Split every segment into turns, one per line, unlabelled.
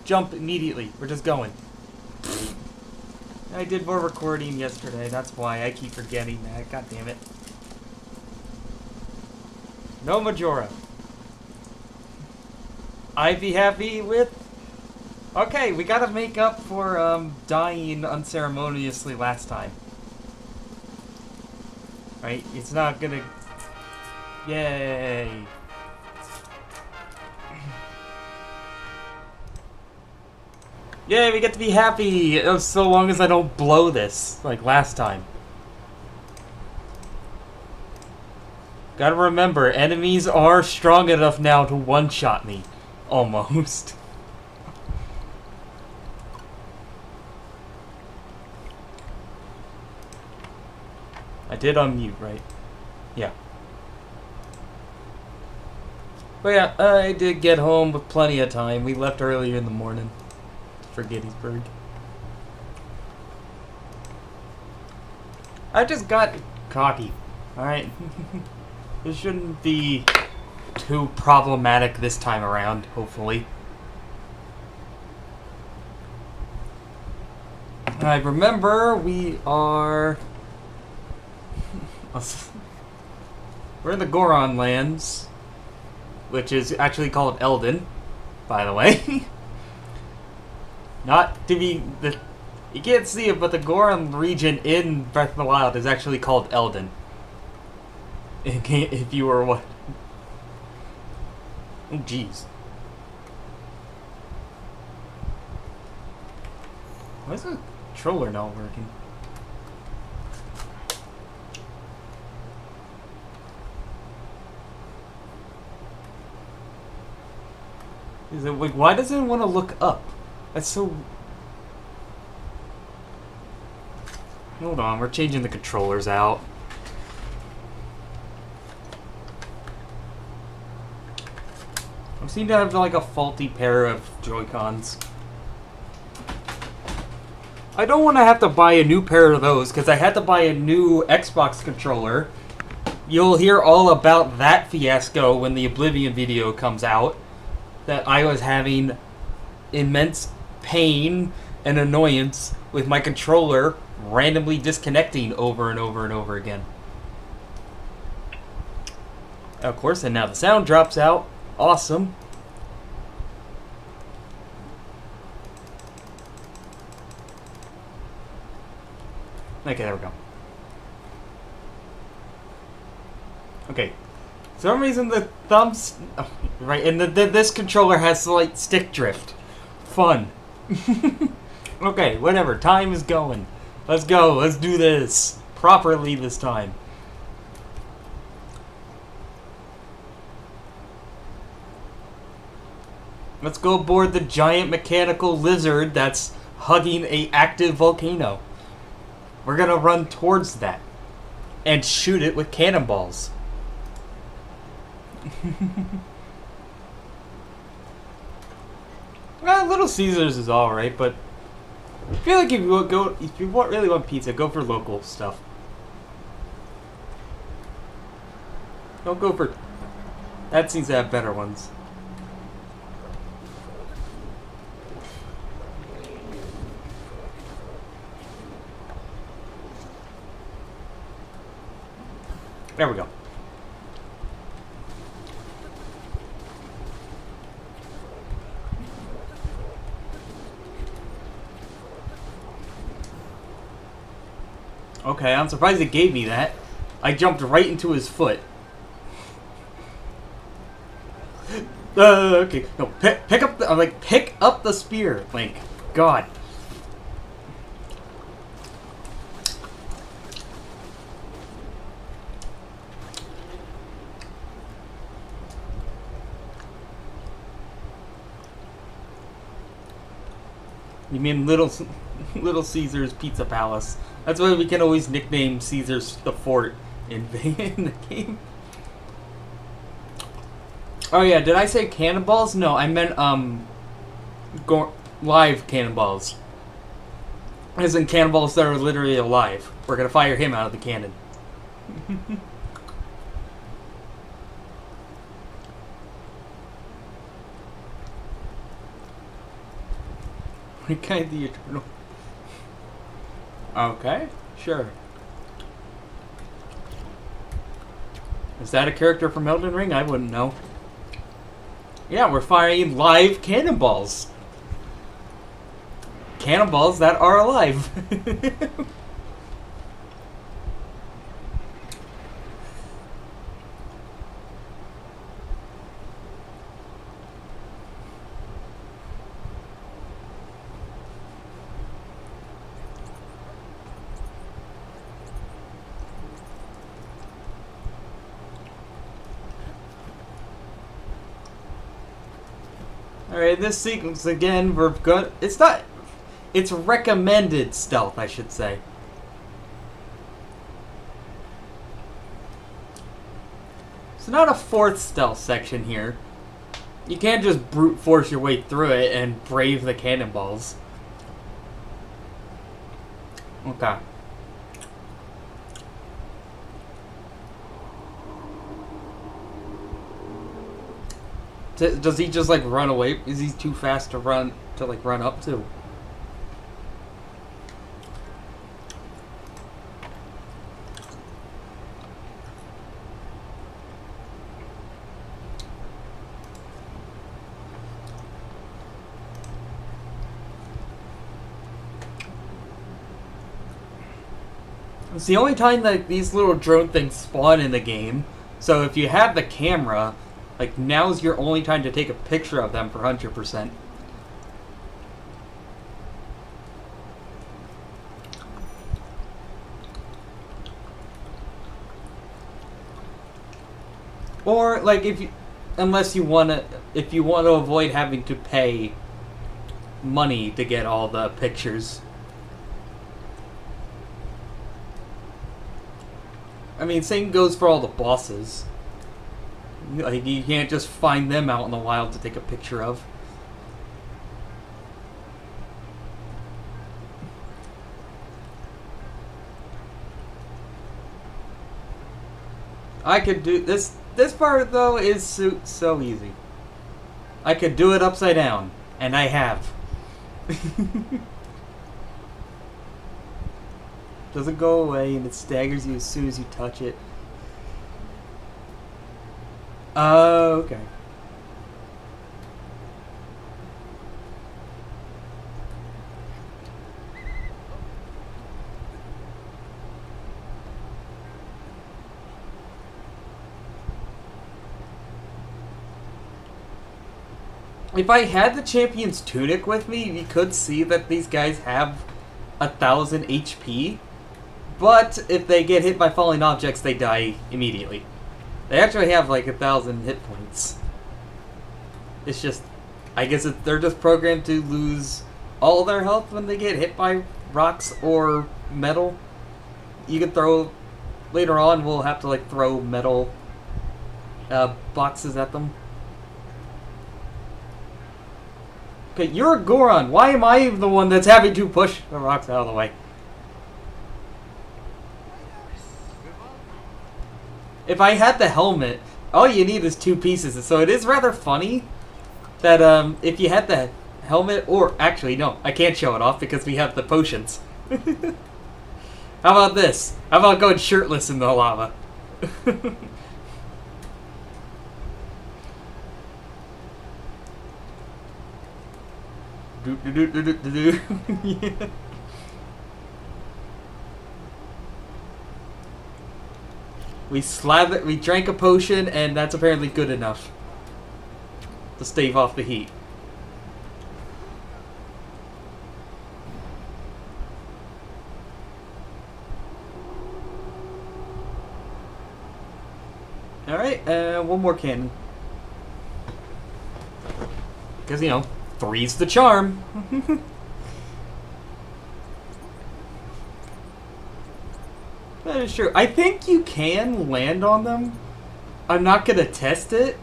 jump immediately. We're just going. I did more recording yesterday. That's why I keep forgetting that. God damn it. No Majora. I'd be happy with... Okay, we gotta make up for dying unceremoniously last time. Right? It's not gonna... Yay! Yay, we get to be happy! So long as I don't blow this, like last time. Gotta remember, enemies are strong enough now to one-shot me. Almost. I did unmute, right? Yeah. But yeah, I did get home with plenty of time. We left earlier in the morning for Gettysburg. I just got cocky. Alright? This shouldn't be too problematic this time around, hopefully. I remember we are... We're in the Goron lands, which is actually called Eldin, by the way. Not to be... You can't see it, but the Goron region in Breath of the Wild is actually called Eldin. If you were what? Oh, jeez. Why is the controller not working? Is it like, why doesn't it want to look up? That's so... Hold on, we're changing the controllers out. I seem to have like a faulty pair of Joy-Cons. I don't want to have to buy a new pair of those because I had to buy a new Xbox controller. You'll hear all about that fiasco when the Oblivion video comes out. That I was having immense pain and annoyance with my controller randomly disconnecting over and over and over again. Of course, and now the sound drops out. Awesome. Okay, there we go. Okay. For some reason the thumbs... Oh, right, and this controller has slight stick drift. Fun. Okay, whatever. Time is going. Let's go. Let's do this. Properly this time. Let's go aboard the giant mechanical lizard that's hugging a active volcano. We're gonna run towards that. And shoot it with cannonballs. Well, Little Caesars is alright, but I feel like if you really want pizza, go for local stuff. Don't go for... That seems to have better ones. There we go. Okay, I'm surprised it gave me that. I jumped right into his foot. Okay, no, pick up the... I'm like, pick up the spear, Link. God. You mean Little Caesar's Pizza Palace? That's why we can always nickname Caesar's the Fort in the game. Oh yeah, did I say cannonballs? No, I meant live cannonballs. As in cannonballs that are literally alive. We're gonna fire him out of the cannon. What kind of the eternal? Okay, sure. Is that a character from Elden Ring? I wouldn't know. Yeah, we're firing live cannonballs. Cannonballs that are alive. Alright, this sequence again, we're good. It's not. It's recommended stealth, I should say. It's not a fourth stealth section here. You can't just brute force your way through it and brave the cannonballs. Okay. Does he just like run away? Is he too fast to run up to? It's the only time that these little drone things spawn in the game. So if you have the camera, like, now's your only time to take a picture of them for 100%. Or, like, if you want to avoid having to pay money to get all the pictures. I mean, same goes for all the bosses. Like, you can't just find them out in the wild to take a picture of. I could do this. This part though is so easy. I could do it upside down, and I have. Doesn't go away, and it staggers you as soon as you touch it. Oh, okay. If I had the champion's tunic with me, you could see that these guys have 1,000 HP. But if they get hit by falling objects, they die immediately. They actually have like 1,000 hit points. It's just, I guess they're just programmed to lose all their health when they get hit by rocks or metal. You can throw, later on we'll have to like throw metal boxes at them. Okay, you're a Goron. Why am I the one that's having to push the rocks out of the way? If I had the helmet, all you need is 2 pieces. So it is rather funny that if you had the helmet, or actually no, I can't show it off because we have the potions. How about this? How about going shirtless in the lava? Yeah. We drank a potion, and that's apparently good enough to stave off the heat. Alright, one more cannon. Because, you know, 3's the charm. That is true. I think you can land on them. I'm not gonna test it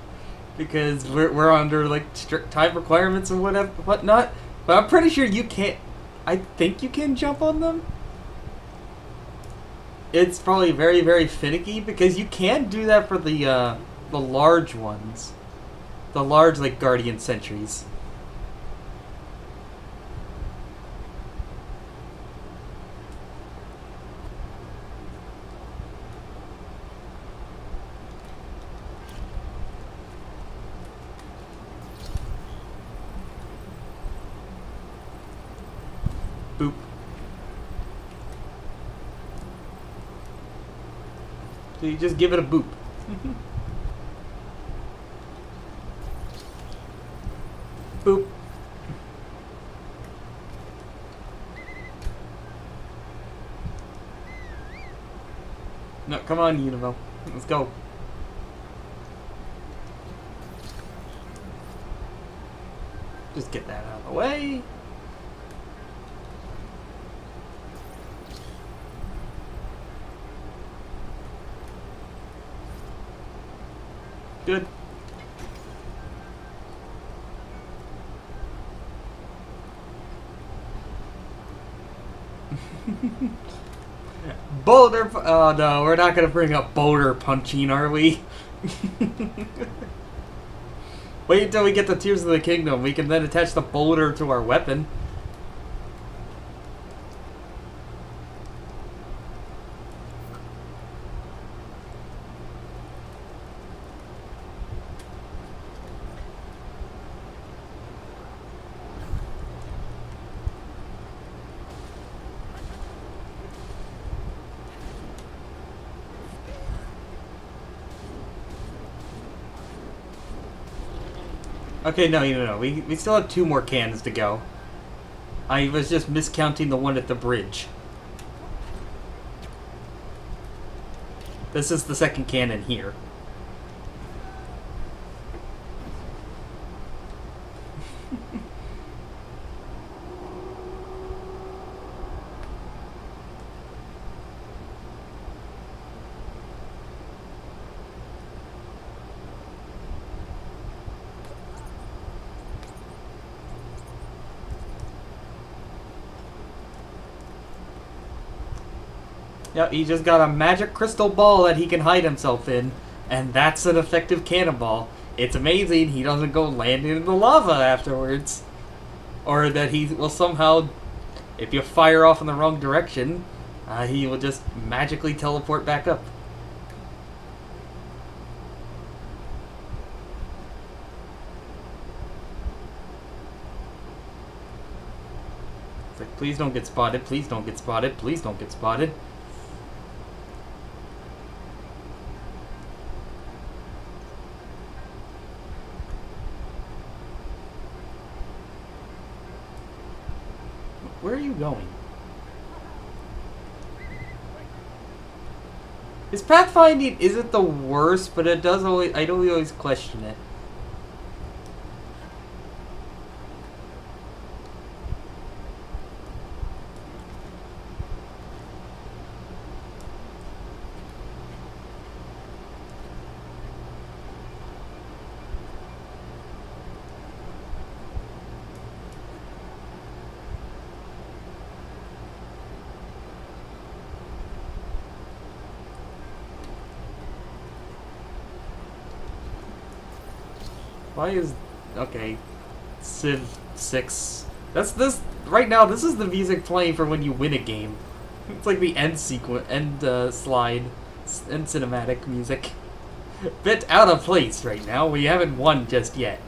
because we're under like strict time requirements and whatnot. But I'm pretty sure you can't. I think you can jump on them. It's probably very, very finicky because you can do that for the large ones, the large like Guardian Sentries. Boop. So you just give it a boop. Boop. No, come on, Univo. Let's go. Just get that out of the way. Good. Boulder. Oh no, we're not gonna bring up boulder punching, are we? Wait until we get the Tears of the Kingdom. We can then attach the boulder to our weapon. Okay, no. We still have 2 more cannons to go. I was just miscounting the one at the bridge. This is the second cannon here. Yep, he just got a magic crystal ball that he can hide himself in, and that's an effective cannonball. It's amazing he doesn't go land in the lava afterwards. Or that he will somehow, if you fire off in the wrong direction, he will just magically teleport back up. It's like, please don't get spotted, please don't get spotted, please don't get spotted. Where are you going? His pathfinding isn't the worst, but it does always. I don't always question it. Why is... Okay. Civ 6. That's this... Right now, this is the music playing for when you win a game. It's like the end sequence... End slide. End cinematic music. Bit out of place right now. We haven't won just yet.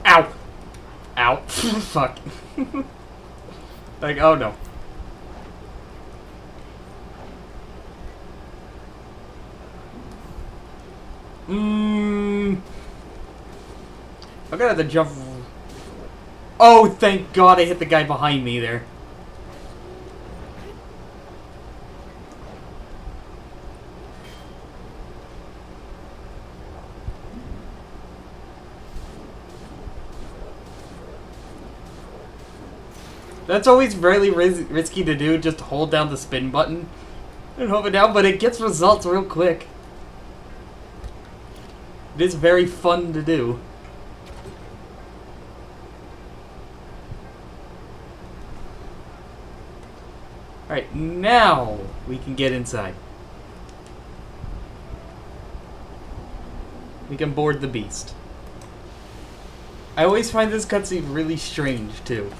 Ow! Ow. Fuck. Like, oh no. I'm gonna have to jump. Oh, thank God I hit the guy behind me there. That's always really risky to do, just hold down the spin button and hold it down, but it gets results real quick. It is very fun to do. Alright, now we can get inside. We can board the beast. I always find this cutscene really strange, too.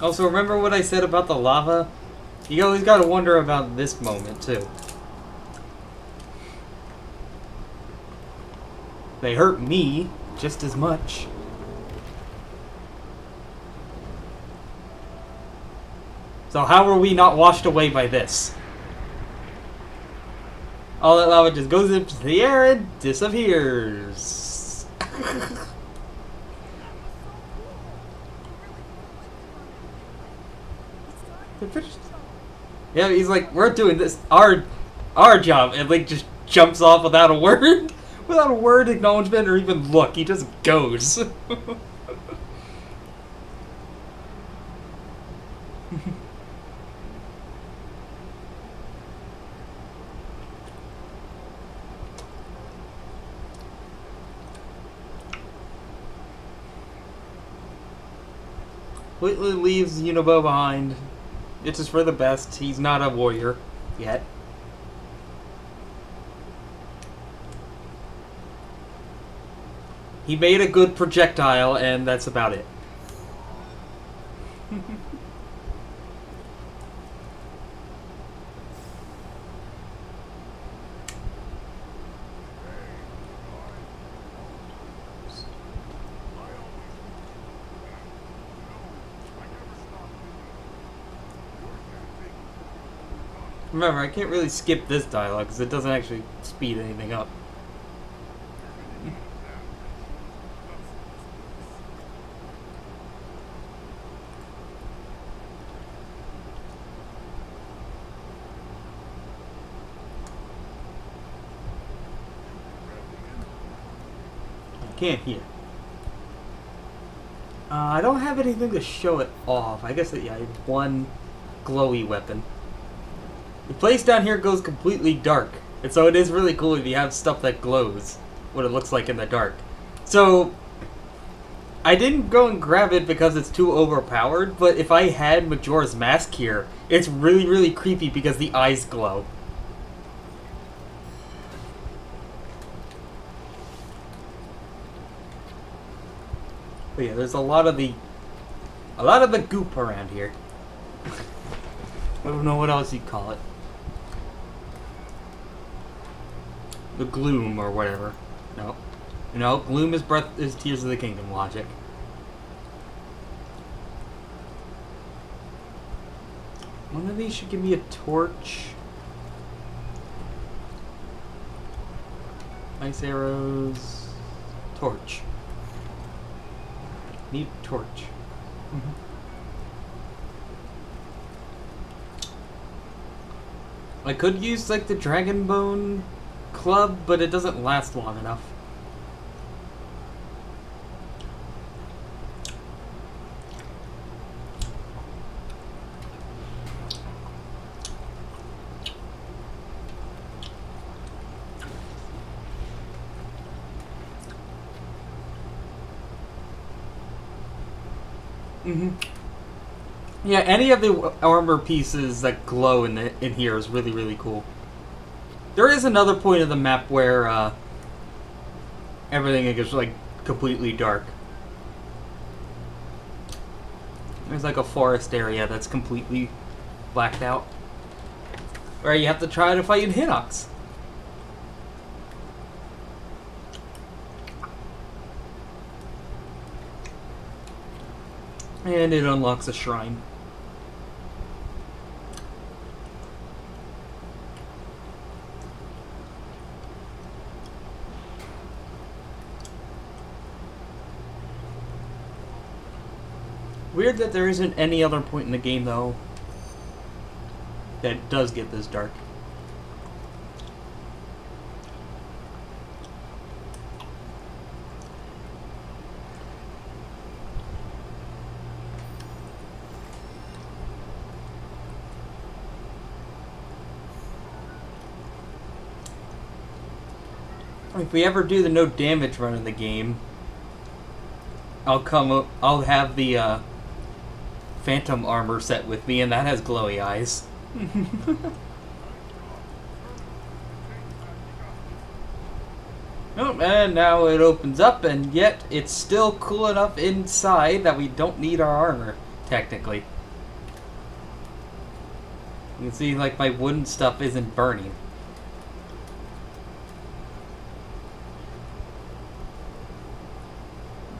Also, remember what I said about the lava? You always gotta wonder about this moment, too. They hurt me just as much. So how are we not washed away by this? All that lava just goes into the air and disappears. Yeah, he's like, we're doing this, our job, and like just jumps off without a word, without a word, acknowledgement, or even look. He just goes. Completely leaves Unibo behind. It's just for the best. He's not a warrior yet. He made a good projectile, and that's about it. Remember, I can't really skip this dialogue because it doesn't actually speed anything up. I can't hear. I don't have anything to show it off. I guess, yeah, I have one glowy weapon. The place down here goes completely dark, and so it is really cool if you have stuff that glows, what it looks like in the dark. So, I didn't go and grab it because it's too overpowered, but if I had Majora's Mask here, it's really, really creepy because the eyes glow. But yeah, there's a lot of the goop around here. I don't know what else you'd call it. The gloom or whatever. No. No, gloom is Tears of the Kingdom logic. One of these should give me a torch. Ice arrows. Torch. Need torch. I could use like the Dragon Bone club, but it doesn't last long enough. Yeah, any of the armor pieces that glow in here is really, really cool. There is another point of the map where everything is like completely dark. There's like a forest area that's completely blacked out, where you have to try to fight in Hinox. And it unlocks a shrine. Weird that there isn't any other point in the game, though, that does get this dark. If we ever do the no damage run in the game, I'll have the phantom armor set with me, and that has glowy eyes. Oh, and now it opens up, and yet it's still cool enough inside that we don't need our armor, technically. You can see, like, my wooden stuff isn't burning.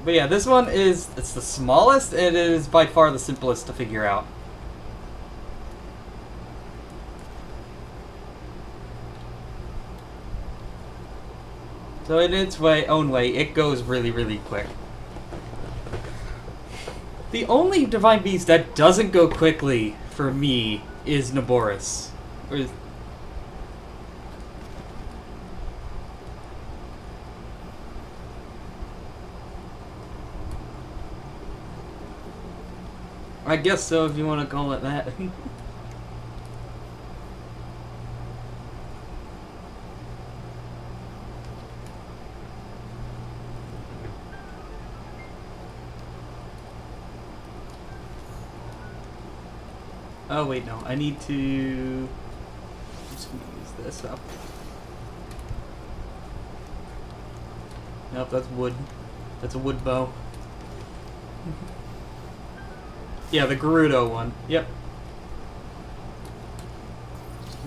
But yeah, this one it's the smallest, and it is by far the simplest to figure out. So in its own way, it goes really, really quick. The only Divine Beast that doesn't go quickly, for me, is Naboris. I guess so, if you want to call it that. Oh wait, no. I need to... I'm just going to use this up. Nope, that's wood. That's a wood bow. Yeah, the Gerudo one. Yep.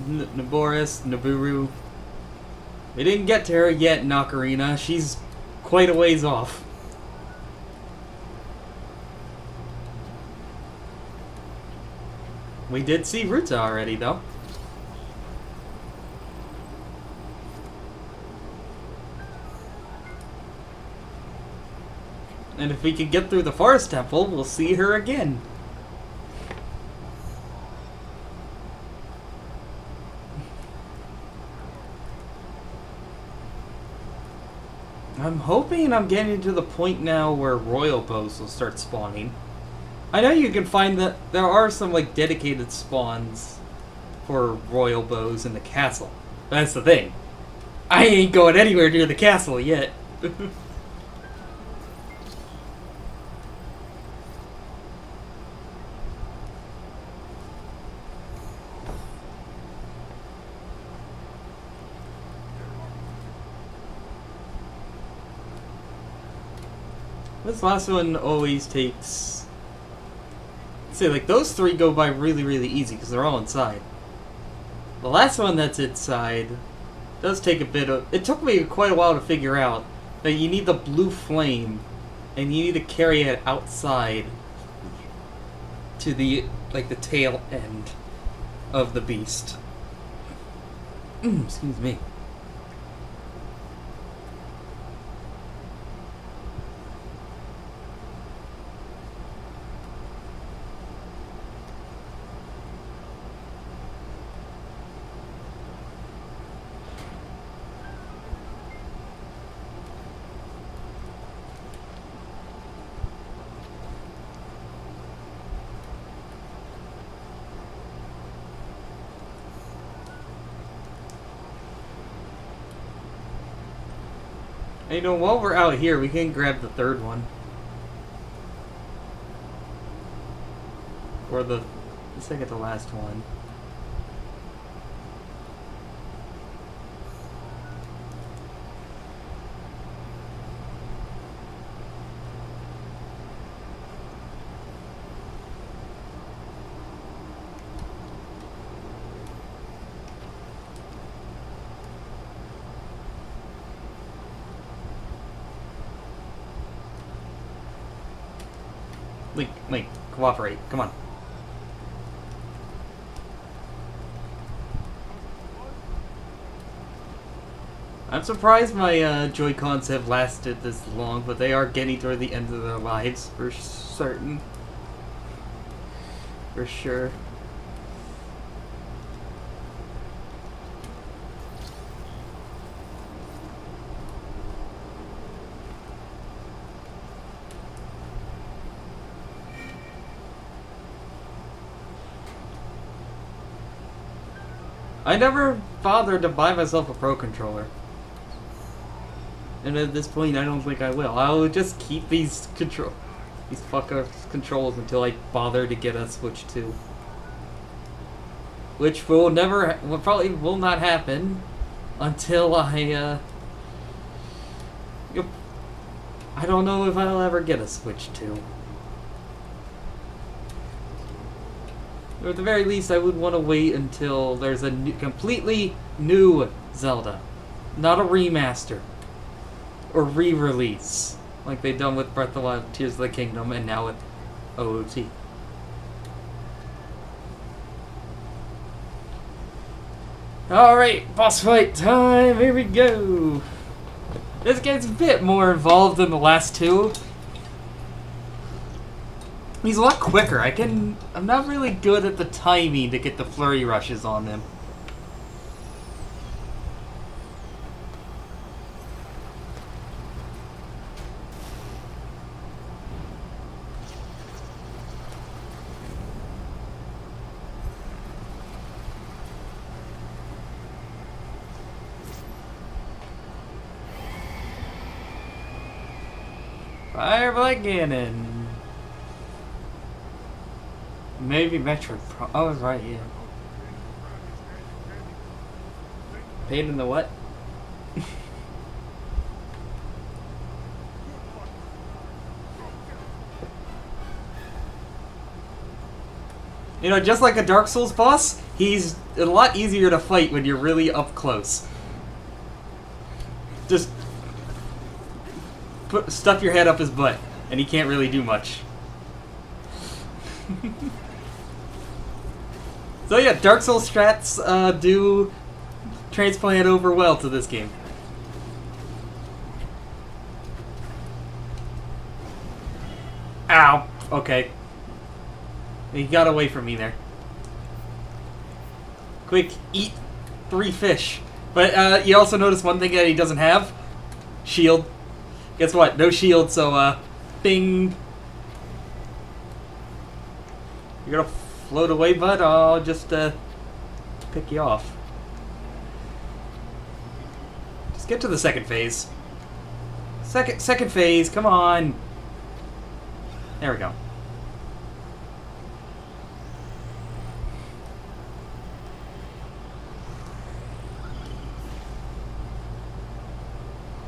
Naboris, Naburu. We didn't get to her yet in Ocarina. She's quite a ways off. We did see Ruta already, though. And if we can get through the Forest Temple, we'll see her again. I'm hoping I'm getting to the point now where royal bows will start spawning. I know you can find that there are some like dedicated spawns for royal bows in the castle. But that's the thing. I ain't going anywhere near the castle yet. This last one always takes... say, like, those three go by really, really easy because they're all inside. The last one that's inside does take a bit of... It took me quite a while to figure out that you need the blue flame and you need to carry it outside to the, like, the tail end of the beast. Excuse me. You know, while we're out here, we can grab the third one. Or the second to last one. Link, cooperate. Come on. I'm surprised my Joy-Cons have lasted this long, but they are getting toward the end of their lives, for certain. For sure. I never bothered to buy myself a Pro Controller. And at this point, I don't think I will. I'll just keep these fucker controls until I bother to get a Switch 2. Which probably will not happen until I don't know if I'll ever get a Switch 2. Or at the very least, I would want to wait until there's a completely new Zelda. Not a remaster. Or re-release. Like they've done with Breath of the Wild, Tears of the Kingdom, and now with OOT. Alright, boss fight time, here we go! This gets a bit more involved than the last two. He's a lot quicker. I'm not really good at the timing to get the flurry rushes on him. Fire Black Ganon. Maybe Metroid Pro. Oh, right, yeah. Pain in the what? You know, just like a Dark Souls boss, he's a lot easier to fight when you're really up close. Just stuff your head up his butt, and he can't really do much. So yeah, Dark Souls strats do transplant over well to this game. Ow! Okay. He got away from me there. Quick, eat 3 fish. But you also notice one thing that he doesn't have. Shield. Guess what? No shield, so bing. You're gonna float away, bud? I'll just pick you off. Just get to the second phase. Second phase, come on. There we go.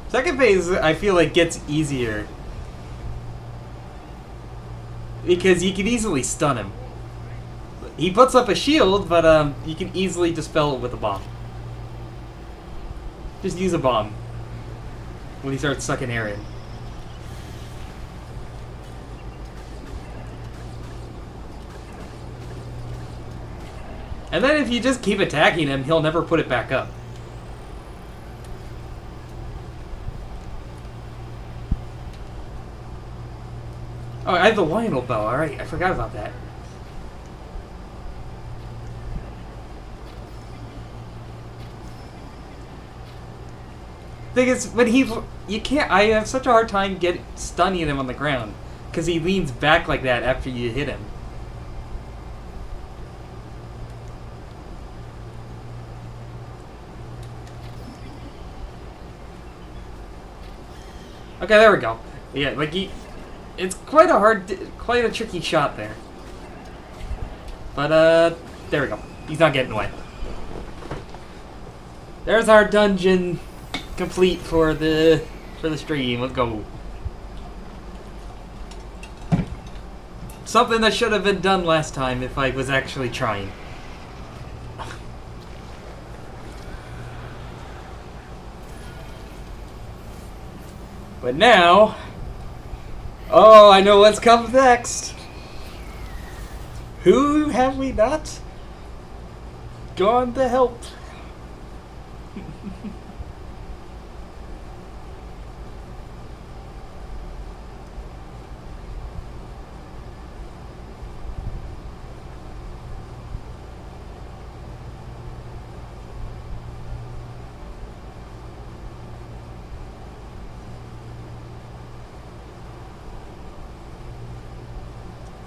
Second phase, I feel like, gets easier. Because you can easily stun him. He puts up a shield, but you can easily dispel it with a bomb. Just use a bomb when he starts sucking air in. And then if you just keep attacking him, he'll never put it back up. Oh, I have the Lionel bow. Alright, I forgot about that. Thing is, when you can't. I have such a hard time stunning him on the ground because he leans back like that after you hit him. Okay, there we go. Yeah, like it's quite a tricky shot there. But there we go. He's not getting away. There's our dungeon complete for the stream. Let's go. Something that should have been done last time if I was actually trying. But now, oh, I know what's coming next. Who have we not gone to help?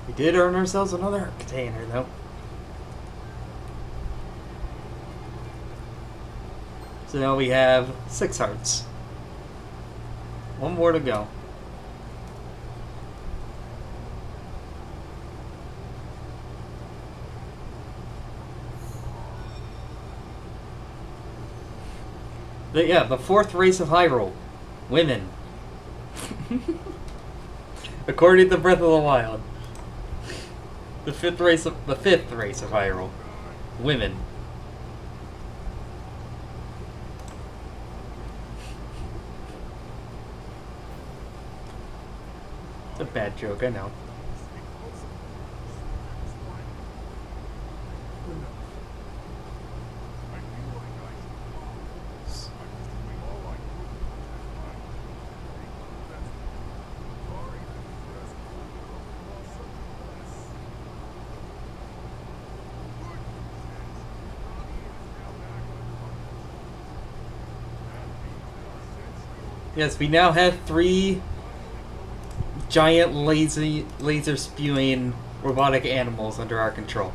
We did earn ourselves another container, though. So now we have 6 hearts. One more to go. The fourth race of Hyrule. Women. According to Breath of the Wild. The fifth race of Hyrule. Women. It's a bad joke, I know. Yes, we now have 3 giant laser spewing robotic animals under our control.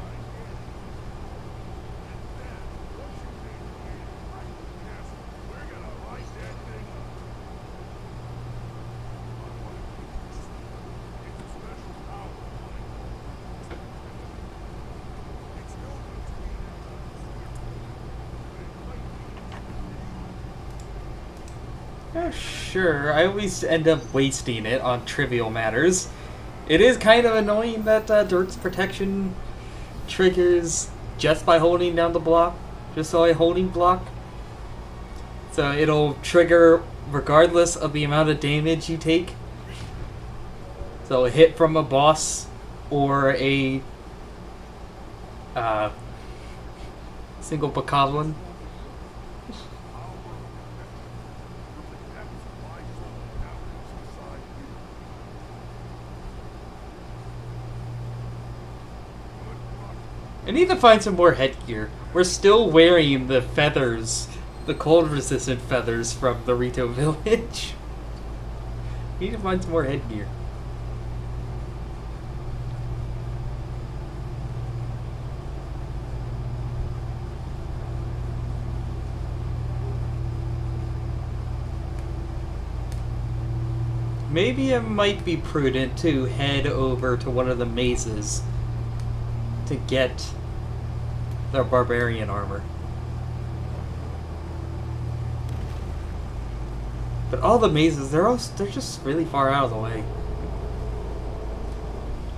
Sure, I always end up wasting it on trivial matters. It is kind of annoying that Dirk's protection triggers just by holding down the block, just by holding block. So it'll trigger regardless of the amount of damage you take. So a hit from a boss or a single bokoblin. I need to find some more headgear. We're still wearing the feathers, the cold-resistant feathers from the Rito village. We need to find some more headgear. Maybe it might be prudent to head over to one of the mazes to get their barbarian armor. But all the mazes, they're just really far out of the way.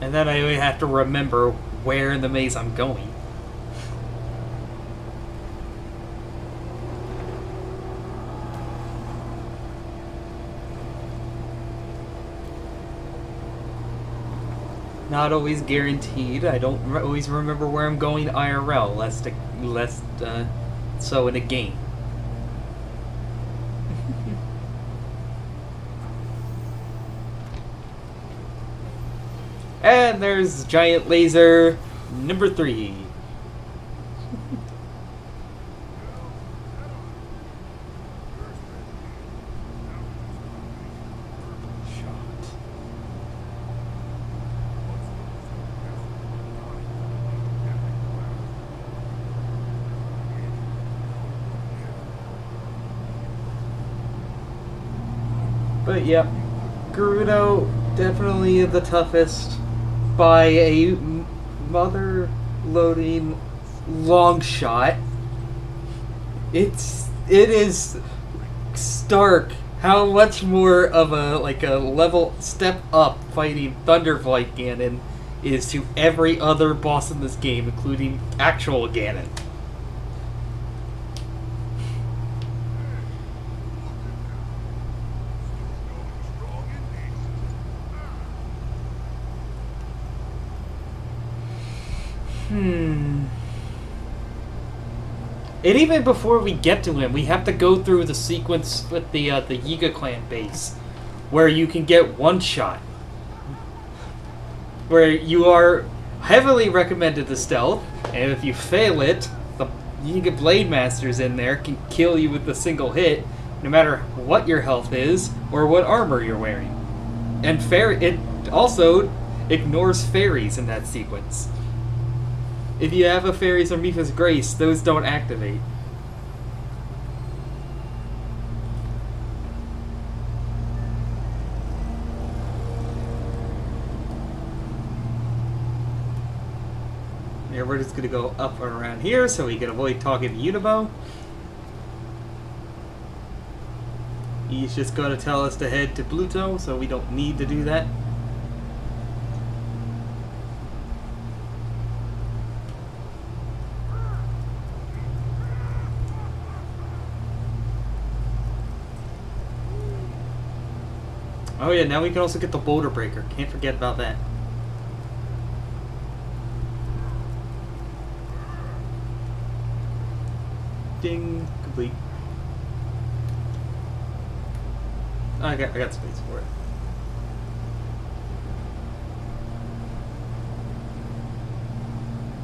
And then I really have to remember where in the maze I'm going. Not always guaranteed. I don't always remember where I'm going IRL, lest so in a game. And there's giant laser number 3. But yep, Gerudo definitely the toughest by a mother-loading long shot. It is stark how much more of a level step up fighting Thunderflight Ganon is to every other boss in this game, including actual Ganon. And even before we get to him, we have to go through the sequence with the Yiga clan base, where you can get one shot. Where you are heavily recommended to stealth, and if you fail it, the Yiga Blade Masters in there can kill you with a single hit, no matter what your health is, or what armor you're wearing. And it also ignores fairies in that sequence. If you have a Fairies or Mipha's Grace, those don't activate. And we're just gonna go up around here so we can avoid talking to Unibo. He's just gonna tell us to head to Pluto, so we don't need to do that. Oh yeah, now we can also get the boulder breaker. Can't forget about that. Ding, complete. I got space for it.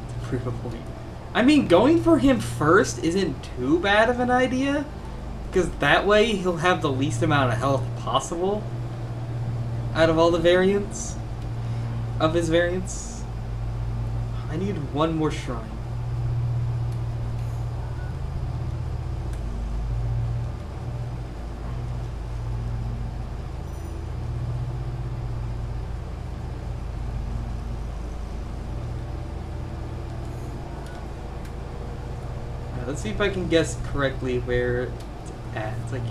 To prove a point. I mean, going for him first isn't too bad of an idea, because that way he'll have the least amount of health possible out of all the variants of his variants. I need one more shrine. Let's see if I can guess correctly where it's at. It's like,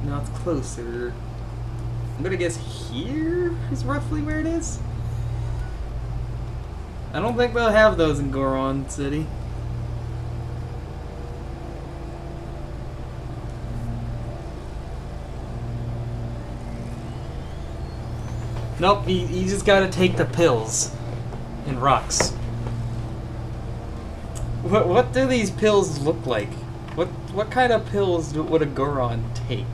no, it's closer. I'm gonna guess here is roughly where it is. I don't think they'll have those in Goron City. Nope, you just gotta take the pills and rocks. What do these pills look like? What kind of pills would a Goron take?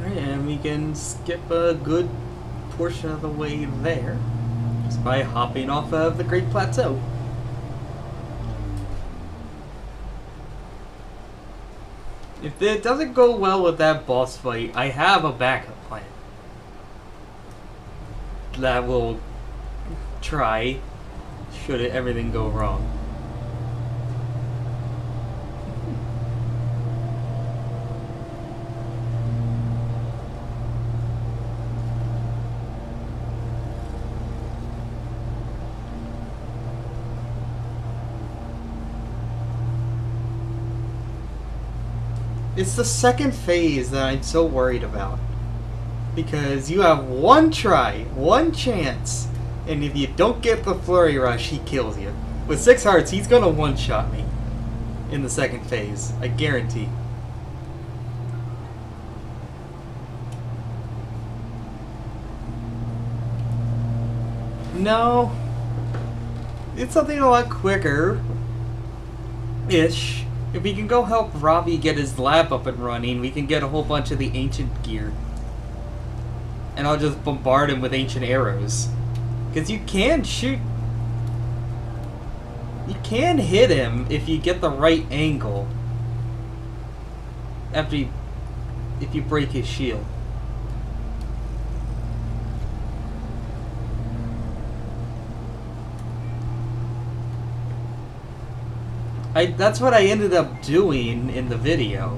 And we can skip a good portion of the way there just by hopping off of the Great Plateau. If it doesn't go well with that boss fight, I have a backup plan that will try should everything go wrong. It's the second phase that I'm so worried about. Because you have one try, one chance, and if you don't get the Flurry Rush, he kills you. With 6 hearts, he's gonna one-shot me in the second phase. I guarantee. No. It's something a lot quicker-ish. If we can go help Ravi get his lab up and running, we can get a whole bunch of the ancient gear. And I'll just bombard him with ancient arrows. Because you can shoot... You can hit him if you get the right angle. After you... If you break his shield. That's what I ended up doing in the video.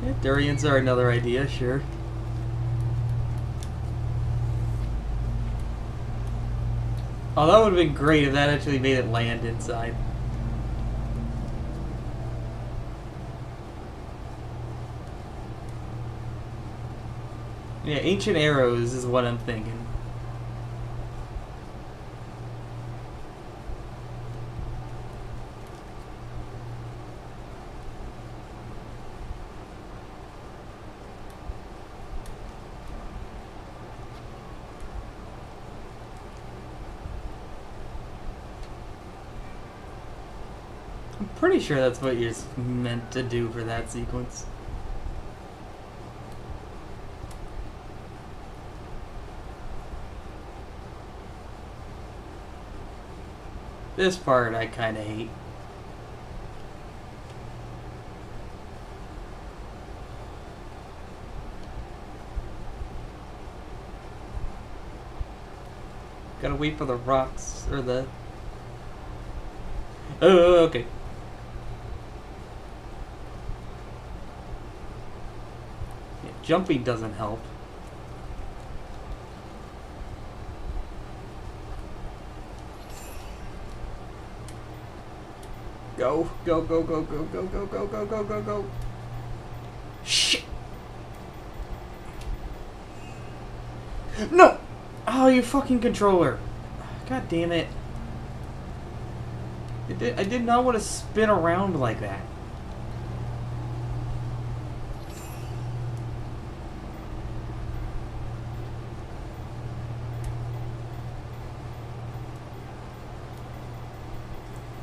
Yeah, durians are another idea, sure. Oh, that would have been great if that actually made it land inside. Yeah, ancient arrows is what I'm thinking. I'm pretty sure that's what you're meant to do for that sequence. This part I kind of hate. Gotta wait for the rocks, or the... Oh, okay. Yeah, jumping doesn't help. Go, go, go, go, go, go, go, go, go, go, go, go. Shit! No! Oh, you fucking controller. God damn it. I did not want to spin around like that.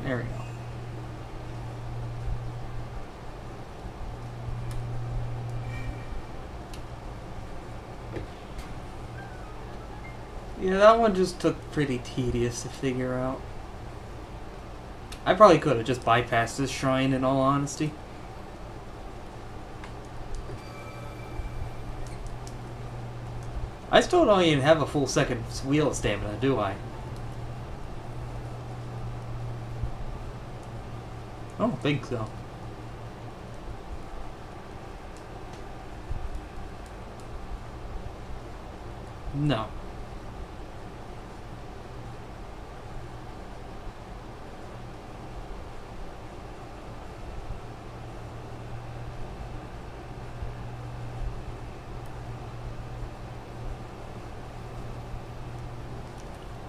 There we go. Yeah, that one just took pretty tedious to figure out. I probably could have just bypassed this shrine in all honesty. I still don't even have a full second wheel stamina, do I? I don't think so. No.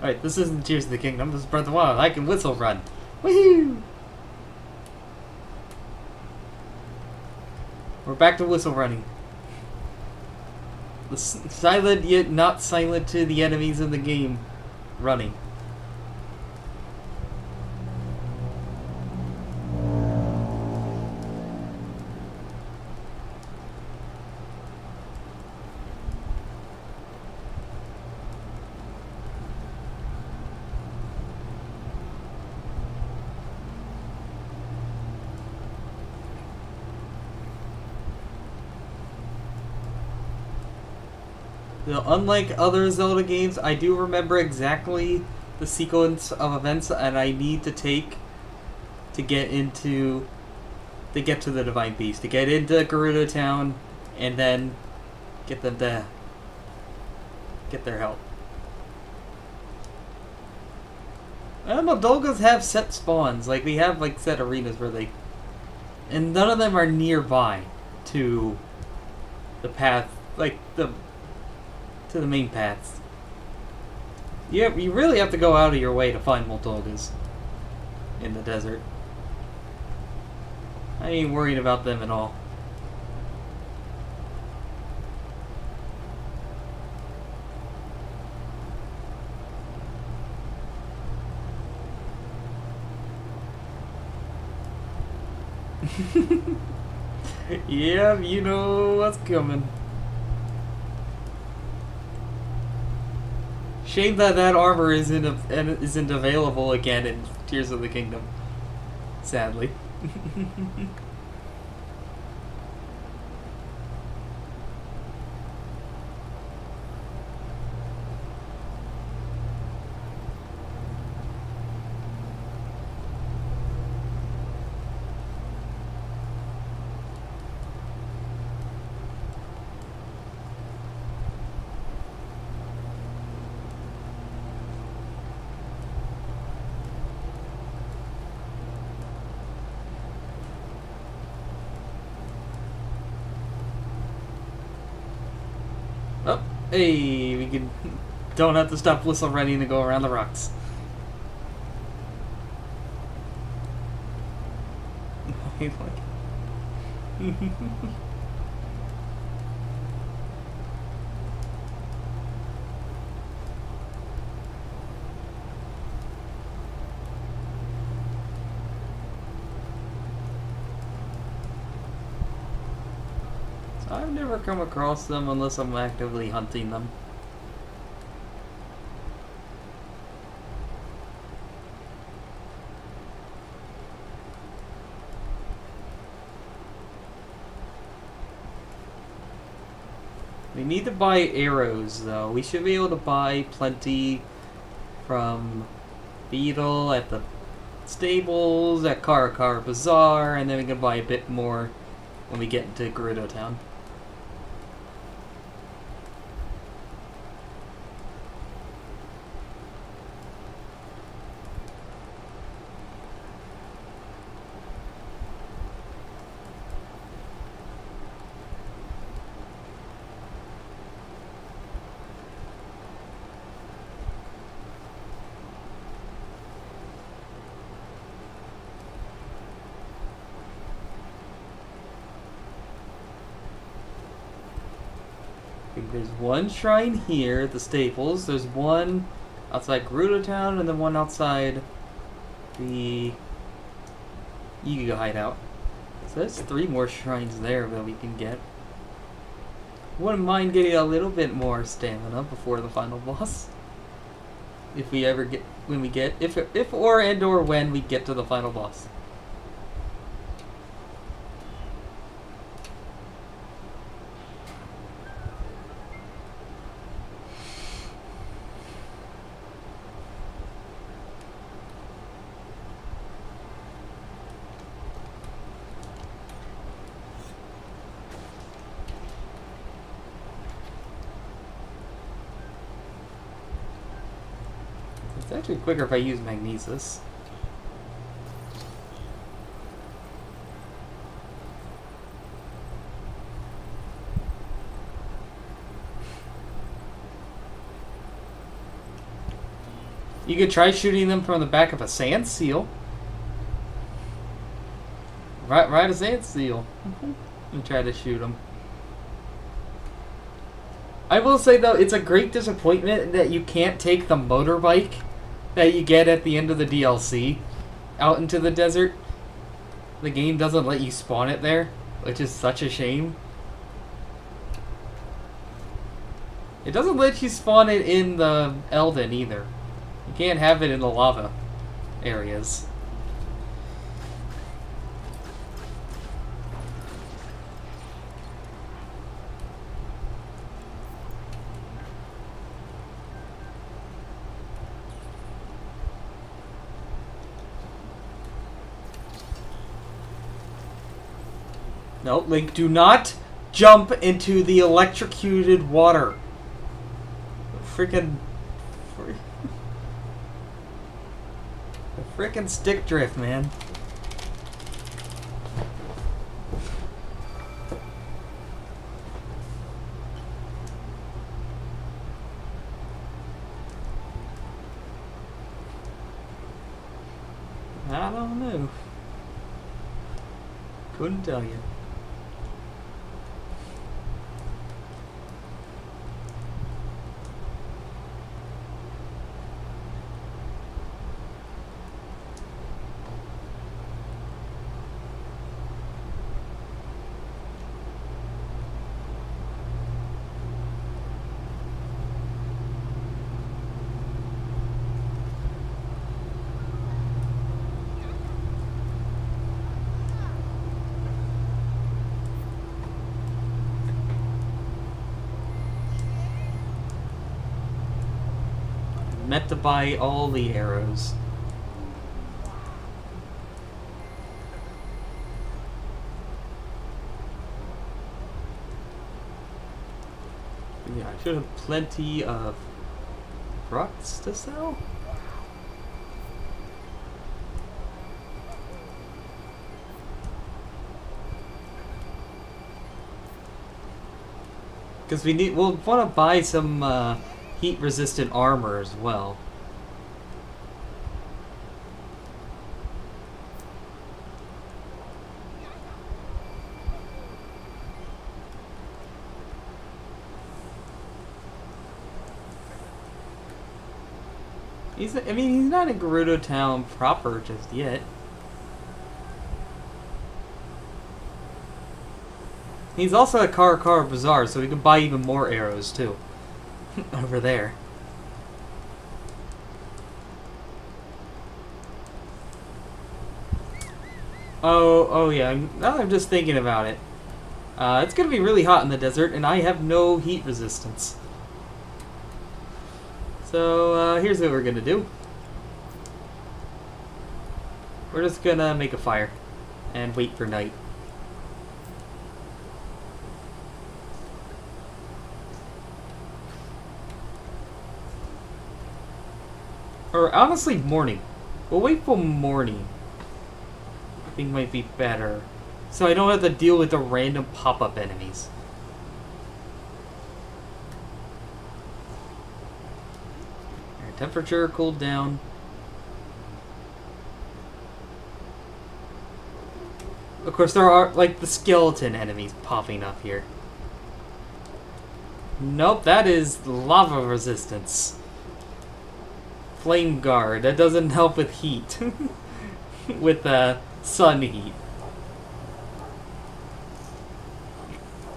Alright, this isn't Tears of the Kingdom, this is Breath of the Wild. I can whistle run. Woohoo! We're back to whistle running. The silent yet not silent to the enemies in the game running. Now, unlike other Zelda games, I do remember exactly the sequence of events that I need to take to get to the Divine Beast, to get into Gerudo Town, and then get them to get their help. And Moldolgas have set spawns, like they have like set arenas where they, and none of them are nearby to the path, like to the main paths. Yeah, you really have to go out of your way to find Moldolgas in the desert. I ain't worried about them at all. Yeah, you know what's coming. Shame that armor isn't available again in Tears of the Kingdom. Sadly. Oh, hey, we can don't have to stop whistle running to go around the rocks. I've never come across them unless I'm actively hunting them. We need to buy arrows, though. We should be able to buy plenty from Beetle at the stables, at Car Bazaar, and then we can buy a bit more when we get into Gerudo Town. There's one shrine here at the stables. There's one outside Gerudo Town, and then one outside the Yiga hideout. So there's 3 more shrines there that we can get. Wouldn't mind getting a little bit more stamina before the final boss. If we ever get, when we get, if or when we get to the final boss. It's actually quicker if I use magnesis. You could try shooting them from the back of a sand seal. Ride a sand seal and try to shoot them. I will say though, it's a great disappointment that you can't take the motorbike that you get at the end of the DLC out into the desert. The game doesn't let you spawn it there, which is such a shame. It doesn't let you spawn it in the Elden either. You can't have it in the lava areas. No, Link, do not jump into the electrocuted water. The frickin' stick drift, man. I don't know. Couldn't tell you. Meant to buy all the arrows. Yeah, I should have plenty of crux to sell. Because we'll want to buy some heat-resistant armor as well. He's not in Gerudo Town proper just yet. He's also at Car Bazaar, so we can buy even more arrows too. Over there. Oh yeah. Now I'm just thinking about it. It's gonna be really hot in the desert, and I have no heat resistance. So, here's what we're gonna do. We're just gonna make a fire and wait for night. Or honestly, morning. We'll wait for morning. I think might be better. So I don't have to deal with the random pop-up enemies. Our temperature cooled down. Of course, there are, like, the skeleton enemies popping up here. Nope, that is lava resistance. Flame guard. That doesn't help with heat. With sun heat.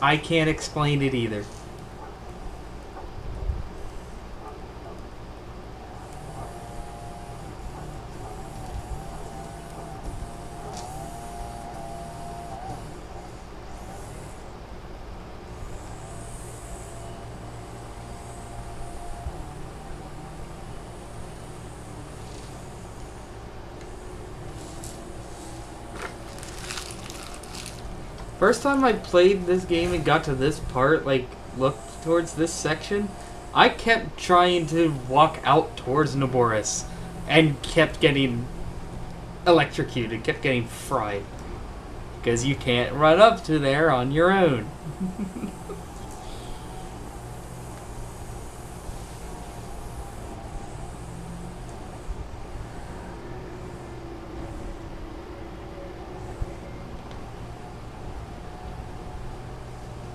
I can't explain it either. First time I played this game and got to this part, like, looked towards this section, I kept trying to walk out towards Naboris and kept getting electrocuted, kept getting fried. Because you can't run up to there on your own.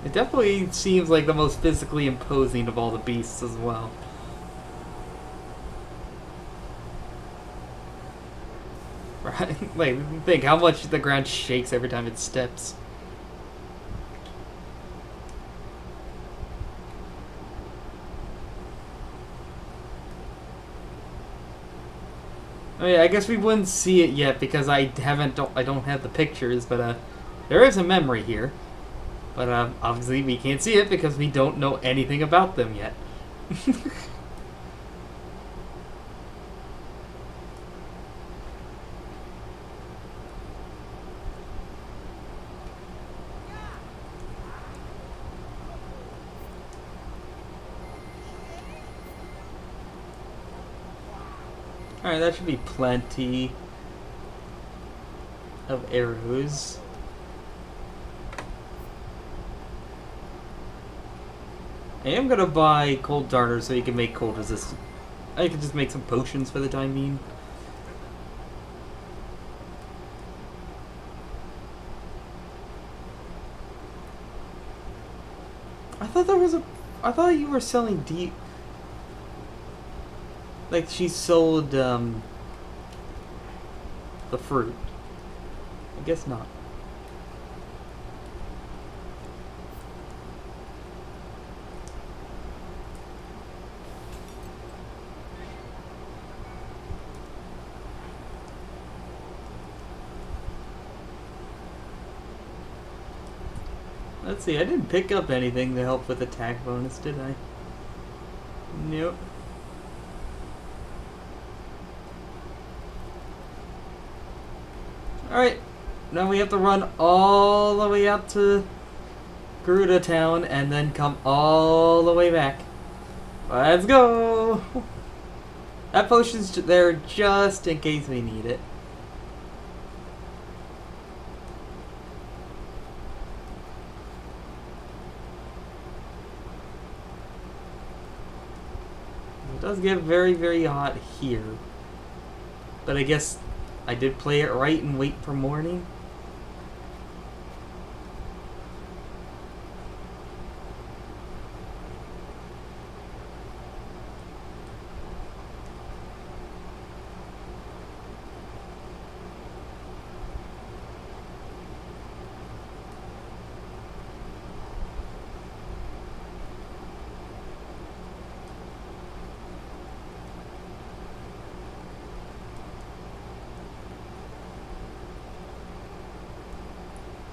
It definitely seems like the most physically imposing of all the beasts as well. Right? Like, think how much the ground shakes every time it steps. Oh yeah, I guess we wouldn't see it yet because I don't have the pictures, but there is a memory here. But obviously we can't see it because we don't know anything about them yet. Alright, that should be plenty of arrows. I am gonna buy cold darter so you can make cold resistant. I can just make some potions for the time being. I thought you were selling deep. Like she sold the fruit. I guess not. Let's see, I didn't pick up anything to help with attack bonus, did I? Nope. Alright, now we have to run all the way out to Garuda Town and then come all the way back. Let's go! That potion's there just in case we need it. It does get very, very hot here. But I guess I did play it right and wait for morning.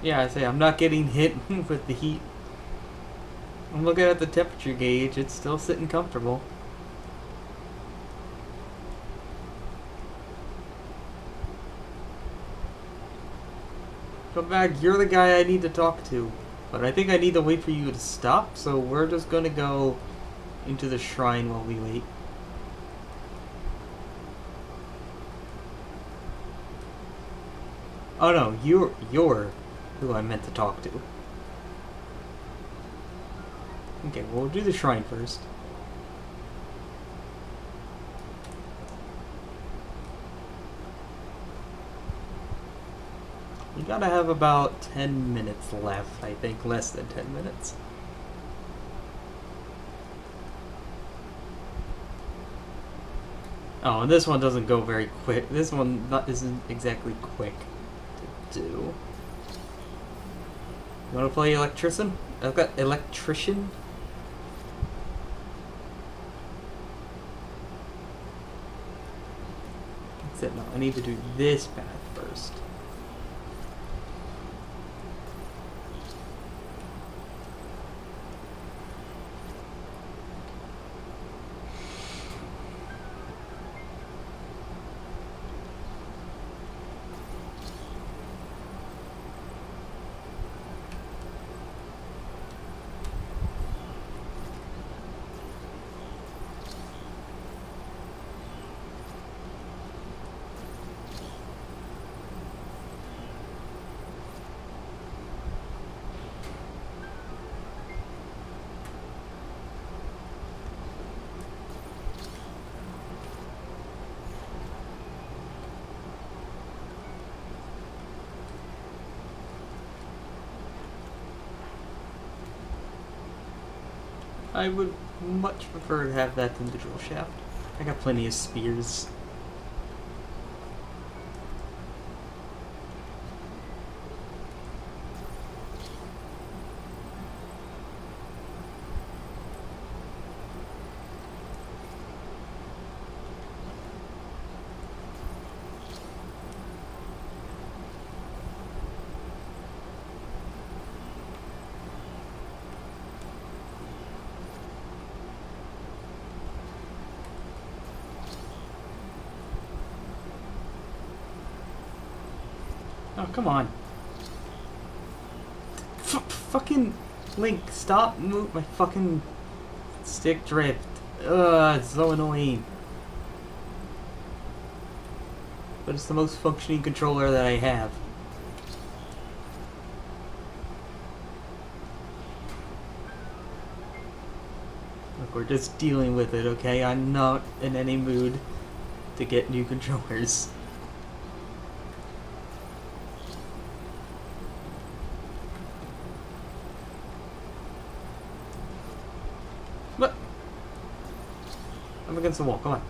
Yeah, I say I'm not getting hit with the heat. I'm looking at the temperature gauge. It's still sitting comfortable. Come back. You're the guy I need to talk to. But I think I need to wait for you to stop, so we're just gonna go into the shrine while we wait. Oh no, you're who I meant to talk to. Okay, well, we'll do the shrine first. You gotta have about 10 minutes left, I think, less than 10 minutes. Oh, and this one doesn't go very quick. This one isn't exactly quick to do. You wanna play electrician? I've got electrician. Except no, I need to do this path first. I would much prefer to have that than the drill shaft. I got plenty of spears. Oh, come on. Fucking Link, stop move my fucking stick drift. Ugh, it's so annoying. But it's the most functioning controller that I have. Look, we're just dealing with it, okay? I'm not in any mood to get new controllers. What? I'm against the wall, come on.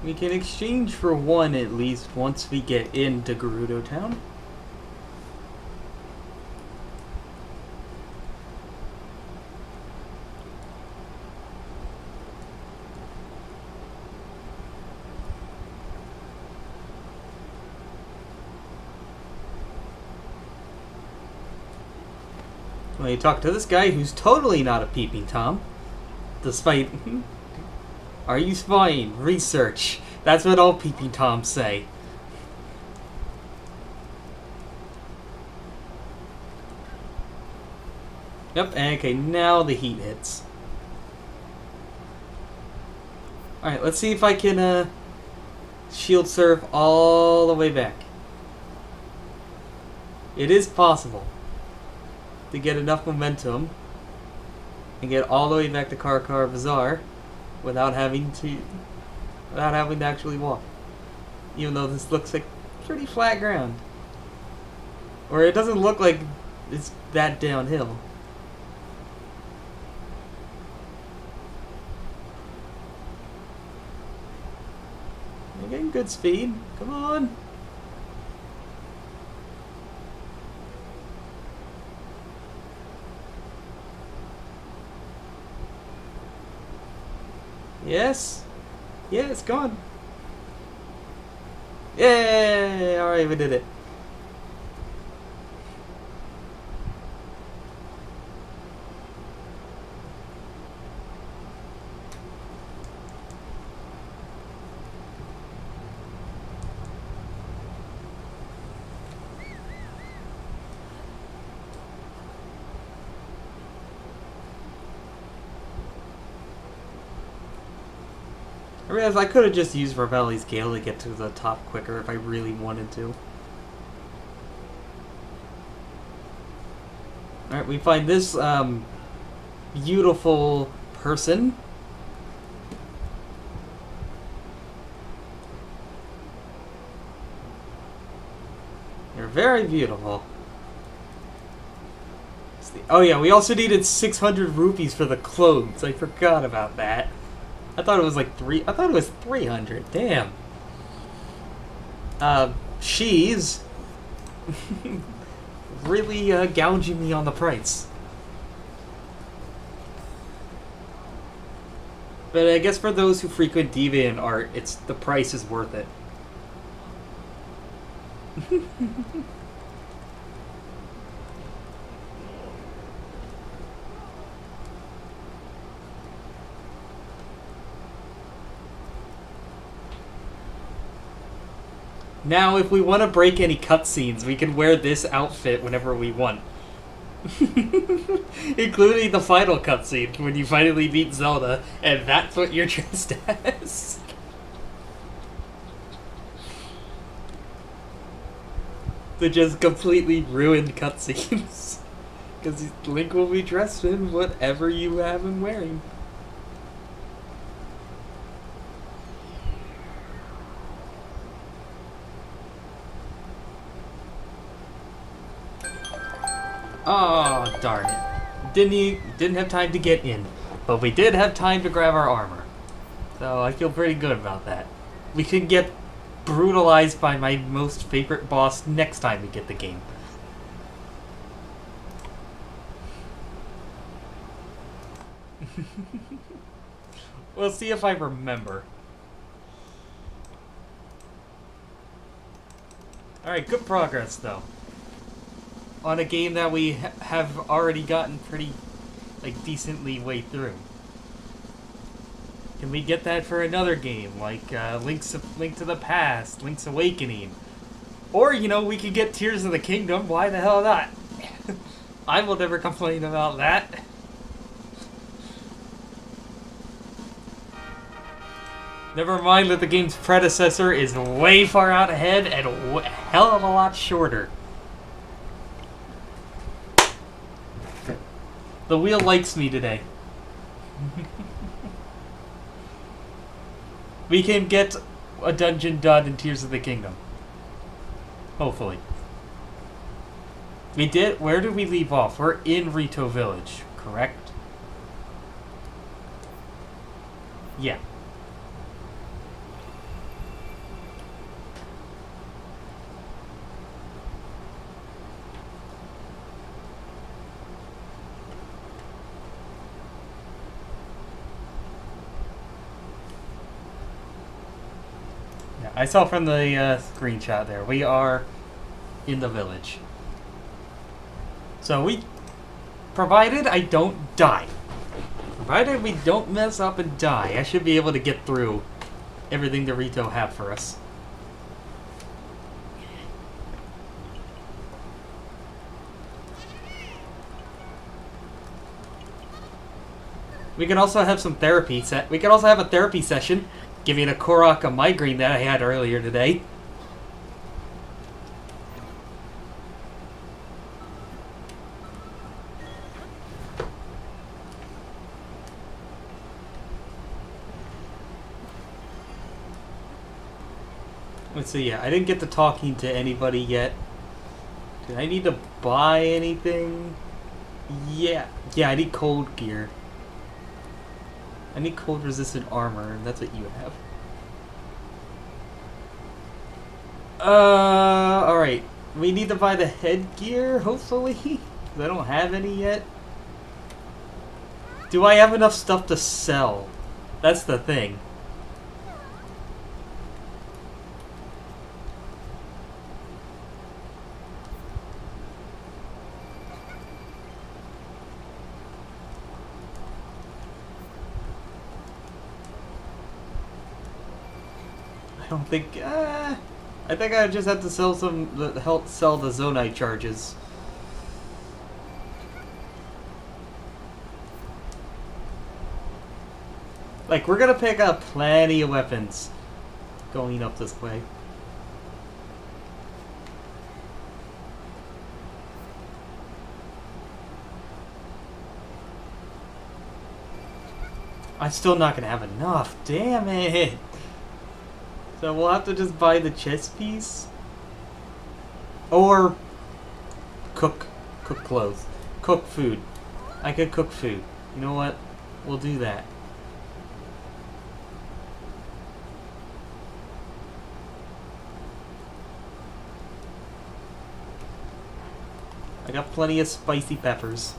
We can exchange for one at least once we get into Gerudo Town. Well, you talk to this guy who's totally not a peeping Tom. Despite... Are you spying? Research. That's what all peeping Toms say. Yep, okay, now the heat hits. Alright, let's see if I can shield surf all the way back. It is possible to get enough momentum and get all the way back to Karkar Bazaar without having to actually walk. Even though this looks like pretty flat ground. Or it doesn't look like it's that downhill. good speed. Come on. Yes. Yes, come on. Yay! Alright, we did it. I realized I could have just used Ravelli's Gale to get to the top quicker if I really wanted to. Alright, we find this beautiful person. You're very beautiful. Oh yeah, we also needed 600 rupees for the clothes. I forgot about that. I thought it was like I thought it was 300. Damn. She's really gouging me on the price. But I guess for those who frequent DeviantArt, the price is worth it. Now, if we want to break any cutscenes, we can wear this outfit whenever we want. Including the final cutscene, when you finally meet Zelda, and that's what you're dressed as. The just completely ruined cutscenes. Because Link will be dressed in whatever you have him wearing. Oh, darn it. Didn't have time to get in. But we did have time to grab our armor. So I feel pretty good about that. We can get brutalized by my most favorite boss next time we get the game. We'll see if I remember. Alright, good progress though. On a game that we have already gotten pretty, decently way through. Can we get that for another game, like Link to the Past, Link's Awakening? Or, we could get Tears of the Kingdom, why the hell not? I will never complain about that. Never mind that the game's predecessor is way far out ahead and a hell of a lot shorter. The wheel likes me today. We can get a dungeon done in Tears of the Kingdom. Hopefully. We did? Where did we leave off? We're in Rito Village, correct? Yeah. I saw from the screenshot there, we are in the village. So provided I don't die, provided we don't mess up and die, I should be able to get through everything the Rito have for us. We can also have some therapy we can also have a therapy session. Giving a Korok a migraine that I had earlier today. Let's see, yeah, I didn't get to talking to anybody yet. Do I need to buy anything? Yeah, I need cold gear. I need cold resistant armor, and that's what you have. Alright. We need to buy the headgear, hopefully. 'Cause I don't have any yet. Do I have enough stuff to sell? That's the thing. I don't think. I think I just have to sell help sell the Zonite charges. Like, we're gonna pick up plenty of weapons going up this way. I'm still not gonna have enough. Damn it! So we'll have to just buy the chest piece. Or cook clothes. Cook food. I could cook food. You know what? We'll do that. I got plenty of spicy peppers.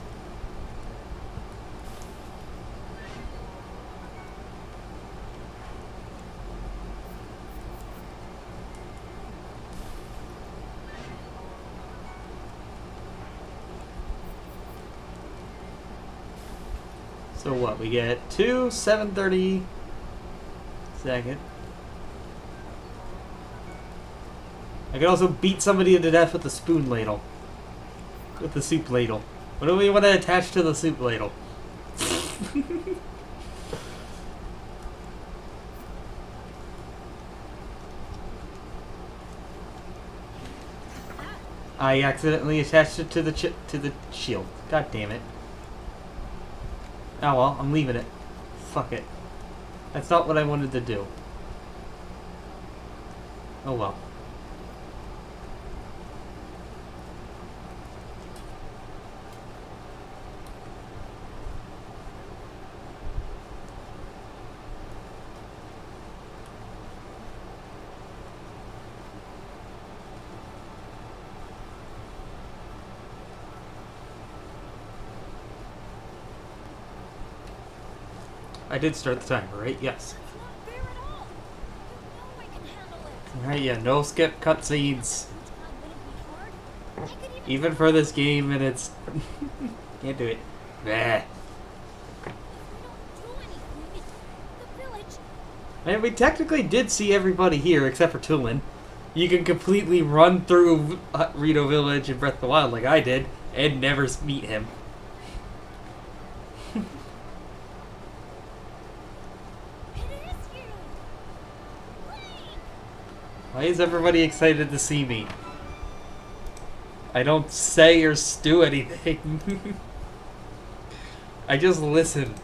So what? We get 2 730 second. I could also beat somebody to death with the spoon ladle. With the soup ladle. What do we want to attach to the soup ladle? I accidentally attached it to the shield. God damn it. Oh well, I'm leaving it. Fuck it. That's not what I wanted to do. Oh well. I did start the timer, right? Yes. Alright, yeah, no skip cutscenes. Even for this game, and it's... Can't do it. Bah. And we technically did see everybody here, except for Tulin. You can completely run through Rito Village and Breath of the Wild like I did, and never meet him. Why is everybody excited to see me? I don't say or do anything. I just listen.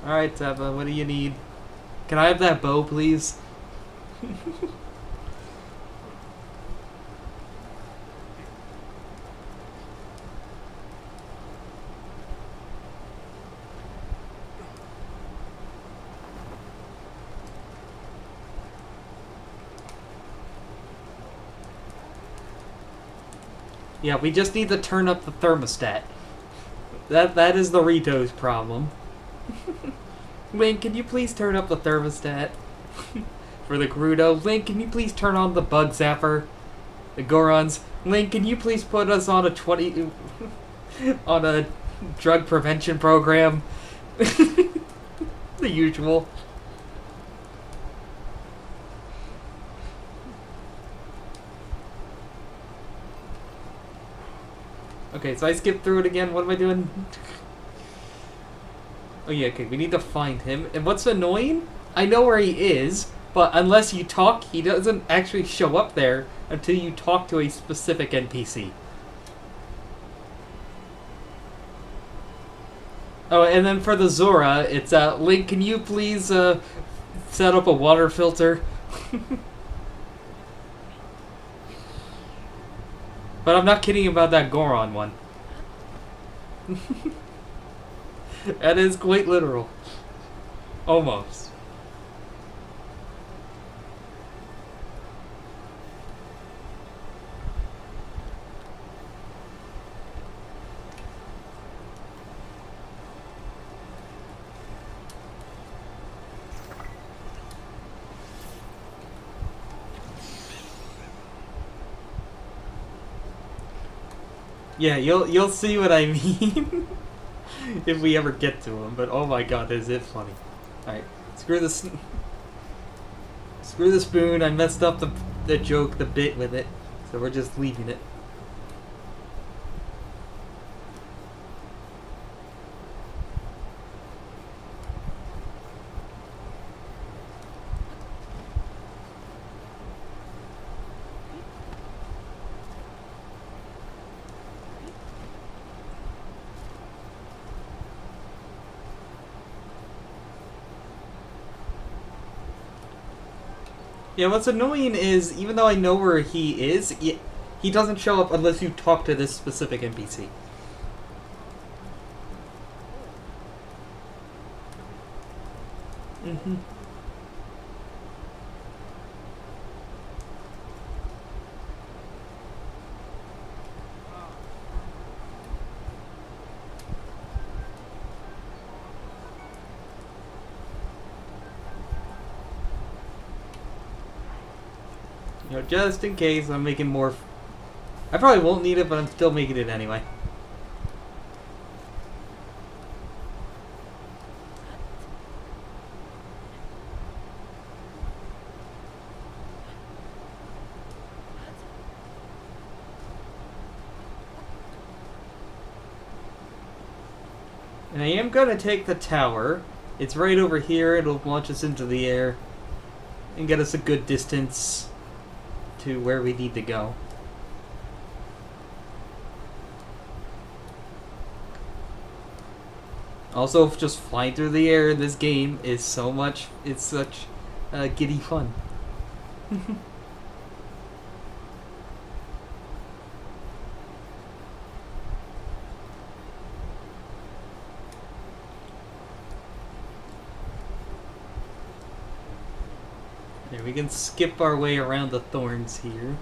Alright, Teva, what do you need? Can I have that bow, please? Yeah, we just need to turn up the thermostat. That is the Rito's problem. Link, can you please turn up the thermostat? For the Gerudo. Link, can you please turn on the bug zapper? The Gorons. Link, can you please put us on a on a drug prevention program? The usual. Okay, so I skipped through it again. What am I doing? Oh yeah, okay, we need to find him. And what's annoying? I know where he is, but unless you talk, he doesn't actually show up there until you talk to a specific NPC. Oh, and then for the Zora, it's, Link, can you please, set up a water filter? But I'm not kidding about that Goron one. That is quite literal. Almost. Yeah, you'll see what I mean if we ever get to him. But oh my god, is it funny? All right, screw this. Screw the spoon. I messed up the joke, the bit with it, so we're just leaving it. Yeah, what's annoying is, even though I know where he is, he doesn't show up unless you talk to this specific NPC. Mm-hmm. You know, just in case I'm making more... I probably won't need it, but I'm still making it anyway. And I am gonna take the tower. It's right over here. It'll launch us into the air and get us a good distance to where we need to go. Also, just flying through the air in this game is so much... It's such giddy fun. There, we can skip our way around the thorns here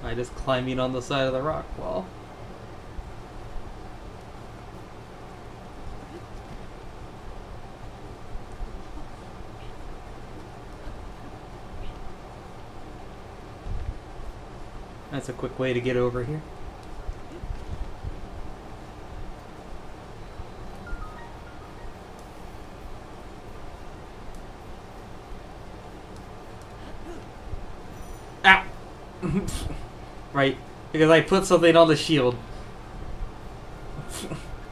by just climbing on the side of the rock wall. That's a quick way to get over here. Ow! Right, because I put something on the shield.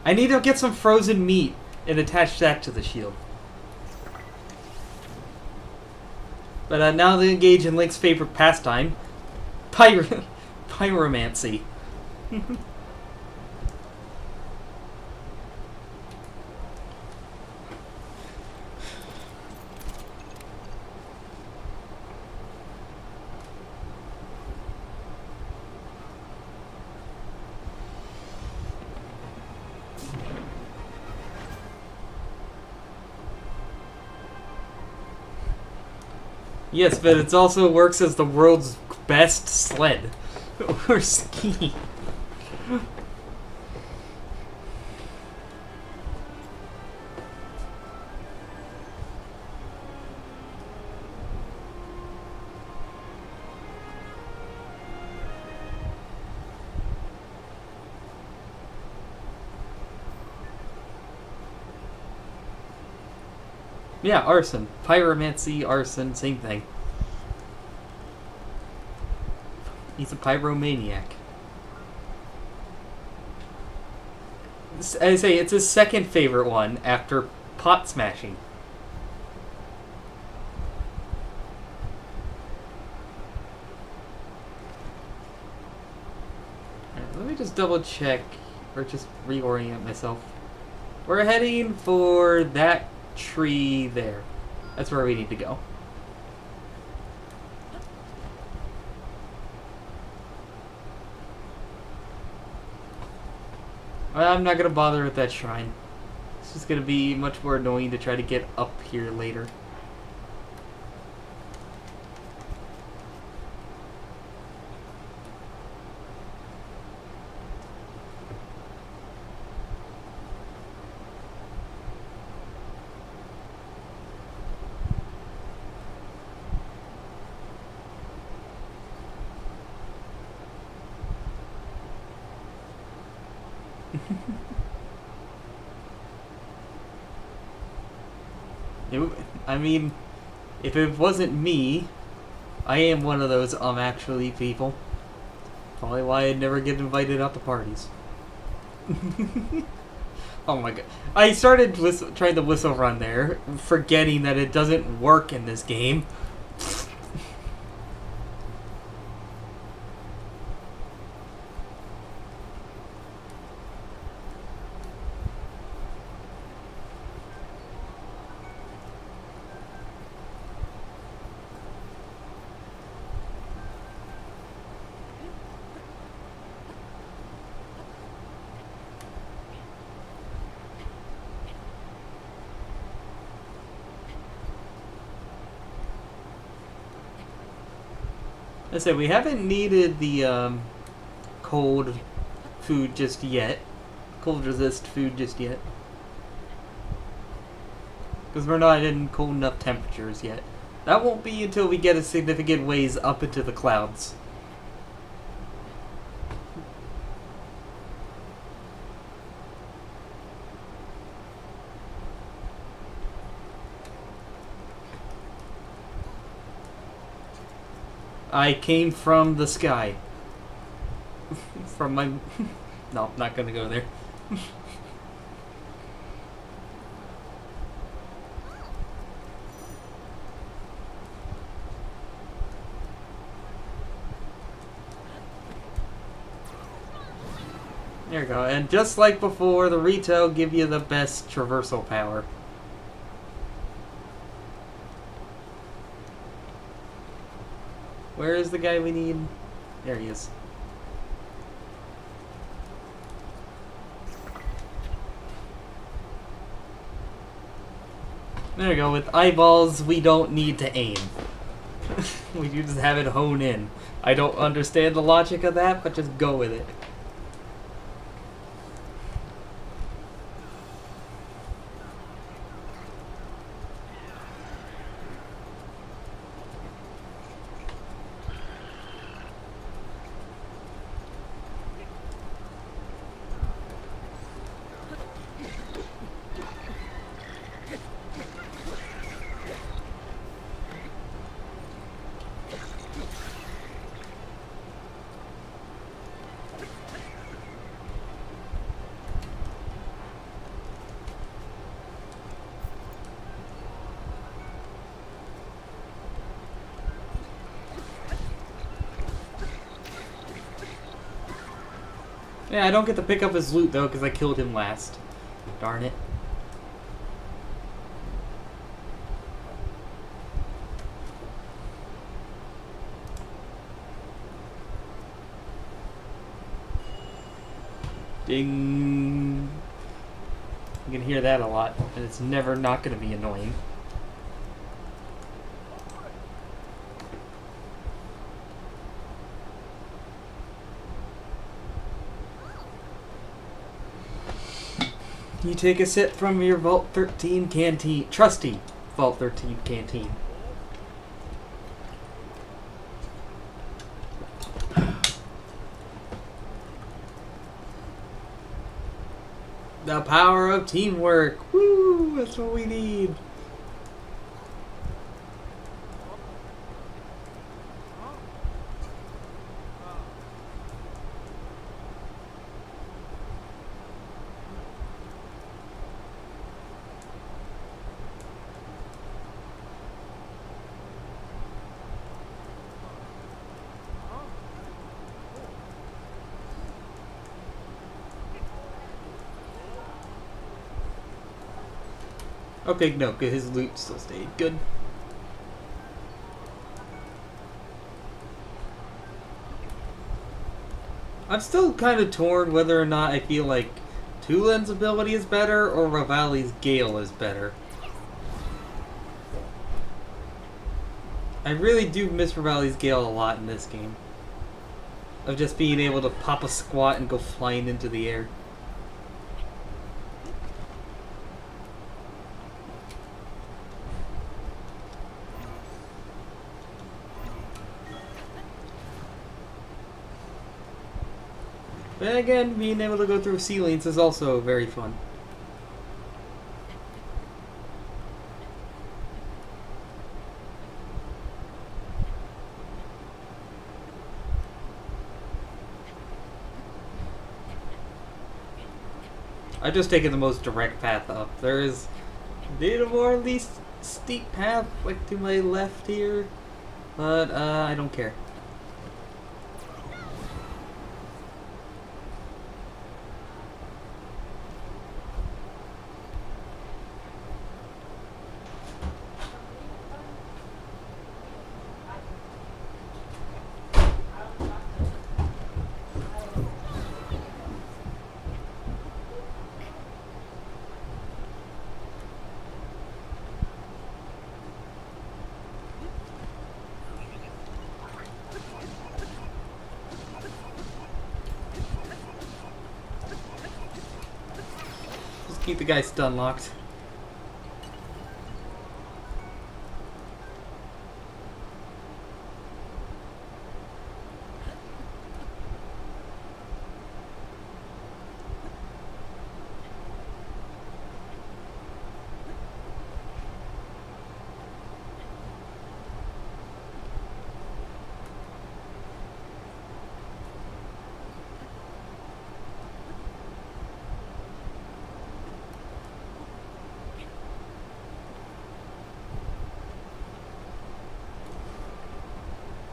I need to get some frozen meat and attach that to the shield. But now to engage in Link's favorite pastime, pyromancy. Yes, but it also works as the world's best sled. Or ski. Yeah, arson. Pyromancy, arson, same thing. He's a pyromaniac. As I say, it's his second favorite one after pot smashing. Right, let me just double check, or just reorient myself. We're heading for that tree there. That's where we need to go. I'm not gonna bother with that shrine. It's just gonna be much more annoying to try to get up here later. I mean, if it wasn't me, I am one of those actually people. Probably why I'd never get invited out to parties. Oh my god. I started trying to whistle run there, forgetting that it doesn't work in this game. I said we haven't needed the cold food just yet. Cold resist food just yet. Because we're not in cold enough temperatures yet. That won't be until we get a significant ways up into the clouds. I came from the sky. From my... No, not gonna go there. There we go, and just like before, the retail give you the best traversal power. Where is the guy we need? There he is. There we go, with eyeballs we don't need to aim. We just have it hone in. I don't understand the logic of that, but just go with it. Yeah, I don't get to pick up his loot, though, because I killed him last. Darn it. Ding. You can hear that a lot, and it's never not going to be annoying. You take a sip from your Vault 13 canteen, trusty Vault 13 canteen. The power of teamwork. Woo! That's what we need. Okay, no, because his loot still stayed good. I'm still kind of torn whether or not I feel like Tulin's ability is better or Revali's Gale is better? I really do miss Revali's Gale a lot in this game. Of just being able to pop a squat and go flying into the air. But again, being able to go through ceilings is also very fun. I've just taken the most direct path up. There is a little more least steep path like to my left here, but I don't care. Keep the guy stun locked.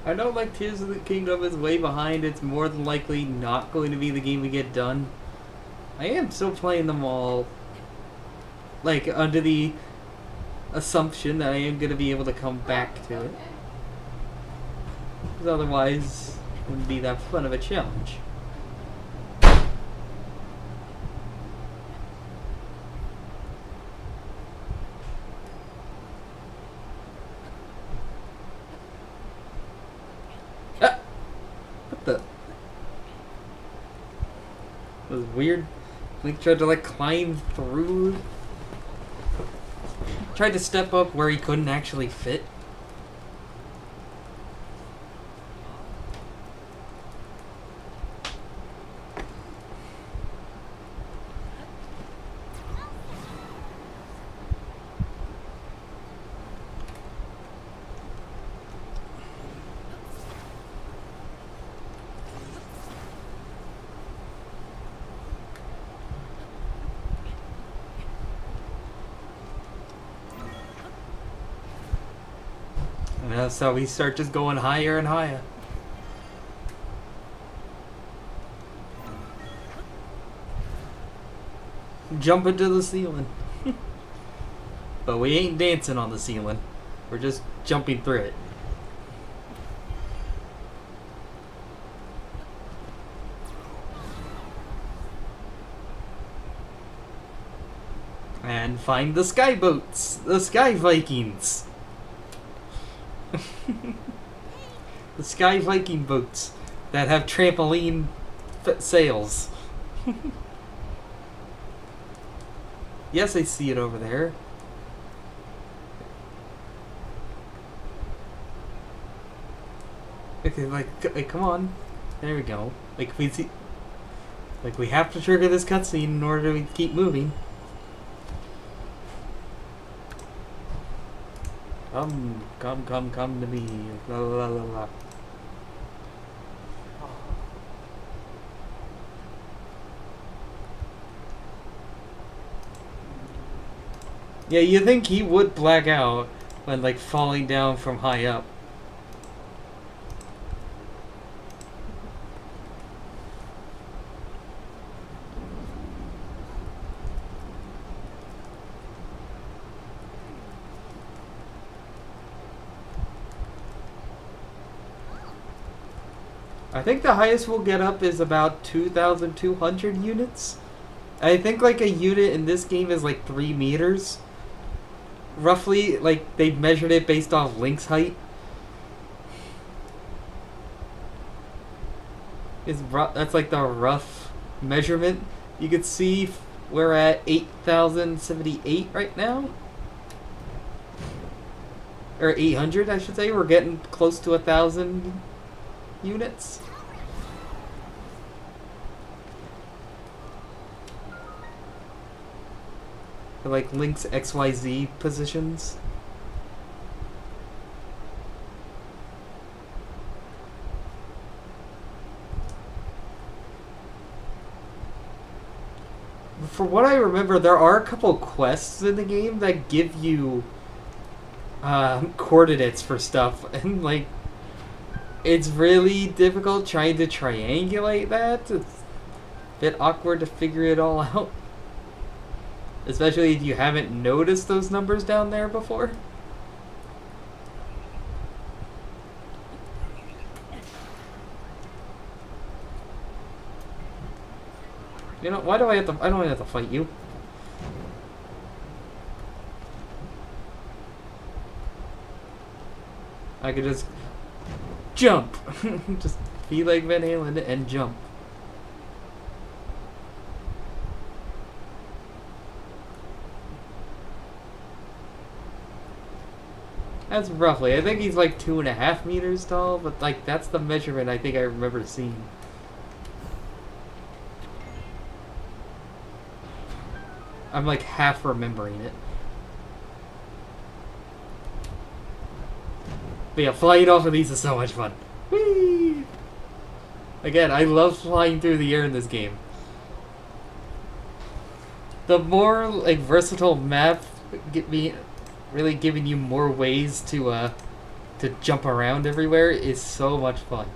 I know, like, Tears of the Kingdom is way behind. It's more than likely not going to be the game we get done. I am still playing them all, like, under the assumption that I am going to be able to come back to it. Because otherwise, it wouldn't be that fun of a challenge. It was weird. Link tried to like climb through. Tried to step up where he couldn't actually fit. And that's how we start just going higher and higher. Jump into the ceiling. But we ain't dancing on the ceiling. We're just jumping through it. And find the sky boats, the sky Vikings. The sky Viking boats that have trampoline sails. Yes, I see it over there. Okay, like, come on. There we go. Like, we see. Like, we have to trigger this cutscene in order to keep moving. Come to me. La la la la. Yeah, you think he would black out when, like, falling down from high up. I think the highest we'll get up is about 2,200 units. I think like a unit in this game is like 3 meters. Roughly, like they measured it based off Link's height. That's like the rough measurement. You could see we're at 8,078 right now. Or 800, I should say. We're getting close to 1,000 units. For like Link's XYZ positions. For what I remember, there are a couple quests in the game that give you coordinates for stuff, and like it's really difficult trying to triangulate that. It's a bit awkward to figure it all out, especially if you haven't noticed those numbers down there before. You know, why do I have to? I don't have to fight you. I could just jump. Just be like Van Halen and jump. That's roughly. I think he's like 2.5 meters tall, but like that's the measurement I think I remember seeing. I'm like half remembering it. But yeah, flying off of these is so much fun. Whee! Again, I love flying through the air in this game. The more like versatile map really giving you more ways to jump around everywhere is so much fun.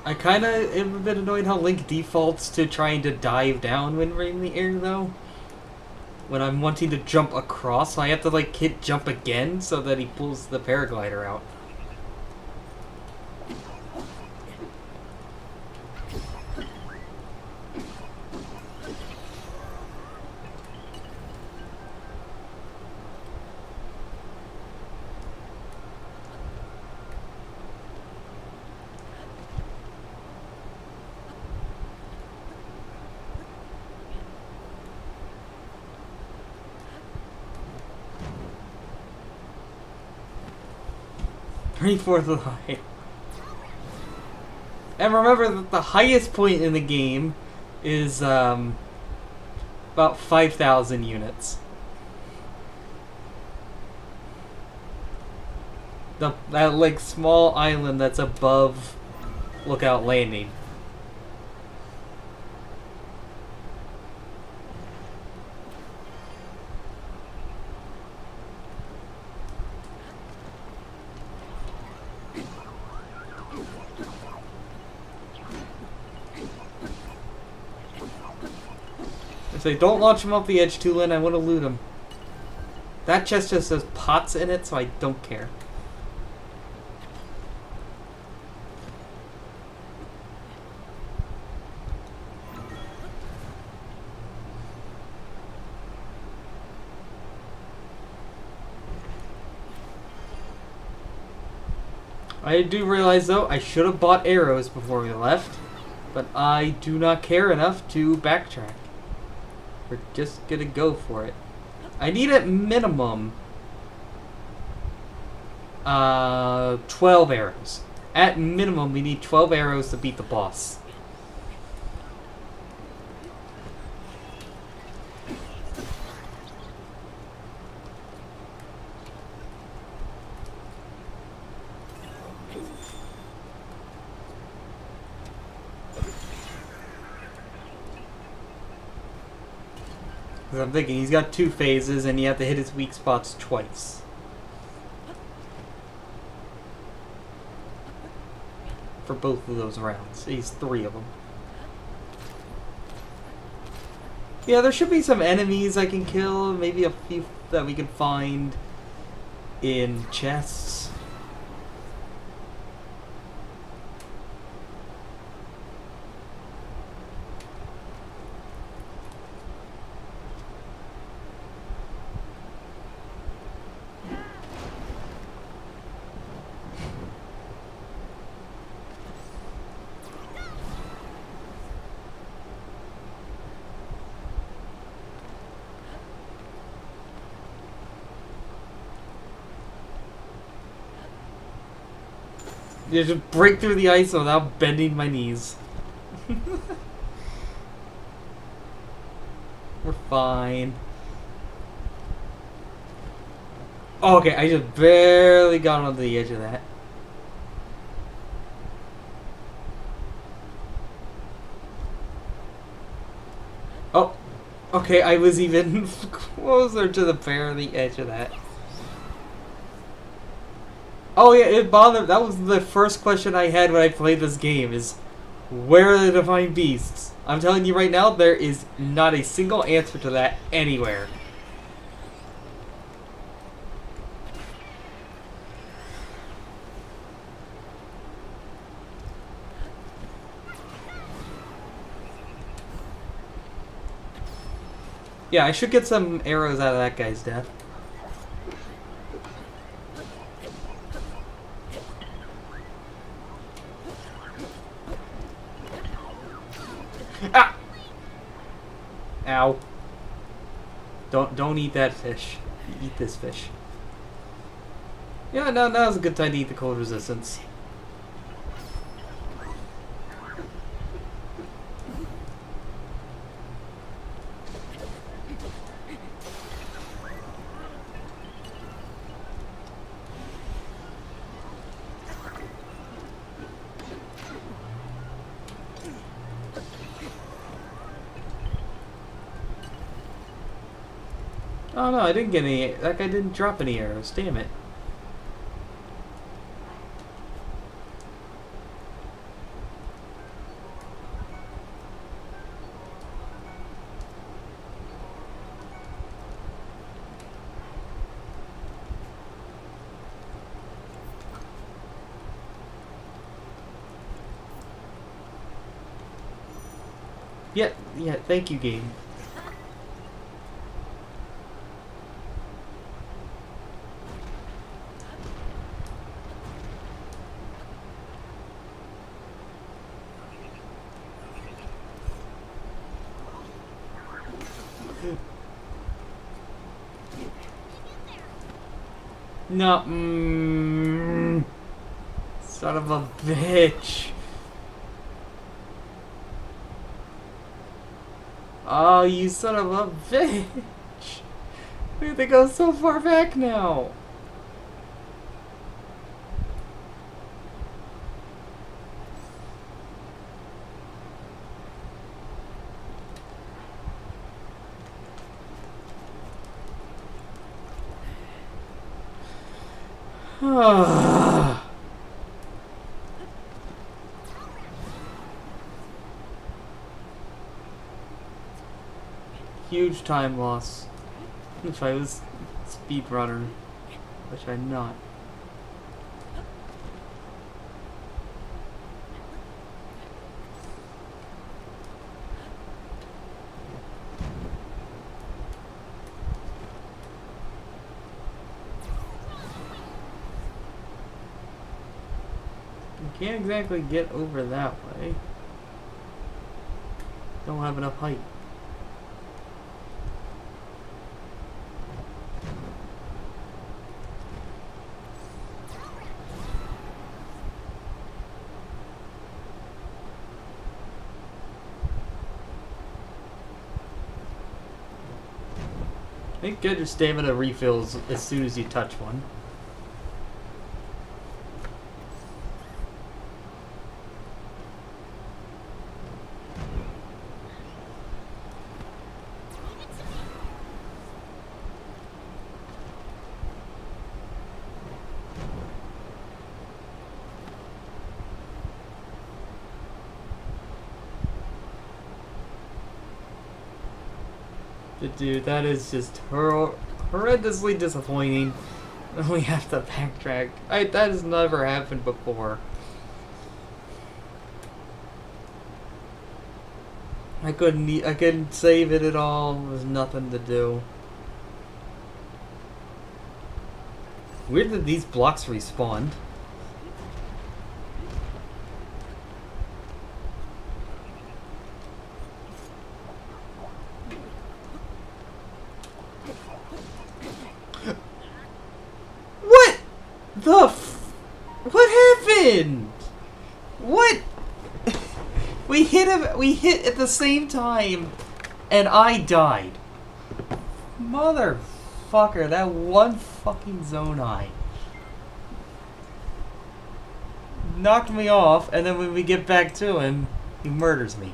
I kind of am a bit annoyed how Link defaults to trying to dive down when we're in the air, though. When I'm wanting to jump across, I have to like hit jump again so that he pulls the paraglider out. Three-fourths of the height. And remember that the highest point in the game is about 5,000 units. That like small island that's above Lookout Landing. Say, don't launch him off the edge, Tulin. I want to loot him. That chest just says pots in it, so I don't care. I do realize, though, I should have bought arrows before we left, but I do not care enough to backtrack. We're just gonna go for it. I need at minimum 12 arrows. At minimum, we need 12 arrows to beat the boss. Because I'm thinking he's got 2 phases and you have to hit his weak spots twice. For both of those rounds. He's 3 of them. Yeah, there should be some enemies I can kill. Maybe a few that we can find in chests. You just break through the ice without bending my knees. We're fine. Oh, okay, I just barely got onto the edge of that. Oh, okay, I was even closer to the barely edge of that. Oh yeah, it bothered. That was the first question I had when I played this game: is where are the divine beasts? I'm telling you right now, there is not a single answer to that anywhere. Yeah, I should get some arrows out of that guy's death. Ah! Ow. Don't eat that fish. Eat this fish. Yeah, no, now's a good time to eat the cold resistance. Oh no, I didn't get any. That guy didn't drop any arrows. Damn it. Yeah, thank you, game. No, son of a bitch. Oh, you son of a bitch. We have to go so far back now. Huge time loss. If I was speedrunner, which I'm not. You can't exactly get over that way. Don't have enough height. I think get your stamina refills as soon as you touch one. Dude, that is just horrendously disappointing. We have to backtrack. That has never happened before. I couldn't save it at all. There's nothing to do. Weird that these blocks respawned. What? What happened? What? We hit at the same time, and I died. Motherfucker, that one fucking zone eye knocked me off, and then when we get back to him, he murders me.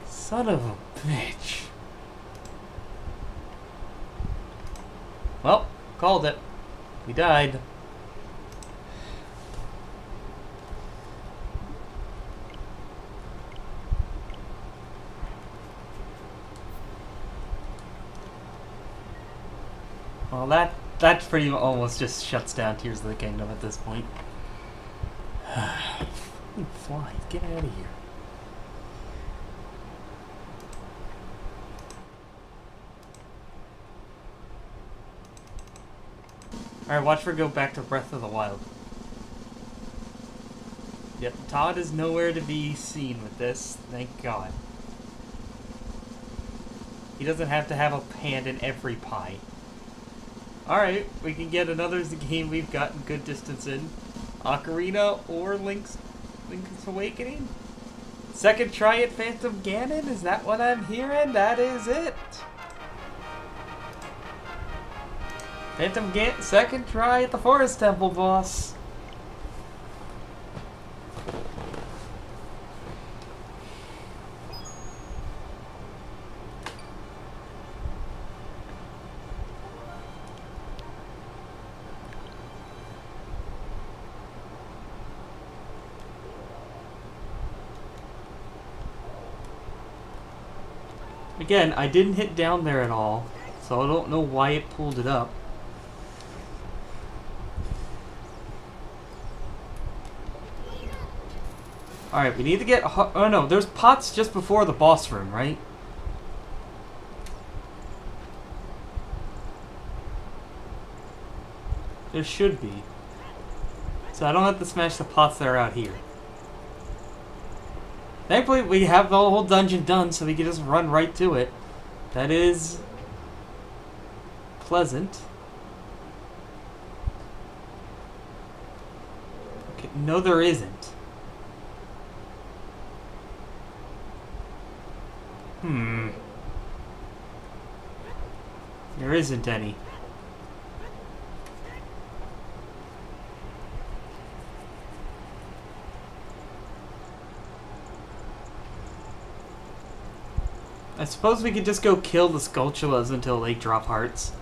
Son of a bitch. Well, called it. We died. Well, that pretty almost just shuts down Tears of the Kingdom at this point. Fly, get out of here. Alright, watch for go back to Breath of the Wild. Yep, Todd is nowhere to be seen with this, thank God. He doesn't have to have a hand in every pie. Alright, we can get another game we've gotten good distance in. Ocarina or Link's Awakening? Second try at Phantom Ganon? Is that what I'm hearing? That is it. Phantom Ganon, second try at the Forest Temple boss. Again, I didn't hit down there at all, so I don't know why it pulled it up. Alright, we need to get... Oh no, there's pots just before the boss room, right? There should be. So I don't have to smash the pots that are out here. Thankfully, we have the whole dungeon done, so we can just run right to it. That is... pleasant. Okay, no, there isn't. There isn't any. I suppose we could just go kill the Skulltulas until they drop hearts.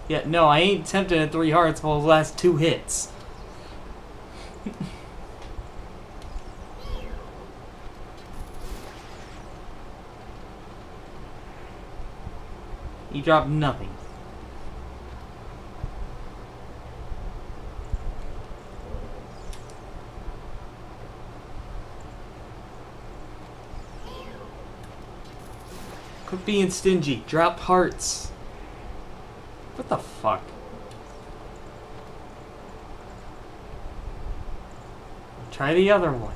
Yeah, no, I ain't tempted at 3 hearts for the last 2 hits. He dropped nothing. Quit being stingy. Drop hearts. What the fuck? Try the other one.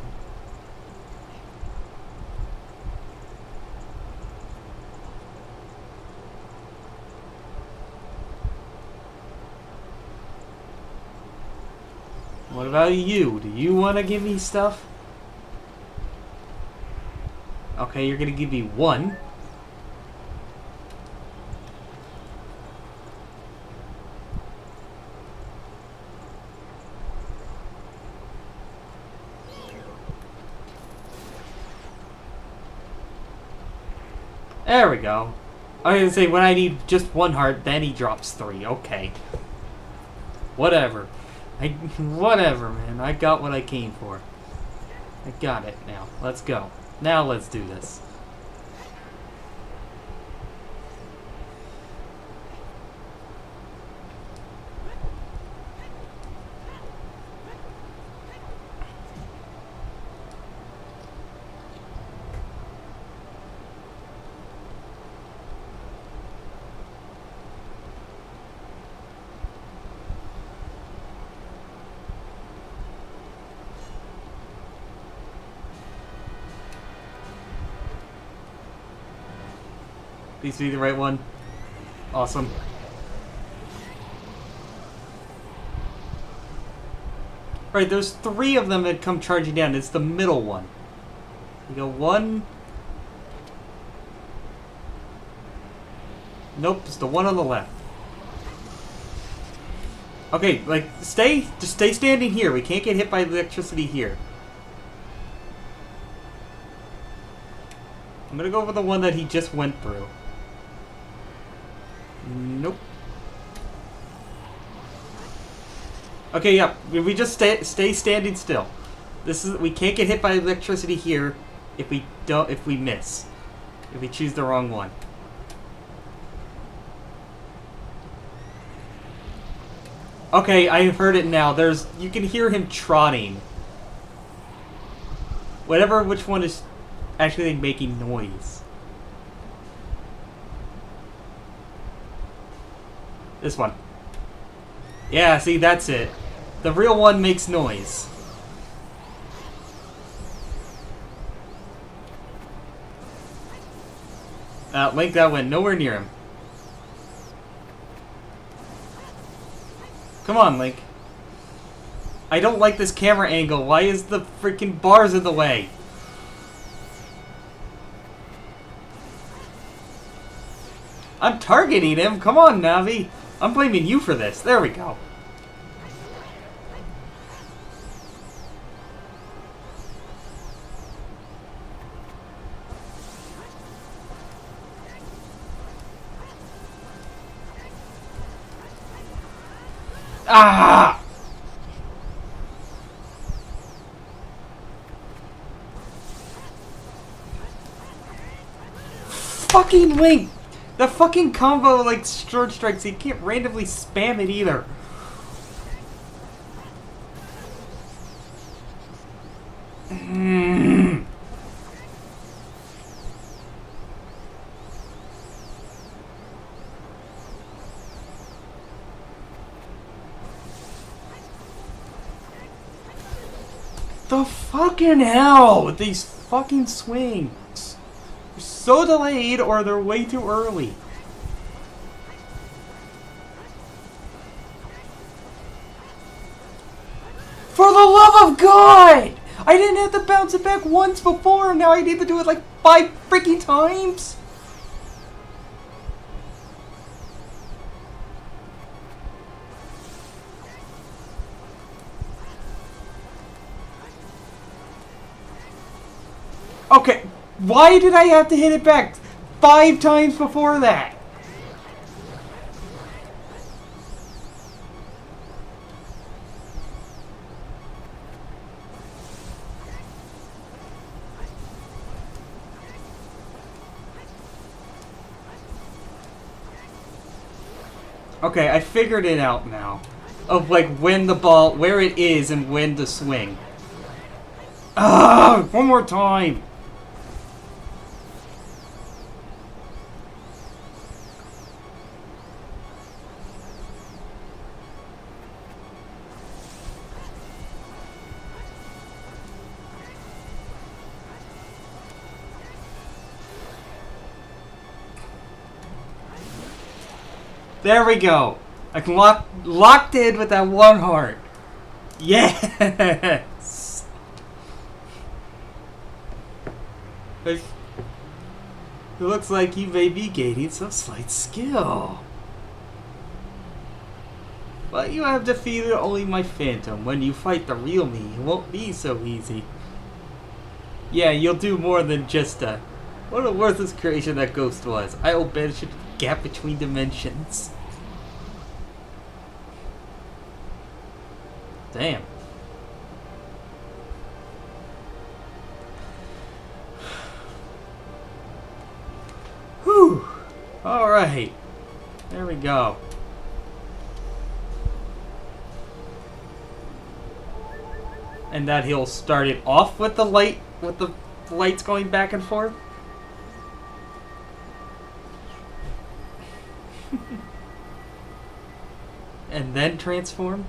What about you? Do you want to give me stuff? Okay, you're gonna give me 1. There we go. I was gonna say, when I need just 1 heart, then he drops 3. Okay. Whatever. Whatever, man. I got what I came for. I got it now. Let's go. Now let's do this. Please be the right one. Awesome. Right, there's 3 of them that come charging down. It's the middle one. You go 1. Nope, it's the one on the left. Okay, like, just stay standing here. We can't get hit by electricity here. I'm gonna go for the one that he just went through. Nope. Okay, yeah, we just stay standing still. We can't get hit by electricity here if we miss. If we choose the wrong one. Okay, I heard it now. You can hear him trotting. Which one is actually making noise. This one. Yeah, see, that's it. The real one makes noise. Link, that went nowhere near him. Come on, Link. I don't like this camera angle. Why is the freaking bars in the way? I'm targeting him. Come on, Navi. I'm blaming you for this. There we go. Ah! Fucking Link! The fucking combo, like, short strikes, you can't randomly spam it either. The fucking hell with these fucking swings. They're so delayed or they're way too early. For the love of God! I didn't have to bounce it back once before, and now I need to do it like 5 freaking times? Okay, why did I have to hit it back 5 times before that? Okay, I figured it out now. Of like when the ball, where it is and when to swing. Ah, one more time. There we go. I can locked in with that 1 heart. Yes. It looks like you may be gaining some slight skill. But you have defeated only my phantom. When you fight the real me, it won't be so easy. Yeah, you'll do more than just What a worthless creation that ghost was. I will banish it to the gap between dimensions. Damn. Whew. Alright. There we go. And that he'll start it off with the light, with the lights going back and forth. And then transform.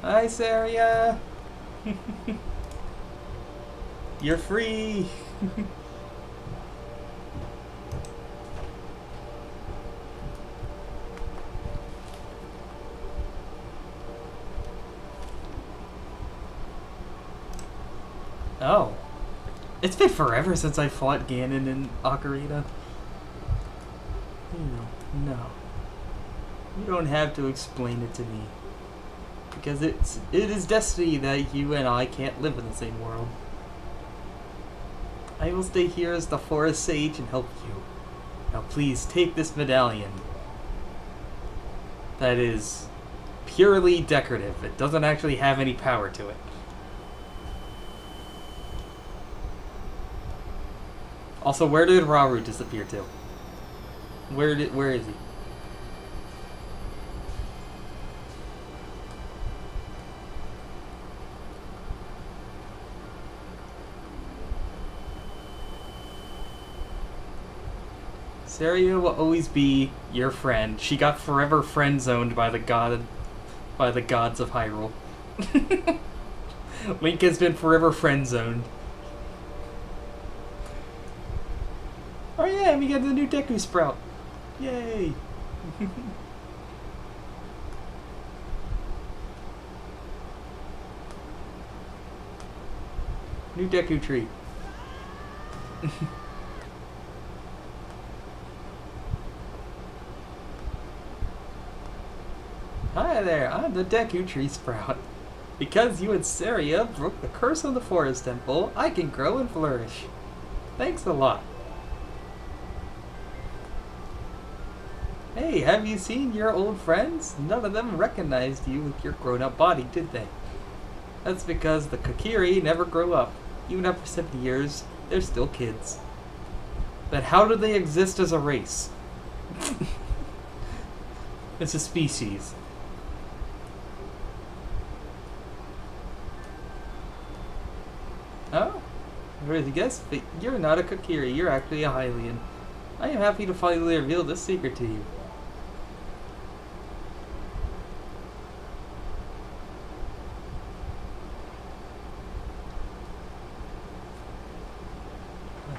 Hi, Saria. You're free. Oh. It's been forever since I fought Ganon in Ocarina. No. You don't have to explain it to me. Because it is destiny that you and I can't live in the same world. I will stay here as the forest sage and help you. Now please take this medallion. That is purely decorative. It doesn't actually have any power to it. Also, where did Rauru disappear to? Where is he? Saria will always be your friend. She got forever friend-zoned by the gods of Hyrule. Link has been forever friend-zoned. Oh yeah, we got the new Deku Sprout. Yay! New Deku tree. Hi there, I'm the Deku Tree Sprout. Because you and Saria broke the curse of the Forest Temple, I can grow and flourish. Thanks a lot. Hey, have you seen your old friends? None of them recognized you with your grown-up body, did they? That's because the Kokiri never grow up. Even after 70 years, they're still kids. But how do they exist as a race? It's a species. Oh? Where'd you guess? But you're not a Kokiri, you're actually a Hylian. I am happy to finally reveal this secret to you.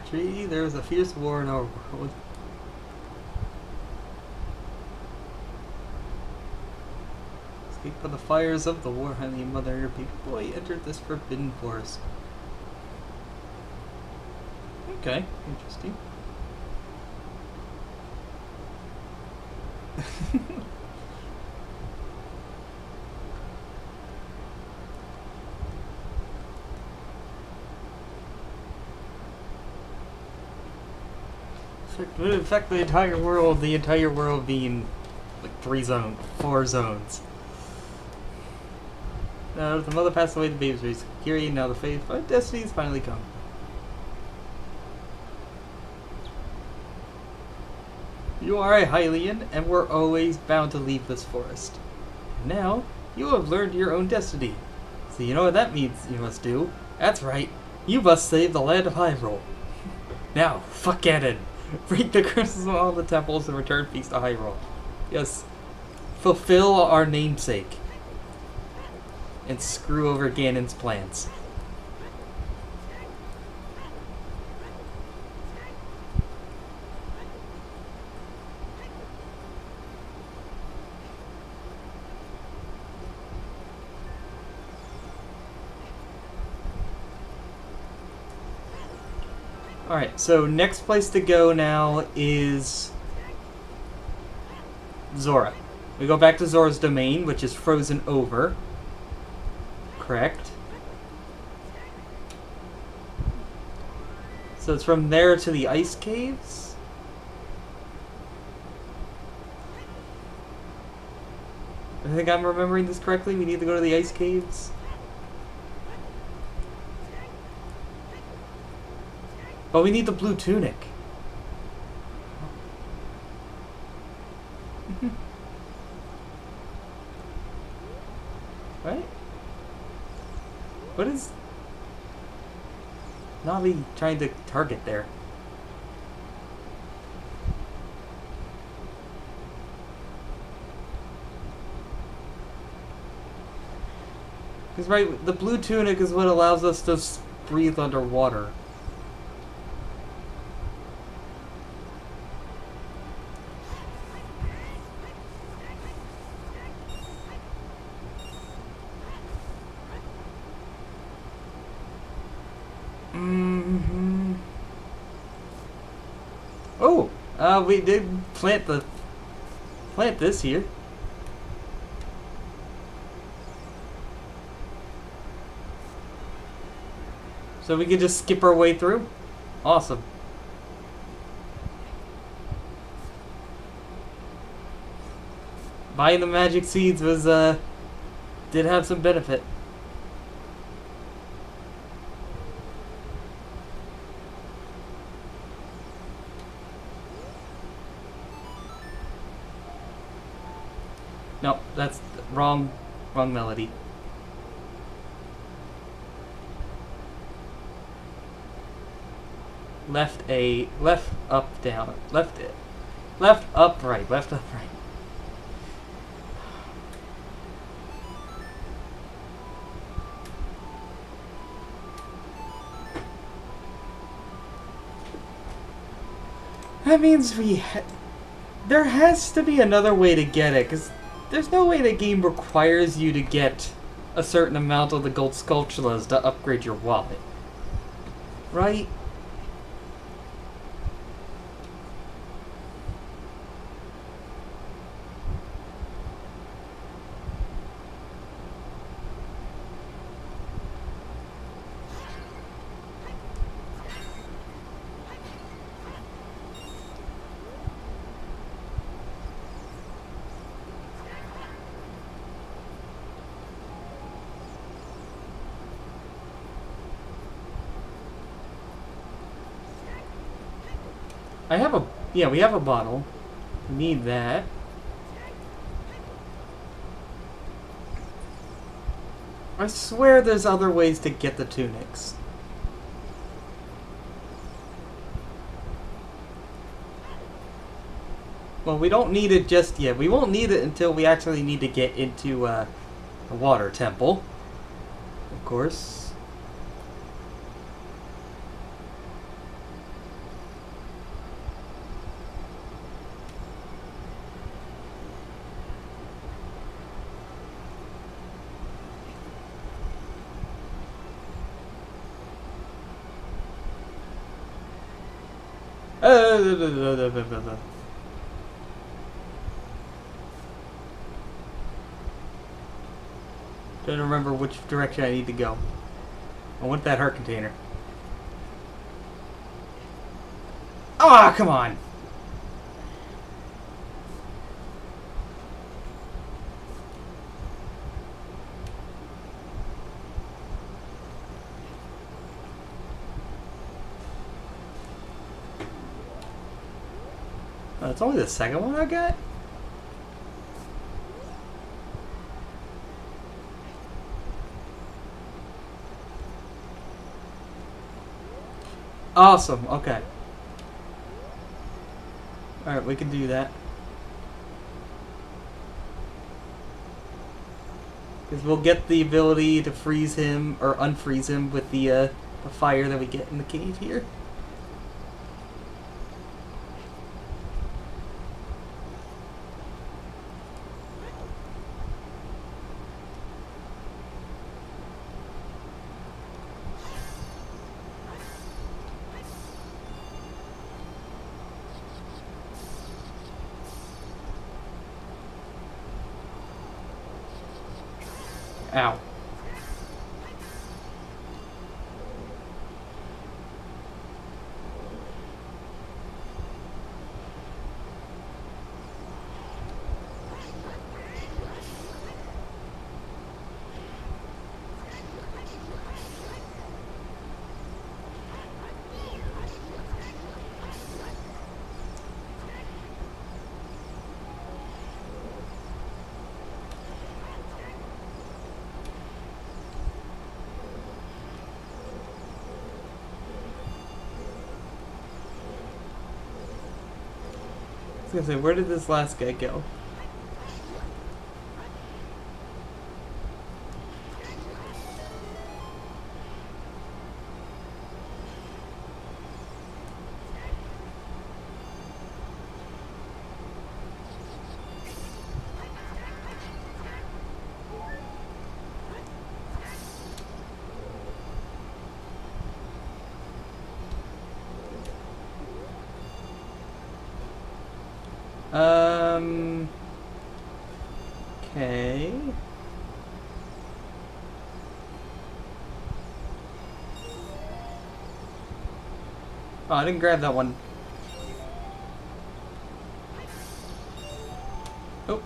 Tree, there is a fierce war in our world. Escape from the fires of the war, honey mother. Big boy entered this forbidden forest. Okay, interesting. In fact, the entire world being like 4 zones. Now the mother passed away, the baby's raised Kiri, now the faith, but destiny's finally come. You are a Hylian, and we're always bound to leave this forest. Now, you have learned your own destiny. So you know what that means you must do? That's right, you must save the land of Hyrule. Now, fuck Ganon. Break the curses of all the temples and return peace to Hyrule. Yes, fulfill our namesake. And screw over Ganon's plans. Alright, so next place to go now is Zora. We go back to Zora's domain, which is frozen over. Correct. So it's from there to the ice caves? I think I'm remembering this correctly. We need to go to the ice caves. But we need the blue tunic. Right? What is Navi trying to target there? Because, right, the blue tunic is what allows us to breathe underwater. Oh! We did plant this here. So we could just skip our way through? Awesome. Buying the magic seeds was, did have some benefit. No, that's wrong melody. Left up, down, left up, right, left up, right. That means there has to be another way to get it, because there's no way the game requires you to get a certain amount of the gold sculptulas to upgrade your wallet. Right? We have a bottle. We need that. I swear there's other ways to get the tunics. Well, we don't need it just yet. We won't need it until we actually need to get into the water temple. Of course. Don't remember which direction I need to go. I want that heart container. Ah, come on! Oh, it's only the second one I got? Awesome, okay. Alright, we can do that. Because we'll get the ability to freeze him, or unfreeze him, with the fire that we get in the cave here. Ow. was gonna say, where did this last guy go? Okay. Oh, I didn't grab that one. Oh. You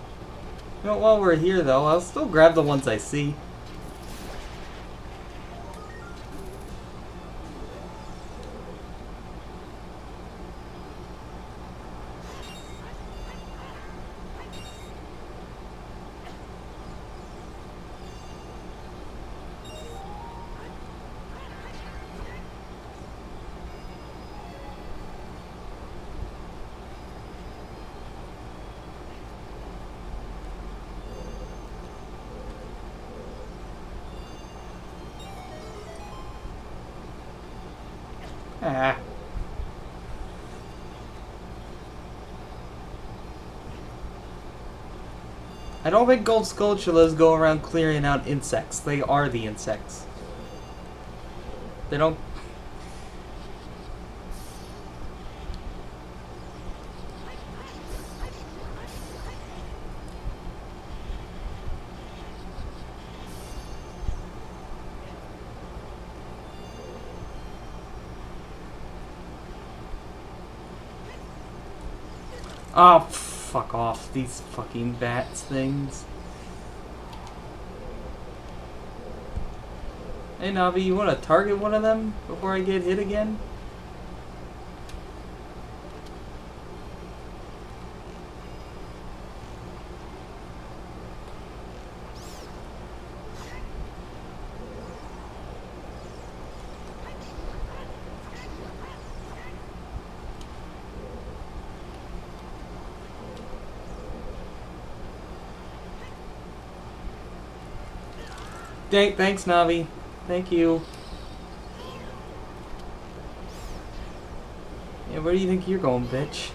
know, while we're here, though, I'll still grab the ones I see. Ah. I don't think gold skulltulas go around clearing out insects. They are the insects. They don't... Oh, fuck off. These fucking bats things. Hey, Navi, you want to target one of them before I get hit again? Thanks, Navi. Thank you. Yeah, where do you think you're going, bitch?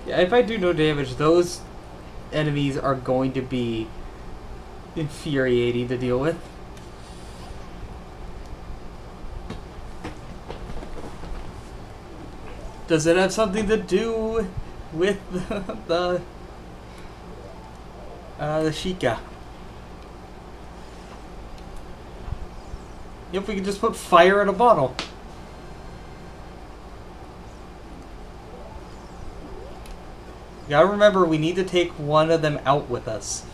Yeah, if I do no damage, those enemies are going to be infuriating to deal with. Does it have something to do with the Sheikah? Yep, we can just put fire in a bottle. You gotta remember, we need to take one of them out with us.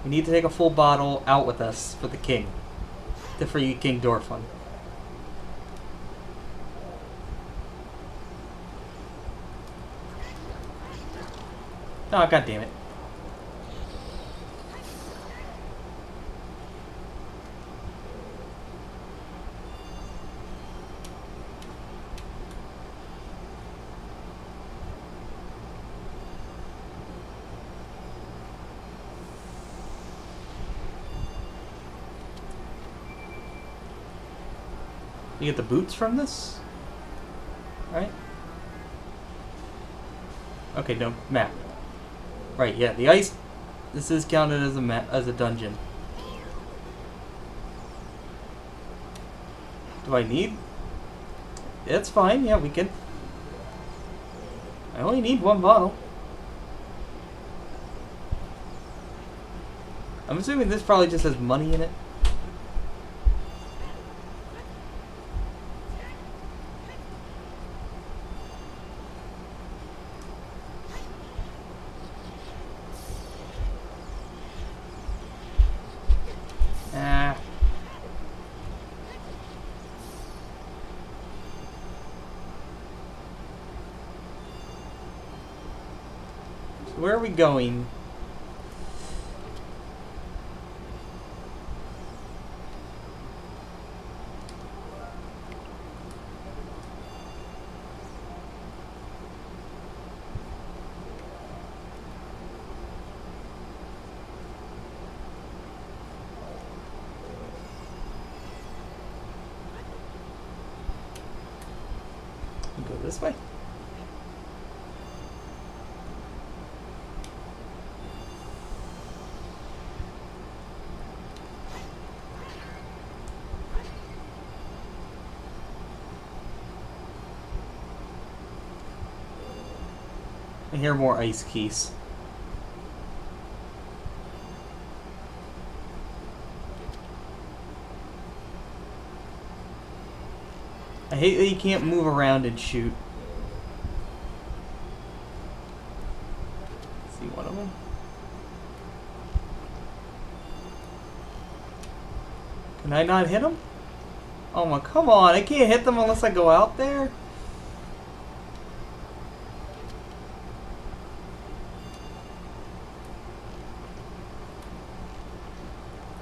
We need to take a full bottle out with us for the king. To free King Dorfun. Oh, god damn it. You get the boots from this? Right? Okay, no, map. Right, yeah, the ice... This is counted as a map, as a dungeon. Do I need... It's fine, yeah, we can... I only need one bottle. I'm assuming this probably just has money in it. Where are we going? Go this way. I hear more ice keys. I hate that you can't move around and shoot. See one of them? Can I not hit them? Oh my, come on, I can't hit them unless I go out there?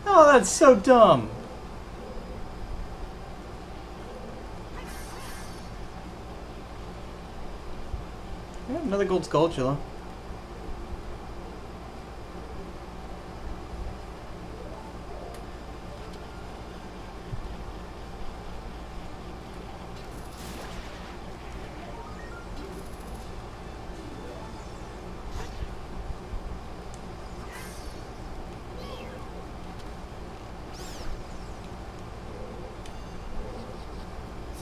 Oh, that's so dumb. Yeah, another gold Skulltula.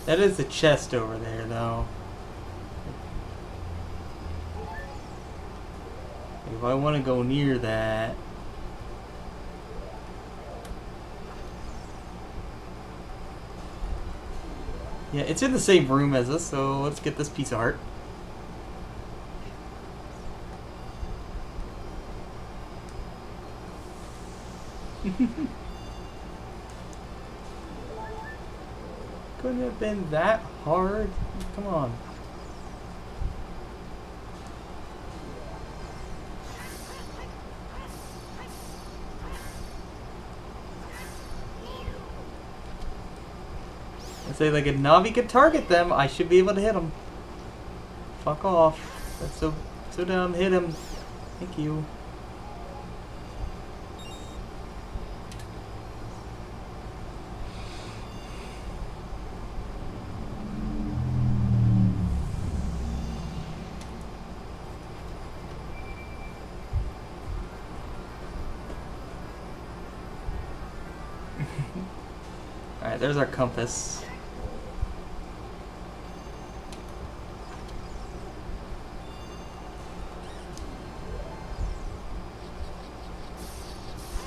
That is a chest over there, though. If I want to go near that... Yeah, it's in the same room as us, so let's get this piece of art. Couldn't have been that hard. Come on. I say, like, if Navi could target them, I should be able to hit them. Fuck off. That's so dumb. Hit him. Thank you. Alright, there's our compass.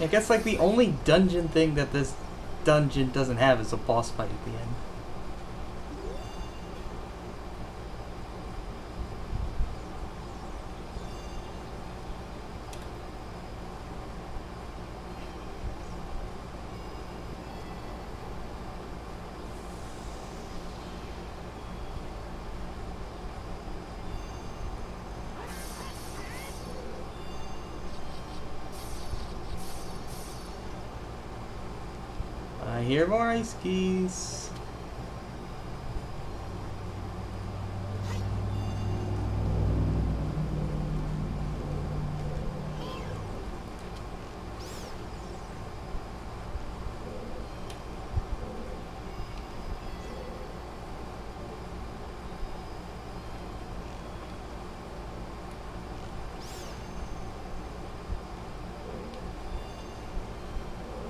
I guess, like, the only dungeon thing that this dungeon doesn't have is a boss fight at the end. I hear more ice keys.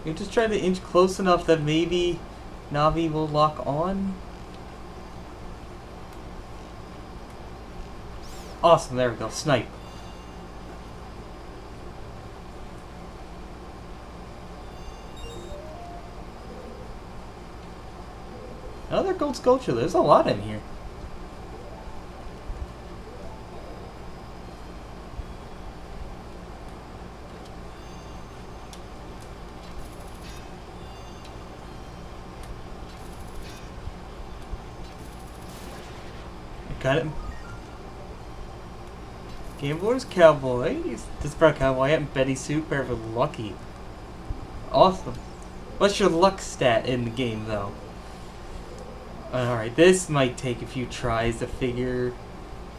You just try to inch close enough that maybe Navi will lock on. Awesome, there we go. Snipe. Another gold sculpture. There's a lot in here. Got it. Gambler's Cowboy. He's this brown cowboy hat and Betty suit, pair of lucky. Awesome. What's your luck stat in the game, though? Alright, this might take a few tries to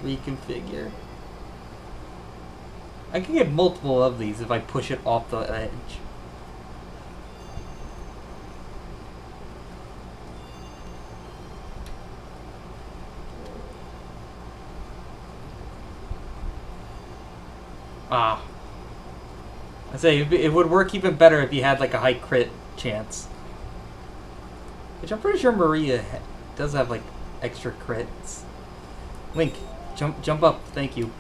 reconfigure. I can get multiple of these if I push it off the edge. Ah. I say, it would work even better if you had like a high crit chance. Which I'm pretty sure Maria does have like extra crits. Link, jump up, thank you.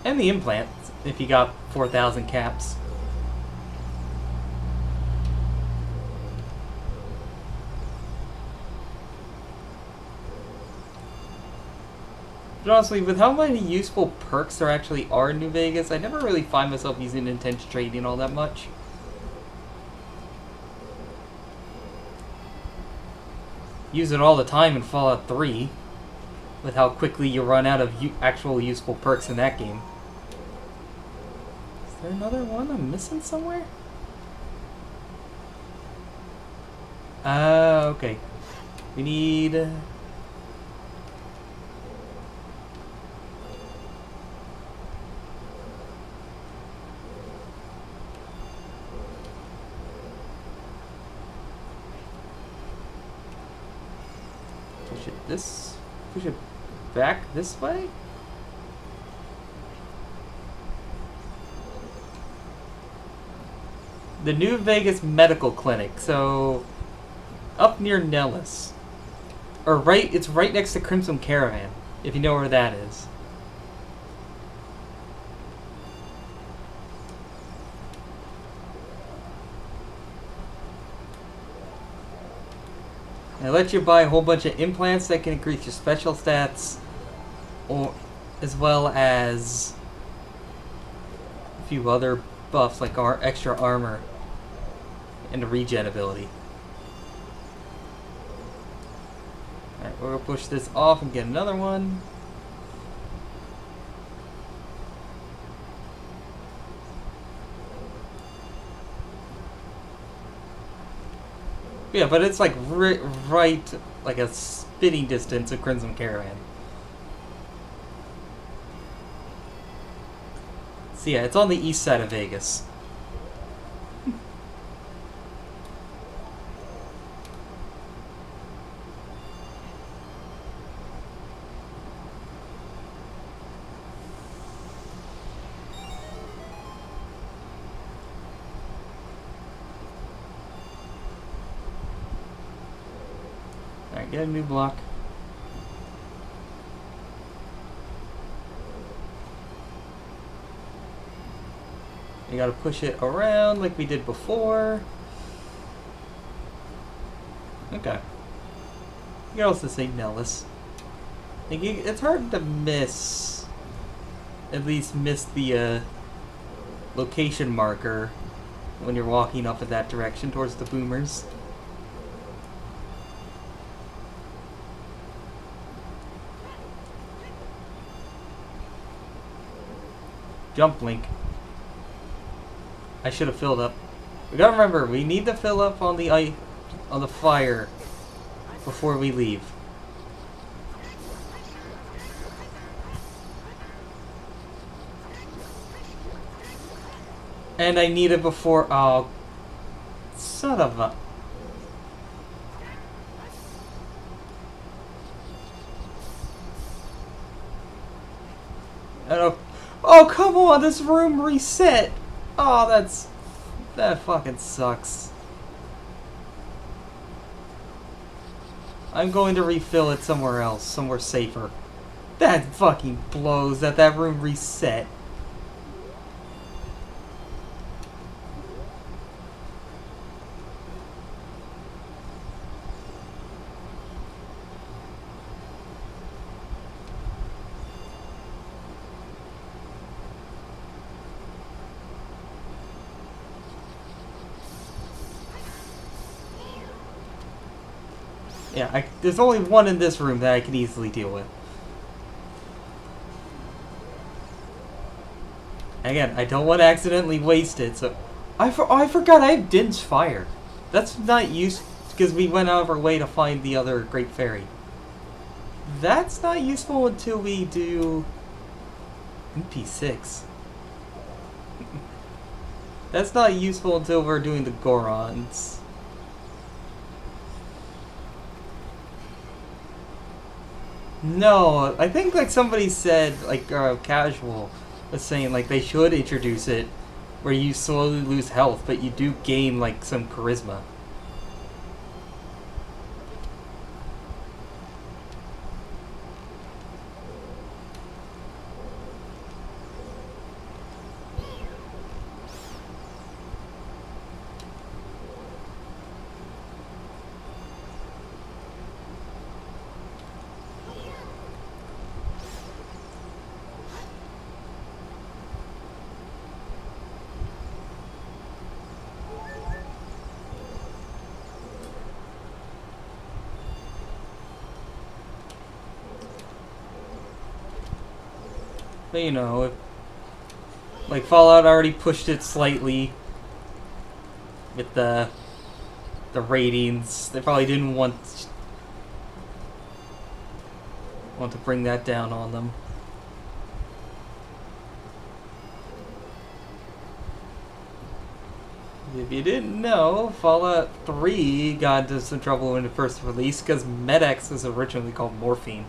And the implant, if you got 4,000 caps. But honestly, with how many useful perks there actually are in New Vegas, I never really find myself using intense trading all that much. Use it all the time in Fallout 3, with how quickly you run out of actual useful perks in that game. Is there another one I'm missing somewhere? Okay. We need... push it back this way? The New Vegas Medical Clinic, so up near Nellis. Or it's right next to Crimson Caravan, if you know where that is. They let you buy a whole bunch of implants that can increase your special stats, or as well as a few other buffs like extra armor and a regen ability. Alright, we're gonna push this off and get another one. Yeah, but it's like right, like a spitting distance of Crimson Caravan. So yeah, it's on the east side of Vegas. Alright, get a new block. You gotta push it around like we did before. Okay. You can also say Nellis. It's hard to miss. At least miss the location marker when you're walking up in that direction towards the boomers. Jump, Link. I should have filled up. We gotta remember, we need to fill up on the fire before we leave. And I need it before. Oh, son of a. Oh, come on, this room reset. Oh, that fucking sucks. I'm going to refill it somewhere else, somewhere safer. That fucking blows that room reset. Yeah, there's only one in this room that I can easily deal with. Again, I don't want to accidentally waste it, so... I forgot I have Din's Fire. That's not useful, because we went out of our way to find the other Great Fairy. That's not useful until we do... MP6. That's not useful until we're doing the Gorons. No, I think like somebody said, like casual was saying like they should introduce it where you slowly lose health, but you do gain like some charisma. But you know, if, like Fallout already pushed it slightly with the ratings. They probably didn't want to bring that down on them. If you didn't know, Fallout 3 got into some trouble when it first released because Med-X was originally called morphine.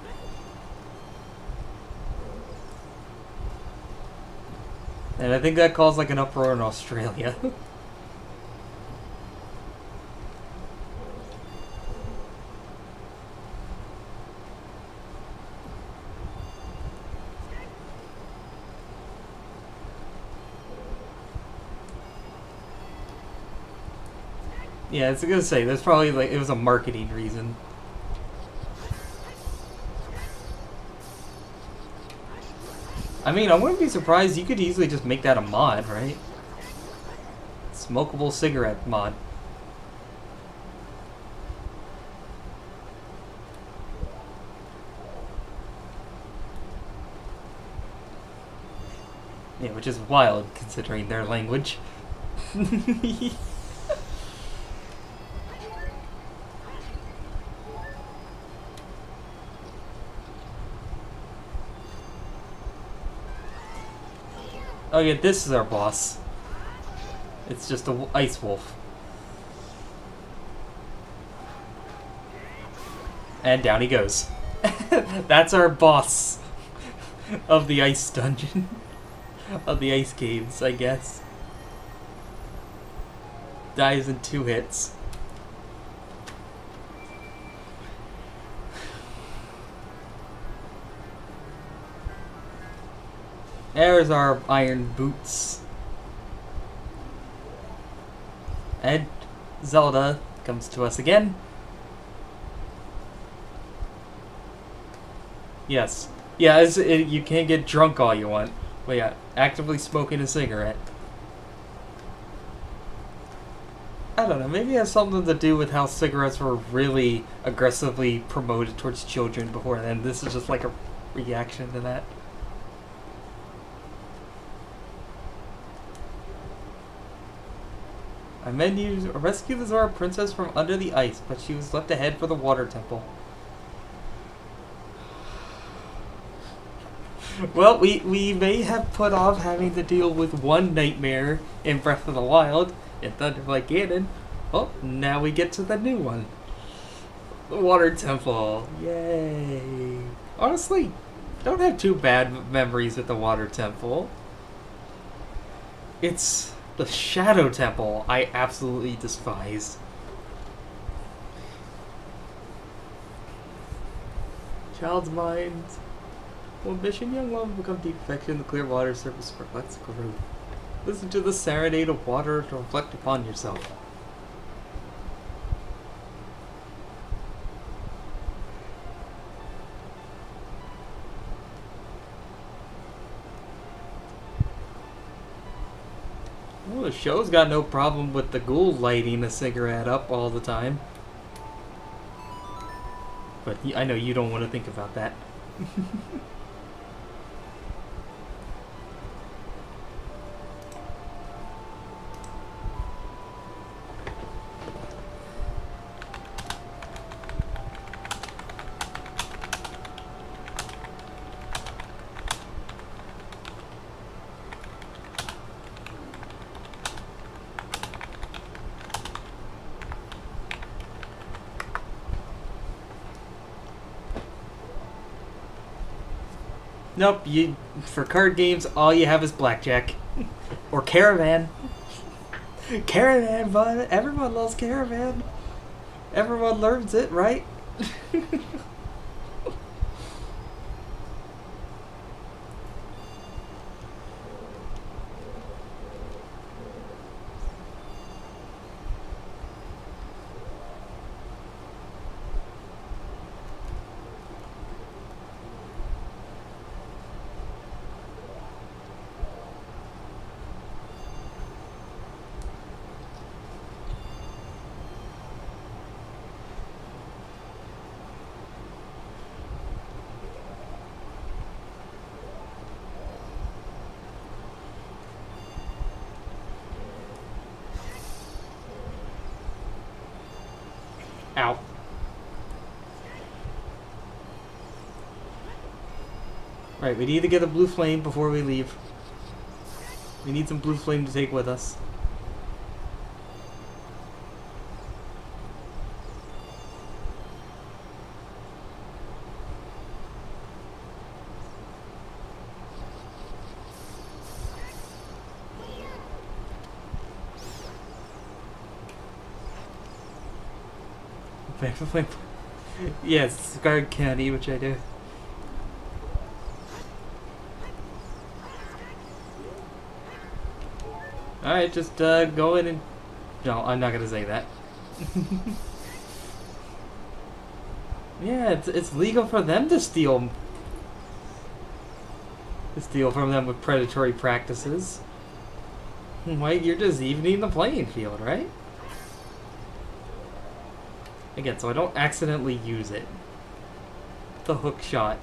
And I think that caused like an uproar in Australia. Yeah, I was gonna say, there's probably like, it was a marketing reason. I mean, I wouldn't be surprised, you could easily just make that a mod, right? Smokable cigarette mod. Yeah, which is wild considering their language. Oh yeah, this is our boss. It's just a ice wolf. And down he goes. That's our boss of the ice dungeon. Of the ice caves, I guess. Dies in 2 hits. There's our iron boots. And Zelda comes to us again. Yes. Yeah, you can't get drunk all you want. But yeah, actively smoking a cigarette. I don't know, maybe it has something to do with how cigarettes were really aggressively promoted towards children before then. This is just like a reaction to that. Our men used to rescue the Zora princess from under the ice, but she was left ahead for the water temple. Well, we may have put off having to deal with one nightmare in Breath of the Wild, in Thunderblight Ganon. Well, now we get to the new one. The water temple. Yay. Honestly, don't have too bad memories with the water temple. It's the Shadow Temple I absolutely despise. Child's mind. When mission young one will become deep affection, the clear water surface reflects growth. Listen to the serenade of water to reflect upon yourself. Well, the show's got no problem with the ghoul lighting a cigarette up all the time. but I know you don't want to think about that. Nope, for card games, all you have is blackjack. Or Caravan. Caravan, bud. Everyone loves Caravan. Everyone learns it, right? Ow. Right, we need to get a blue flame before we leave. We need some blue flame to take with us. Yes, guard candy, which I do. Alright, just go in and... No, I'm not gonna say that. Yeah, it's legal for them to steal from them with predatory practices. Wait, you're just evening the playing field, right? Again, so I don't accidentally use it. The hook shot.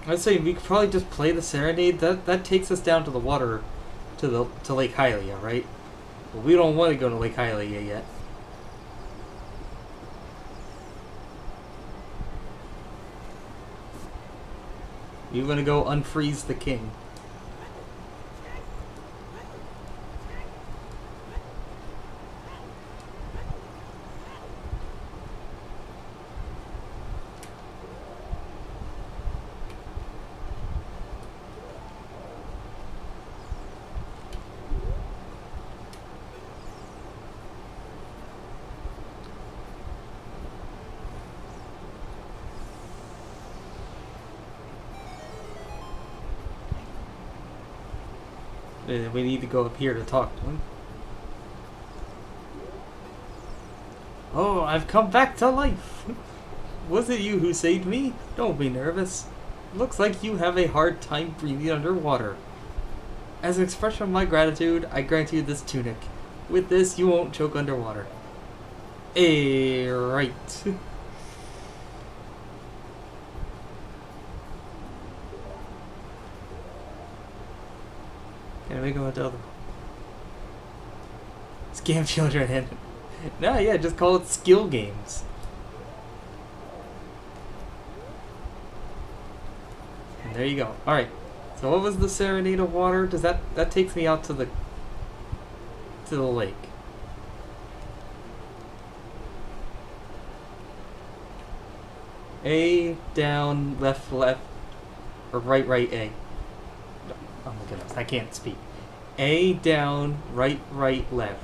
I'd say we could probably just play the Serenade. That takes us down to the water, to Lake Hylia, right? But we don't want to go to Lake Hylia yet. We want to go unfreeze the king. We need to go up here to talk to him. Oh, I've come back to life! Was it you who saved me? Don't be nervous. Looks like you have a hard time breathing underwater. As an expression of my gratitude, I grant you this tunic. With this, you won't choke underwater. Right. Can we go into other... Scam children. No, yeah, just call it skill games. And there you go. Alright. So what was the Serenade of Water? Does that takes me out to the lake. A, down, left, or right, A. Oh my goodness, I can't speak. A, down, right, left.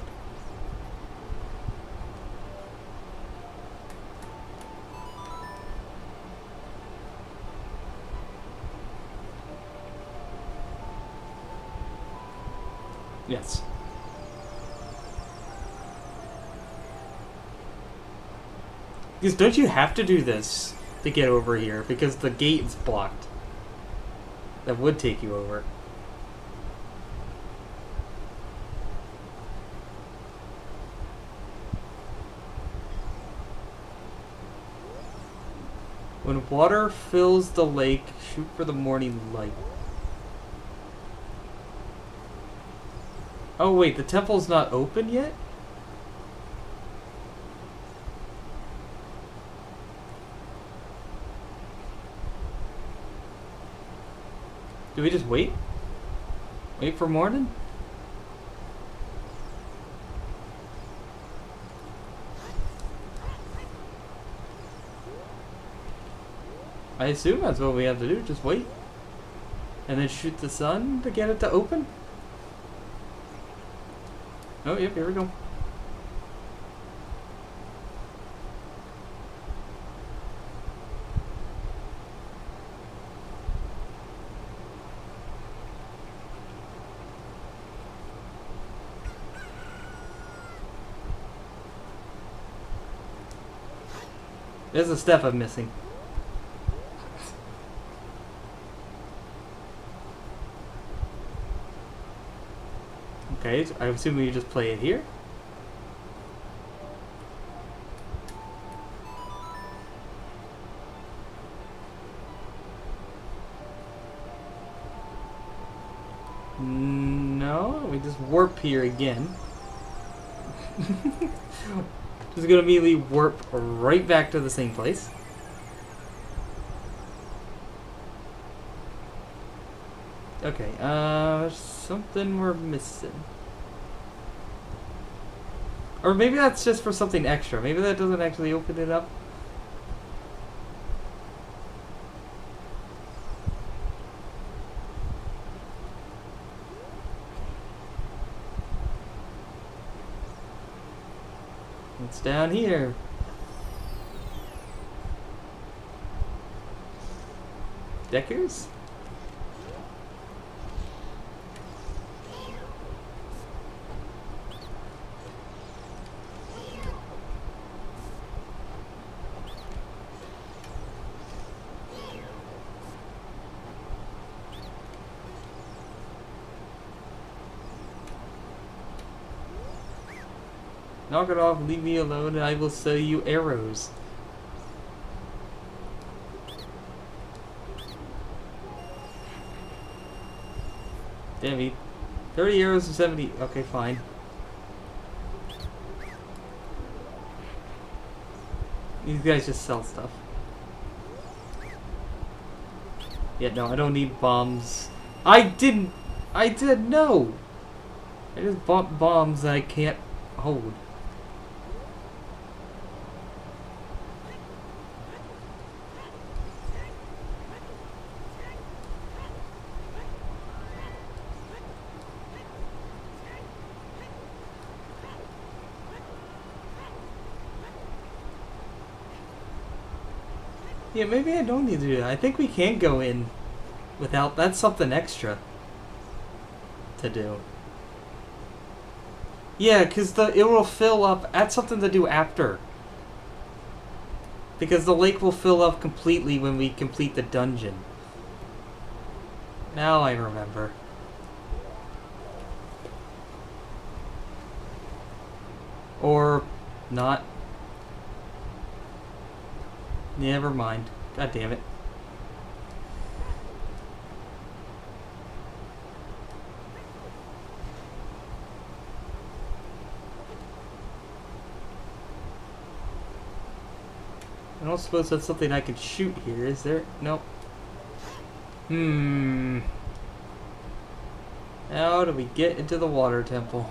Yes. Because don't you have to do this to get over here? Because the gate is blocked. That would take you over. When water fills the lake, shoot for the morning light. Oh wait, the temple's not open yet? Do we just wait? Wait for morning? I assume that's what we have to do, just wait. And then shoot the sun to get it to open? Oh, yep, here we go. There's a step I'm missing. Okay, so I assume you just play it here. No, we just warp here again. Just gonna immediately warp right back to the same place. Okay, something we're missing. Or maybe that's just for something extra. Maybe that doesn't actually open it up. It's down here. Deckers? Knock it off, leave me alone, and I will sell you arrows. Damn it. 30 arrows and 70. Okay, fine. These guys just sell stuff. Yeah, no, I don't need bombs. I did no! I just bought bombs that I can't hold. Yeah, maybe I don't need to do that. I think we can go in without... That's something extra to do. Yeah, because it will fill up... That's something to do after. Because the lake will fill up completely when we complete the dungeon. Now I remember. Or not. Never mind. God damn it. I don't suppose that's something I can shoot here, is there? Nope. How do we get into the water temple?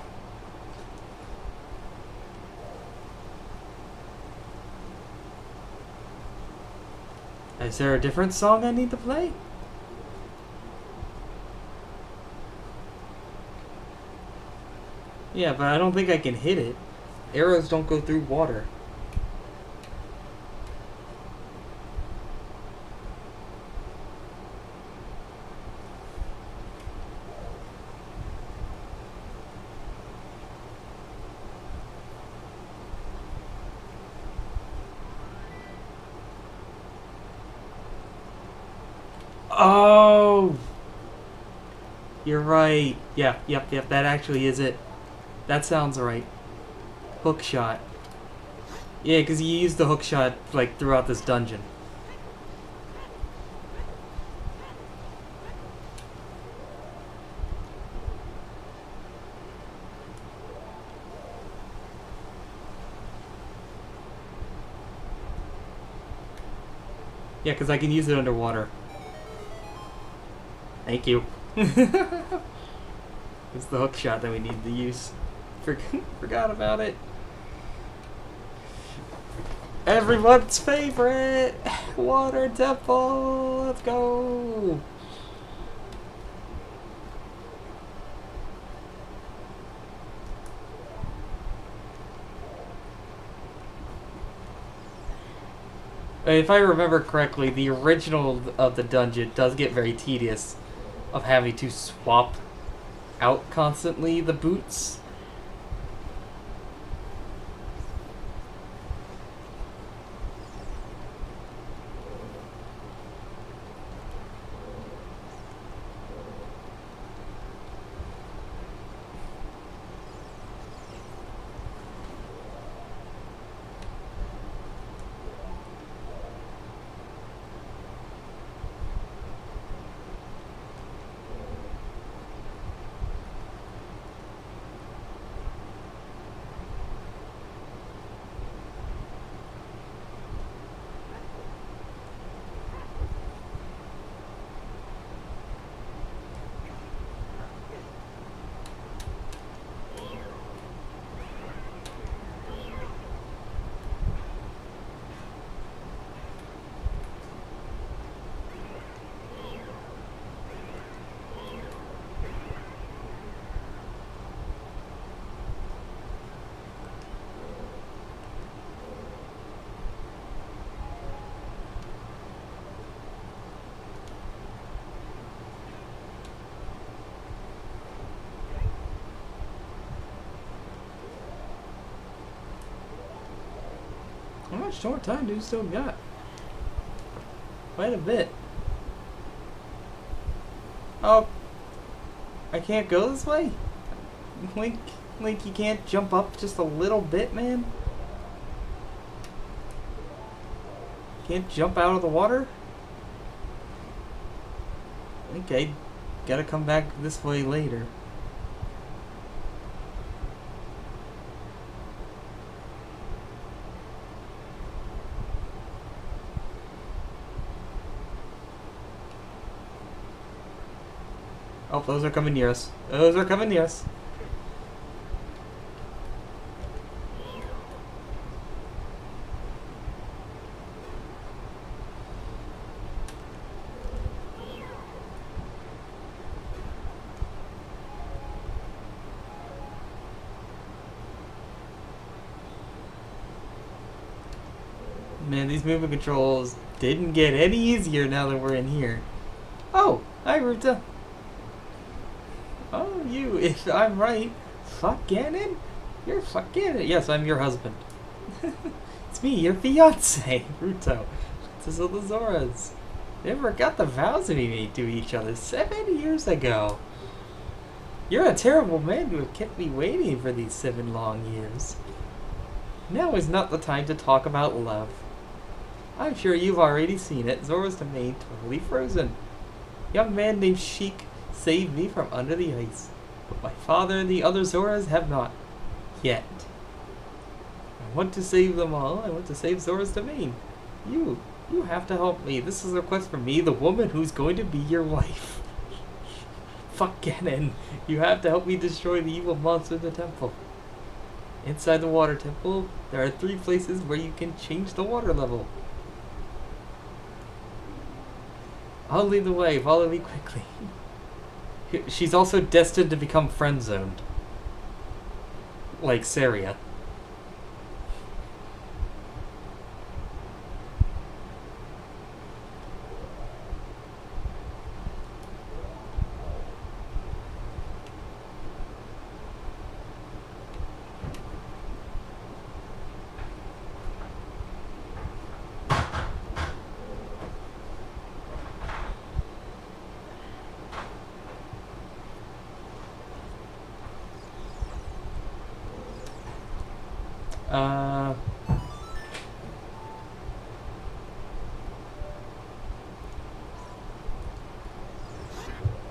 Is there a different song I need to play? Yeah, but I don't think I can hit it. Arrows don't go through water. Oh! You're right. Yeah, yep, that actually is it. That sounds right. Hook shot. Yeah, because you use the hook shot, like, throughout this dungeon. Yeah, because I can use it underwater. Thank you. It's the hook shot that we need to use. Forgot about it. Everyone's favorite water temple. Let's go. If I remember correctly, the original of the dungeon does get very tedious of having to swap out constantly the boots. How much more time do you still got? Quite a bit. Oh, I can't go this way? Link, you can't jump up just a little bit, man? Can't jump out of the water? Okay, gotta come back this way later. Oh, those are coming near us. Those are coming near us. Man, these movement controls didn't get any easier now that we're in here. Oh, hi, Ruta. Oh, you, if I'm right, fuck Ganon? You're fuck Ganon. Yes, I'm your husband. It's me, your fiance, Ruto. This is the Zoras. They forgot the vows we made to each other 7 years ago. You're a terrible man to have kept me waiting for these 7 long years. Now is not the time to talk about love. I'm sure you've already seen it. Zora's domain totally frozen. Young man named Sheik saved me from under the ice, but my father and the other Zoras have not. Yet. I want to save them all. I want to save Zora's domain. You have to help me. This is a request from me, the woman who's going to be your wife. Fuck Ganon. You have to help me destroy the evil monster in the temple. Inside the water temple, there are 3 places where you can change the water level. I'll lead the way. Follow me quickly. She's also destined to become friend-zoned. Like Saria.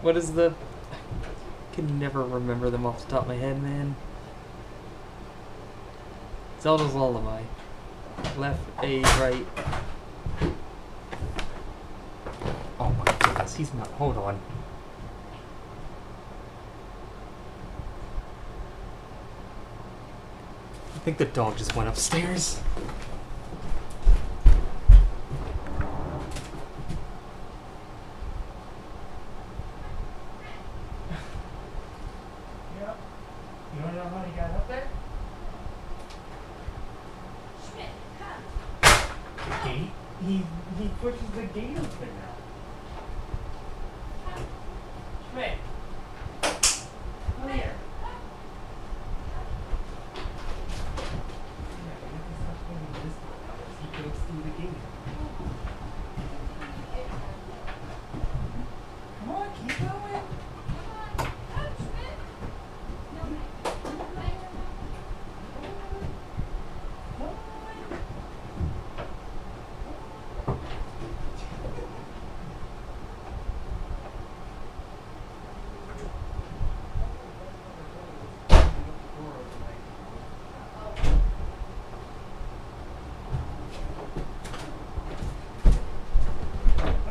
What is the... I can never remember them off the top of my head, man. Zelda's Lullaby. Left, A, right. Oh my goodness, he's not... Hold on. I think the dog just went upstairs. Yep. You wanna know how he got up there? Schmidt, come. The gate? He pushes the gate open now. Schmidt. Come here. He goes through the gate. Come on, keep going.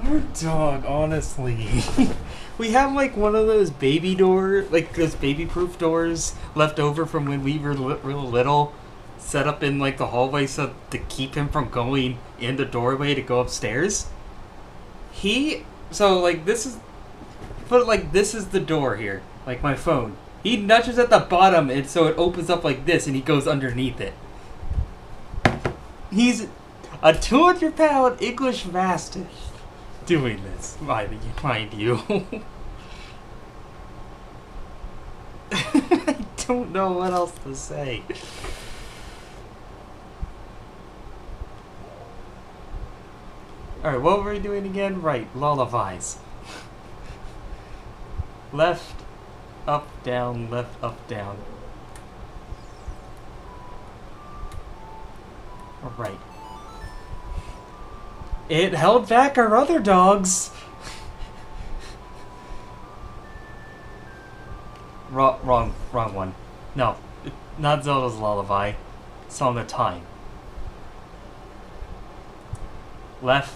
Our dog, honestly. We have like one of those baby doors, like those baby-proof doors left over from when we were real little, set up in like the hallway so to keep him from going in the doorway to go upstairs. So like this is the door here, like my phone. He nudges at the bottom and so it opens up like this and he goes underneath it. He's a 200-pound English Mastiff doing this, mind you. I don't know what else to say. Alright, what were we doing again? Right, lullabies. Left, up, down, left, up, down. Alright. It held back our other dogs. Wrong one. No, not Zelda's Lullaby. Song of Time. Left,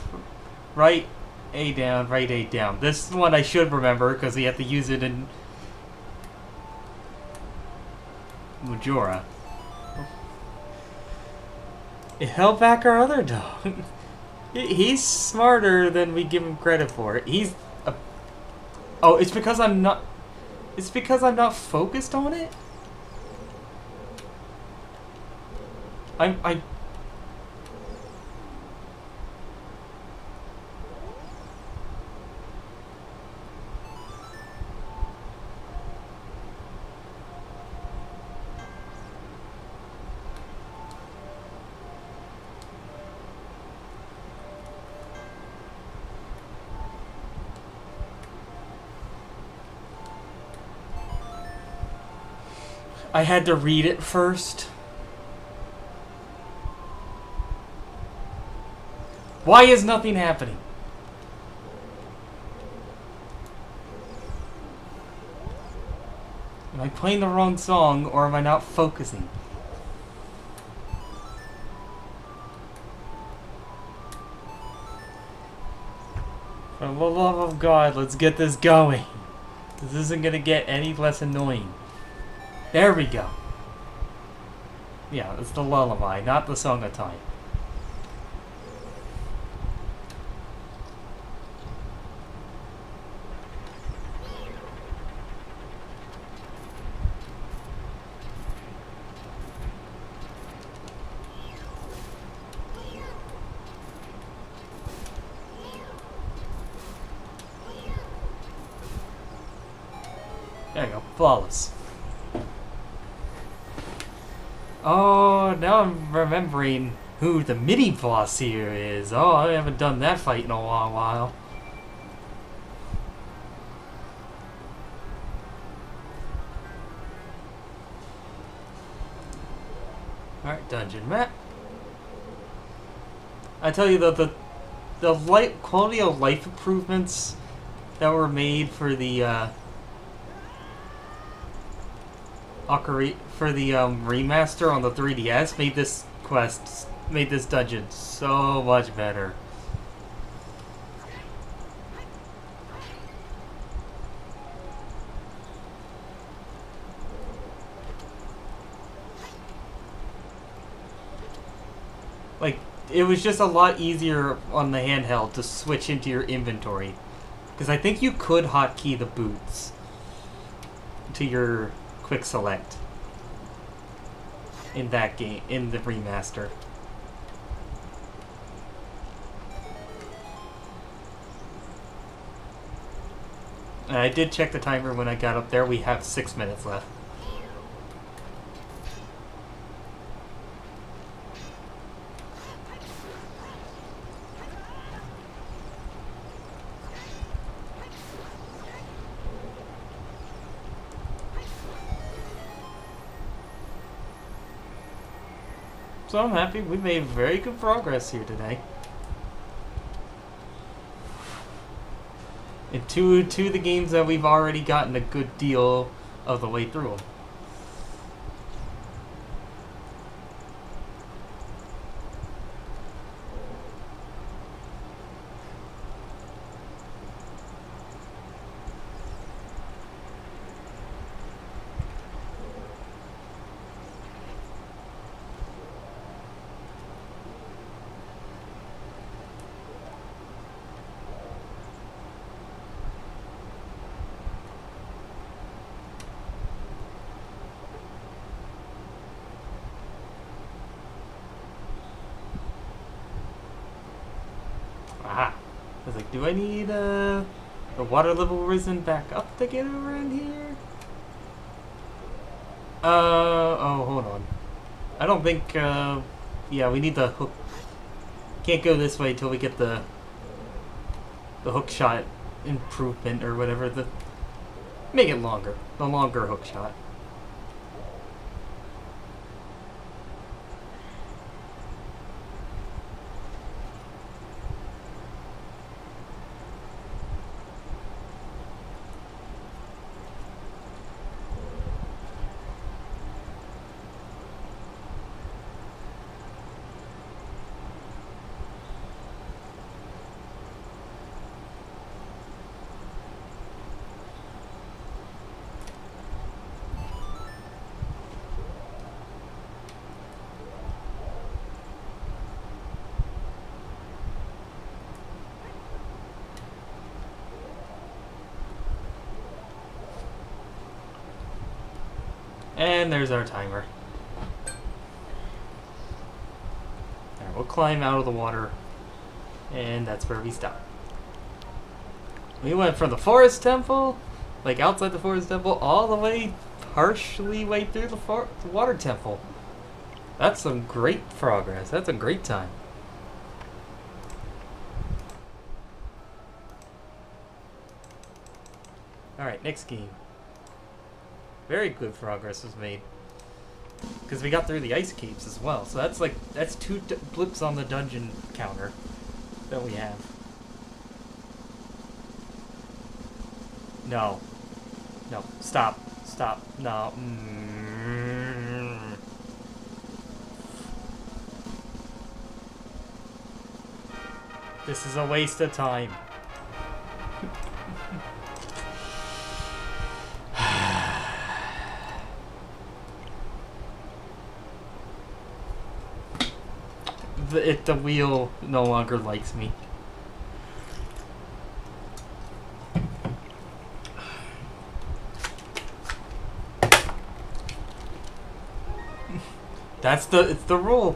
right, A down, right, A down. This is one I should remember because we have to use it in Majora. It held back our other dog. He's smarter than we give him credit for. Oh, it's because I'm not... It's because I'm not focused on it? I had to read it first. Why is nothing happening? Am I playing the wrong song or am I not focusing? For the love of God, let's get this going. This isn't gonna get any less annoying. There we go. Yeah, it's the lullaby, not the Song of Time. There you go, flawless. Oh, now I'm remembering who the mini boss here is. Oh, I haven't done that fight in a long while. Alright, dungeon map. I tell you, the quality of life improvements that were made for the remaster on the 3DS made this dungeon so much better. Like, it was just a lot easier on the handheld to switch into your inventory. Because I think you could hotkey the boots to your quick select in that game, in the remaster. And I did check the timer when I got up there. We have 6 minutes left. So I'm happy we made very good progress here today. And two of the games that we've already gotten a good deal of the way through them. Aha! I was like, do I need the water level risen back up to get over in here? Oh, hold on. I don't think, yeah, we need the hook. Can't go this way until we get the hook shot improvement or whatever. Make it longer. The longer hook shot. And there's our timer. Alright, we'll climb out of the water. And that's where we stop. We went from the forest temple, like outside the forest temple, all the way, partially way through the water temple. That's some great progress. That's a great time. Alright, next game. Very good progress was made. Because we got through the ice caves as well. So that's 2 blips on the dungeon counter that we have. No. No. Stop. Stop. No. This is a waste of time. The wheel no longer likes me. It's the rule.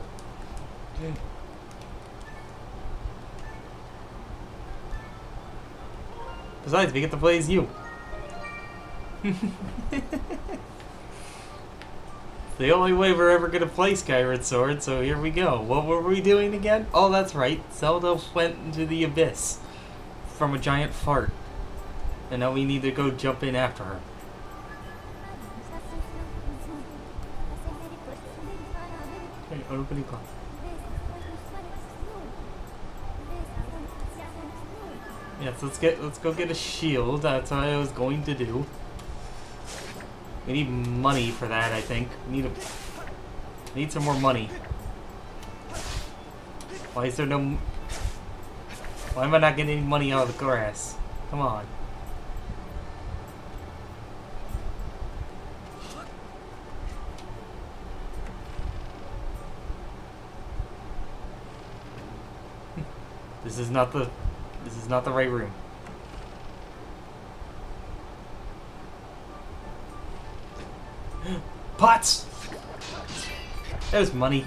Besides, we get to play as you. The only way we're ever going to play Skyward Sword, so here we go. What were we doing again? Oh, that's right. Zelda went into the abyss from a giant fart. And now we need to go jump in after her. Opening clock. Yes, let's go get a shield. That's what I was going to do. We need money for that, I think. We need some more money. Why is there no... Why am I not getting any money out of the grass? Come on. This is not the right room. Pots! There's money.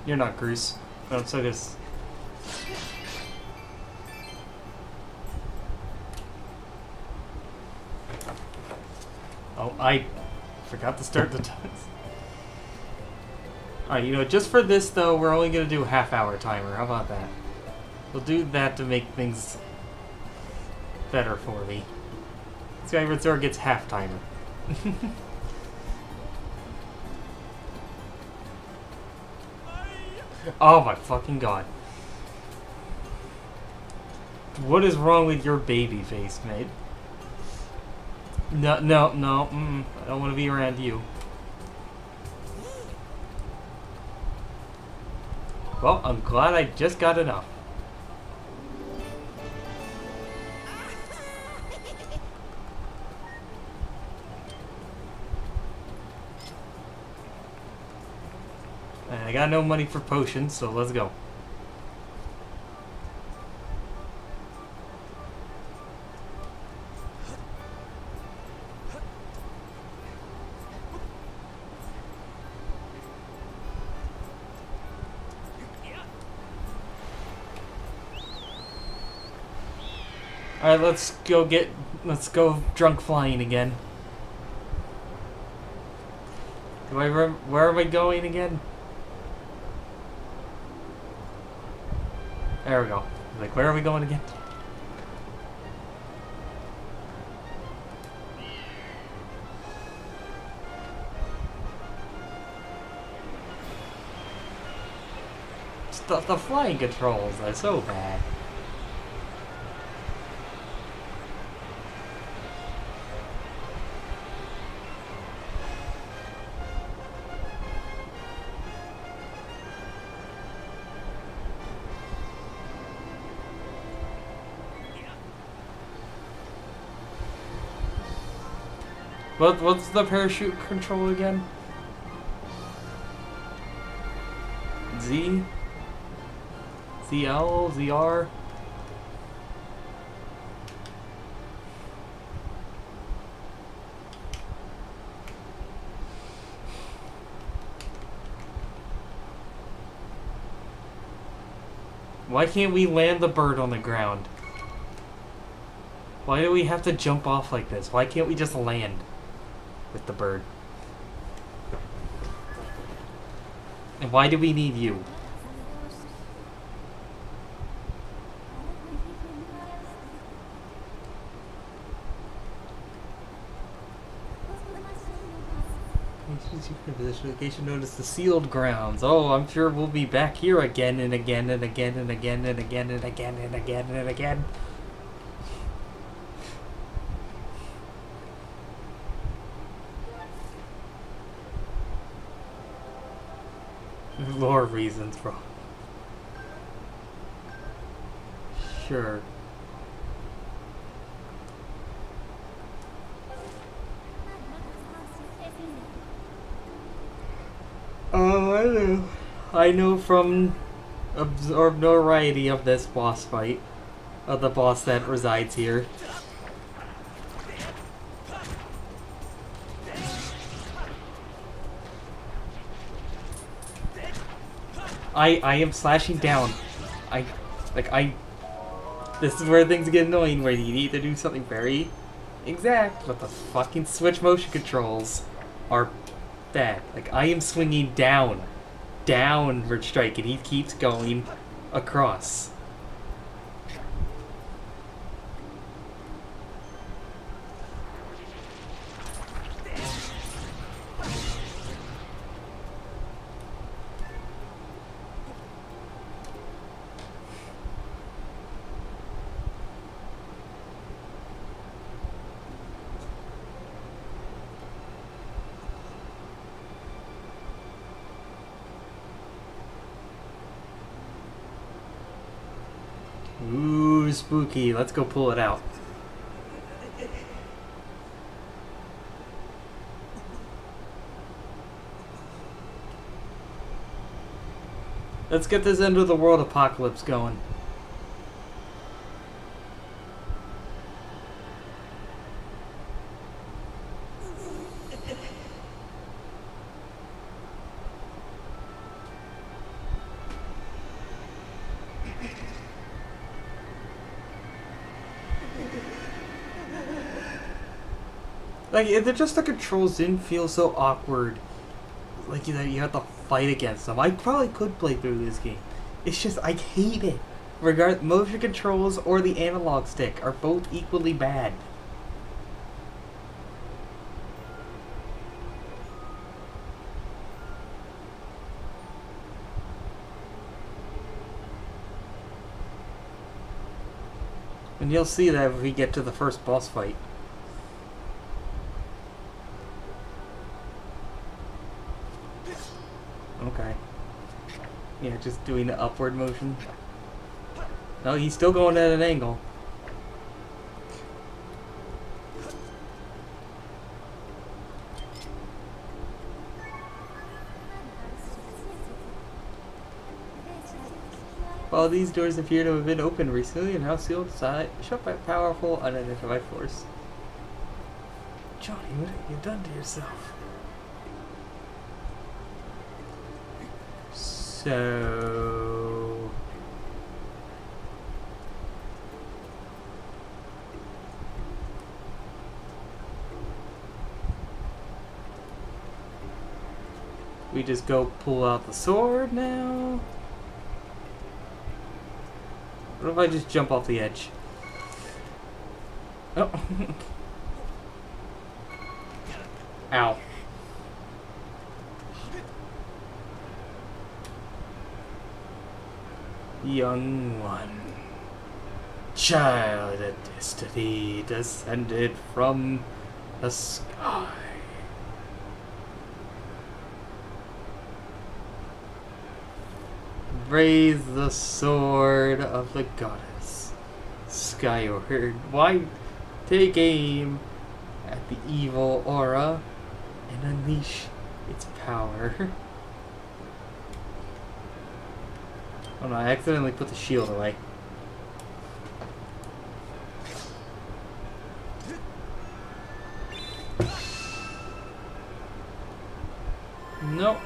You're not Bruce. No, so this. Oh, I forgot to start the times. Alright, you know, just for this though, we're only gonna do a half-hour timer. How about that? We'll do that to make things better for me. Sky Resort gets half timer. Oh my fucking god. What is wrong with your baby face, mate? No, no, no. I don't want to be around you. Well, I'm glad I just got enough. I got no money for potions, so let's go. Alright, let's go drunk flying again. Where am I going again? There we go. Like, where are we going again? The flying controls are so bad. What's the parachute control again? Z? ZL? ZR? Why can't we land the bird on the ground? Why do we have to jump off like this? Why can't we just land with the bird? And why do we need you? Location notice the sealed grounds. Oh, I'm sure we'll be back here again and again and again and again and again and again and again and again. Lore reasons, bro. Sure. Oh, I know. I know from absorbed notoriety of this boss fight, of the boss that resides here. I am slashing down. This is where things get annoying, where you need to do something very exact, but the fucking Switch motion controls are bad. Like, I am swinging downward strike, and he keeps going across. spooky. Let's go pull it out. Let's get this end of the world apocalypse going. Like, just the controls didn't feel so awkward. Like, you know, you have to fight against them. I probably could play through this game. It's just, I hate it. Motion controls or the analog stick are both equally bad. And you'll see that if we get to the first boss fight. Okay. Yeah, just doing the upward motion. No, he's still going at an angle. While these doors appear to have been opened recently and now sealed shut by powerful, unidentified force. Johnny, what have you done to yourself? So... we just go pull out the sword now? What if I just jump off the edge? Oh. Ow. Young one, child of destiny, descended from the sky. Raise the sword of the goddess skyward. Why take aim at the evil aura and unleash its power? Oh no, I accidentally put the shield away. Nope.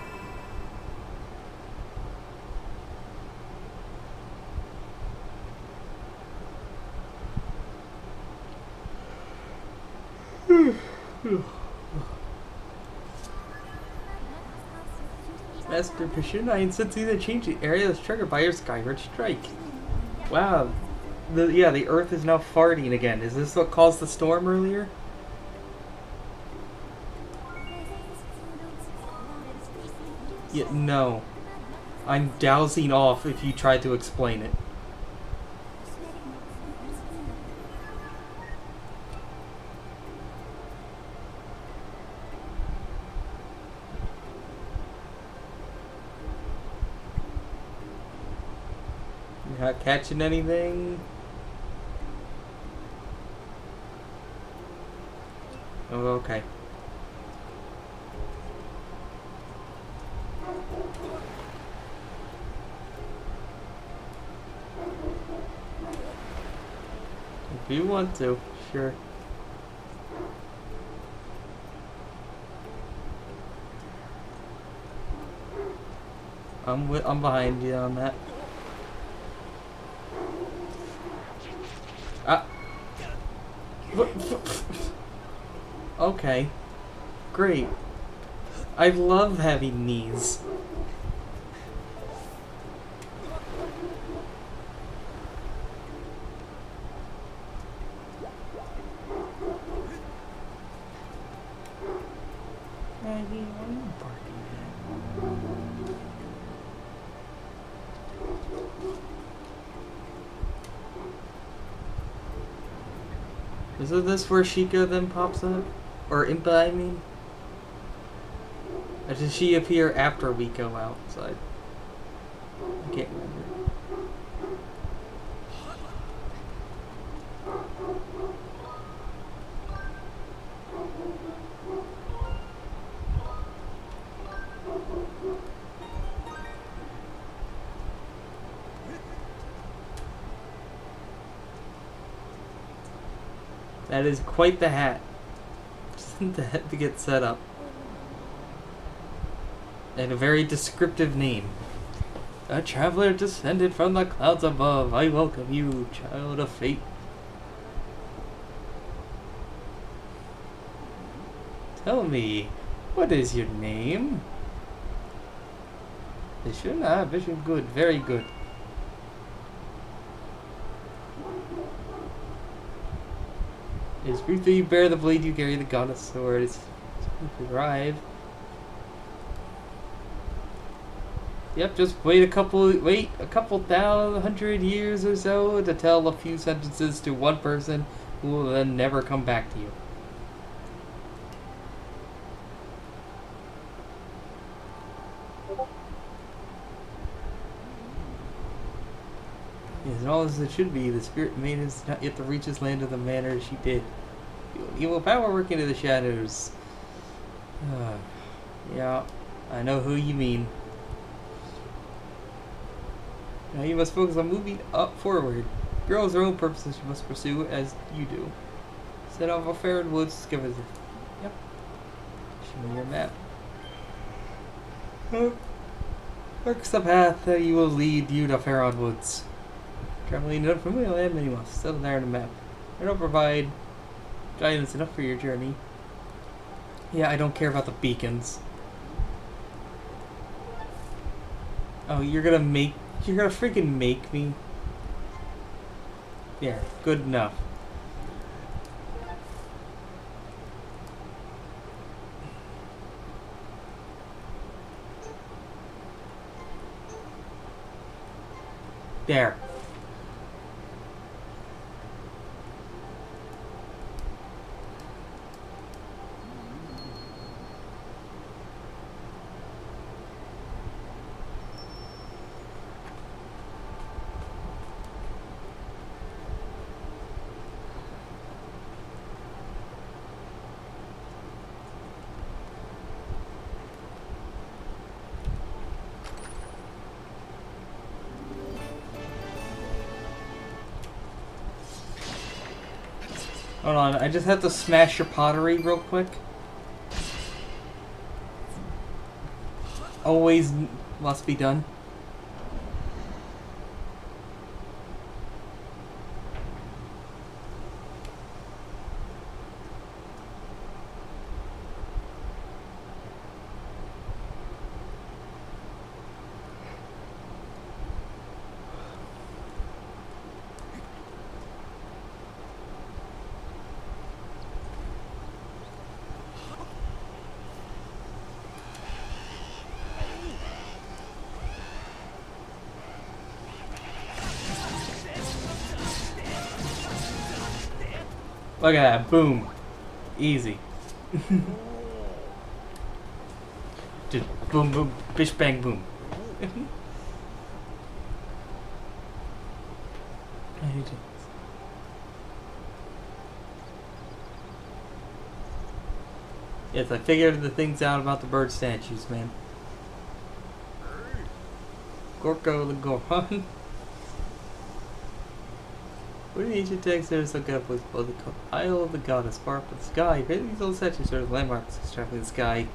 Master Pashunine since either change the area that's triggered by your skyward strike. Wow. The earth is now farting again. Is this what caused the storm earlier? Yeah, no. I'm dowsing off if you try to explain it. Not catching anything? Oh, okay. If you want to, sure. I'm behind you on that. Okay. Great. I love having knees. Isn't this where Sheikah then pops up? Or Impa, I mean? Or does she appear after we go outside? I can't remember. That is quite the hat. Just the hat to get set up. And a very descriptive name. A traveler descended from the clouds above. I welcome you, child of fate. Tell me, what is your name? Vision? Ah, vision, good, very good. It is brief that you bear the blade, you carry the goddess sword. It's arrive. Yep, just wait a couple hundred years or so to tell a few sentences to one person who will then never come back to you. Yes, and all as it should be, the spirit maiden is not yet to reach this land of the manner as she did. Evil power working into the shadows. Yeah, I know who you mean. Now you must focus on moving up forward. Girls their own purposes you must pursue as you do. Set off a fair woods, discover the... Yep. Show me your map. Marks the path that you will lead you to Faron Woods. Traveling in unfamiliar land, you must settle there on the map. I don't provide guidance enough for your journey. Yeah, I don't care about the beacons. Oh, you're gonna freaking make me? Yeah, good enough. There. Hold on, I just have to smash your pottery real quick. Always must be done. Look at that, boom. Easy. Just boom, boom, bish, bang, boom. Yes, I figured the things out about the bird statues, man. Gorko the Goron. What do the ancient texts there look up with both the Isle of the Goddess, far up in the sky? Apparently these old statues sort of landmarks traveling the sky.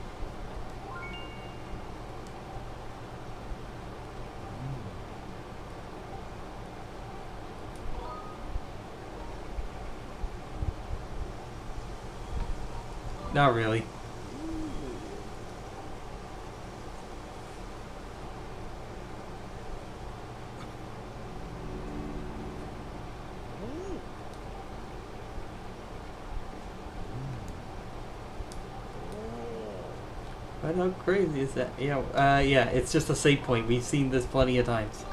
Not really. But how crazy is that? Yeah, it's just a save point. We've seen this plenty of times.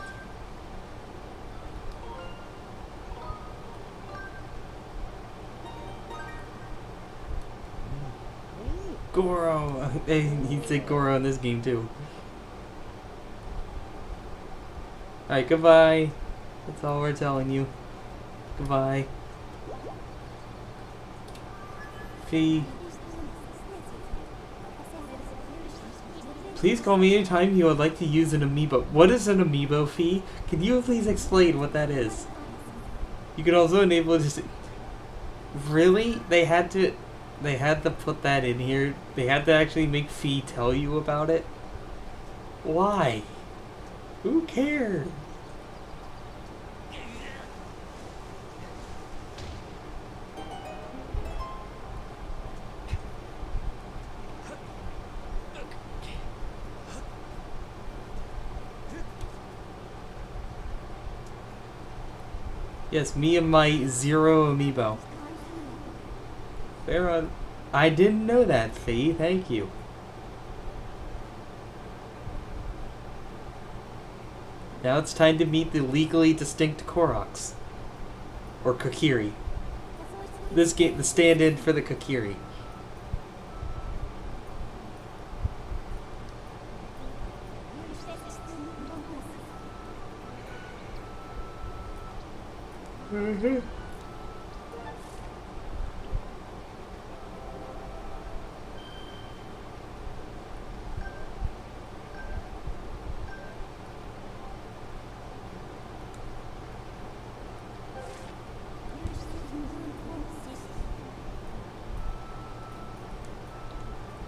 Goro! He'd say Goro in this game too. Alright, goodbye. That's all we're telling you. Goodbye. Fee. Please call me anytime you would like to use an amiibo. What is an amiibo, Fee? Can you please explain what that is? You can also enable just... Really? They had to put that in here? They had to actually make Fee tell you about it? Why? Who cares? Yes, me and my Zero amiibo. Fair on. I didn't know that, Fee. Thank you. Now it's time to meet the legally distinct Koroks. Or Kokiri. This game, the stand-in for the Kokiri. Mm-hmm.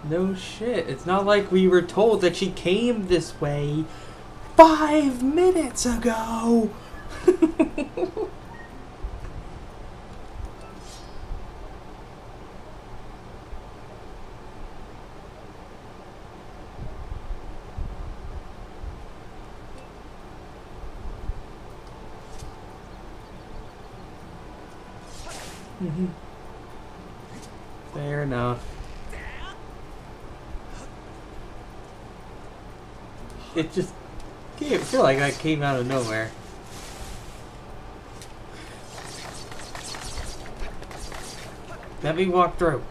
No shit. It's not like we were told that she came this way 5 minutes ago. Fair enough. It just didn't feel like that came out of nowhere. Let me walk through.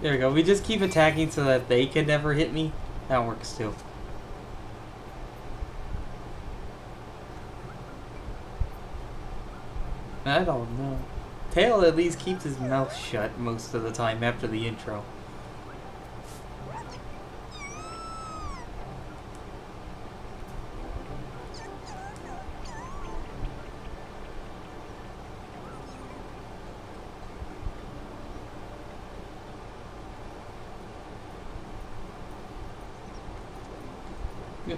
There we go. We just keep attacking so that they can never hit me. That works too. I don't know. Tail at least keeps his mouth shut most of the time after the intro.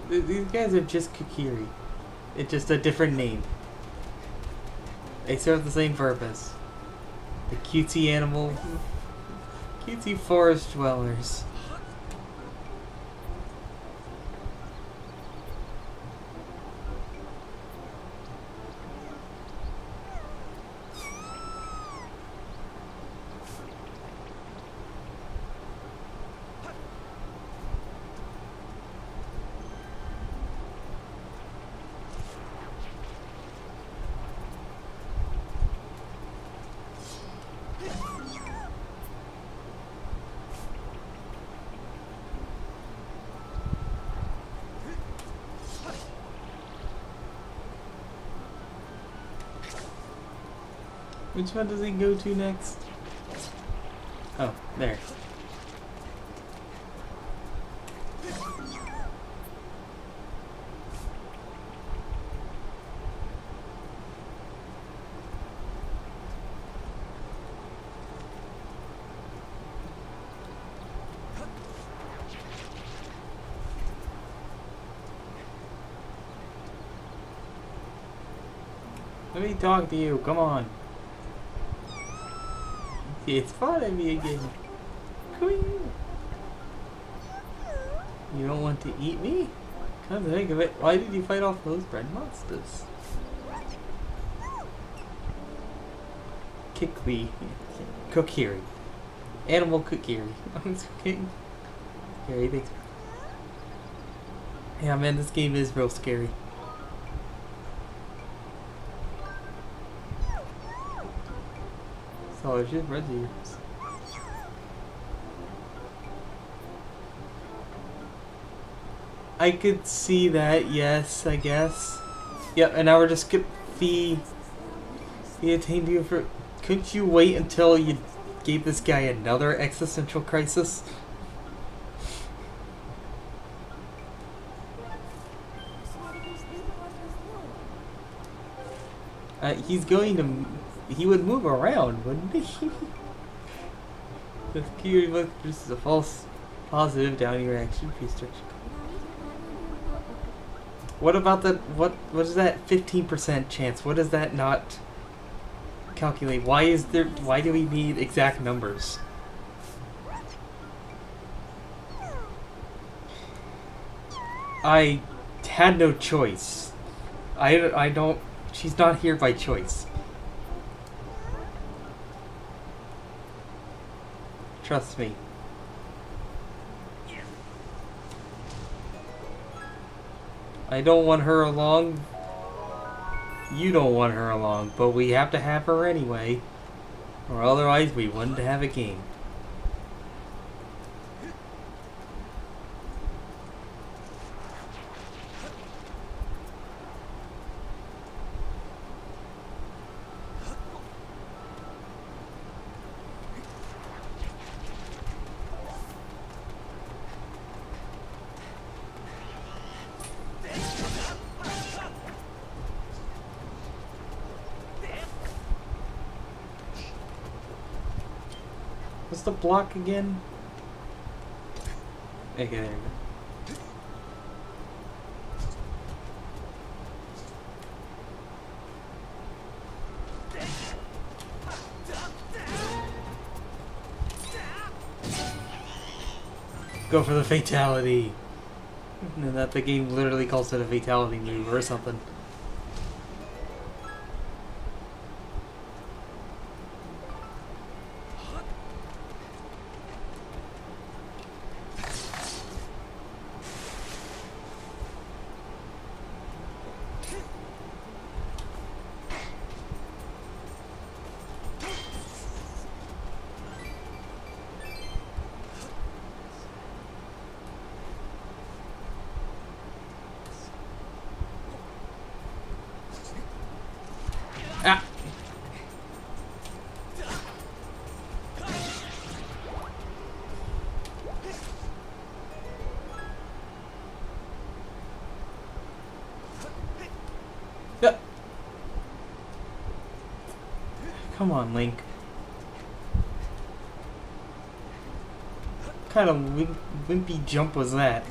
These guys are just Kokiri. It's just a different name. They serve the same purpose. The cutesy animal... cutesy forest dwellers. Which one does he go to next? Oh, there. Let me talk to you, come on. It's fun at me again. Come here. You don't want to eat me? Come to think of it, why did you fight off those red monsters? Kikli. Kokiri. Animal Kokiri. I'm just kidding. Scary, thanks. Yeah, man, this game is real scary. Oh, it's just red ears. I could see that, yes, I guess. Yep, and now we're just skip Fee He attained you for... Couldn't you wait until you gave this guy another existential crisis? He's going to... He would move around, wouldn't he? The computer produces a false positive down reaction restriction. What about the... What is that 15% chance? What does that not calculate? Why is there... Why do we need exact numbers? I had no choice. I don't... She's not here by choice. Trust me. I don't want her along. You don't want her along, but we have to have her anyway. Or otherwise we wouldn't have a game. What's the block again? Okay, there we go. Go for the fatality. And that the game literally calls it a fatality move or something. Ah! Yeah. Come on, Link. What kind of wimpy jump was that?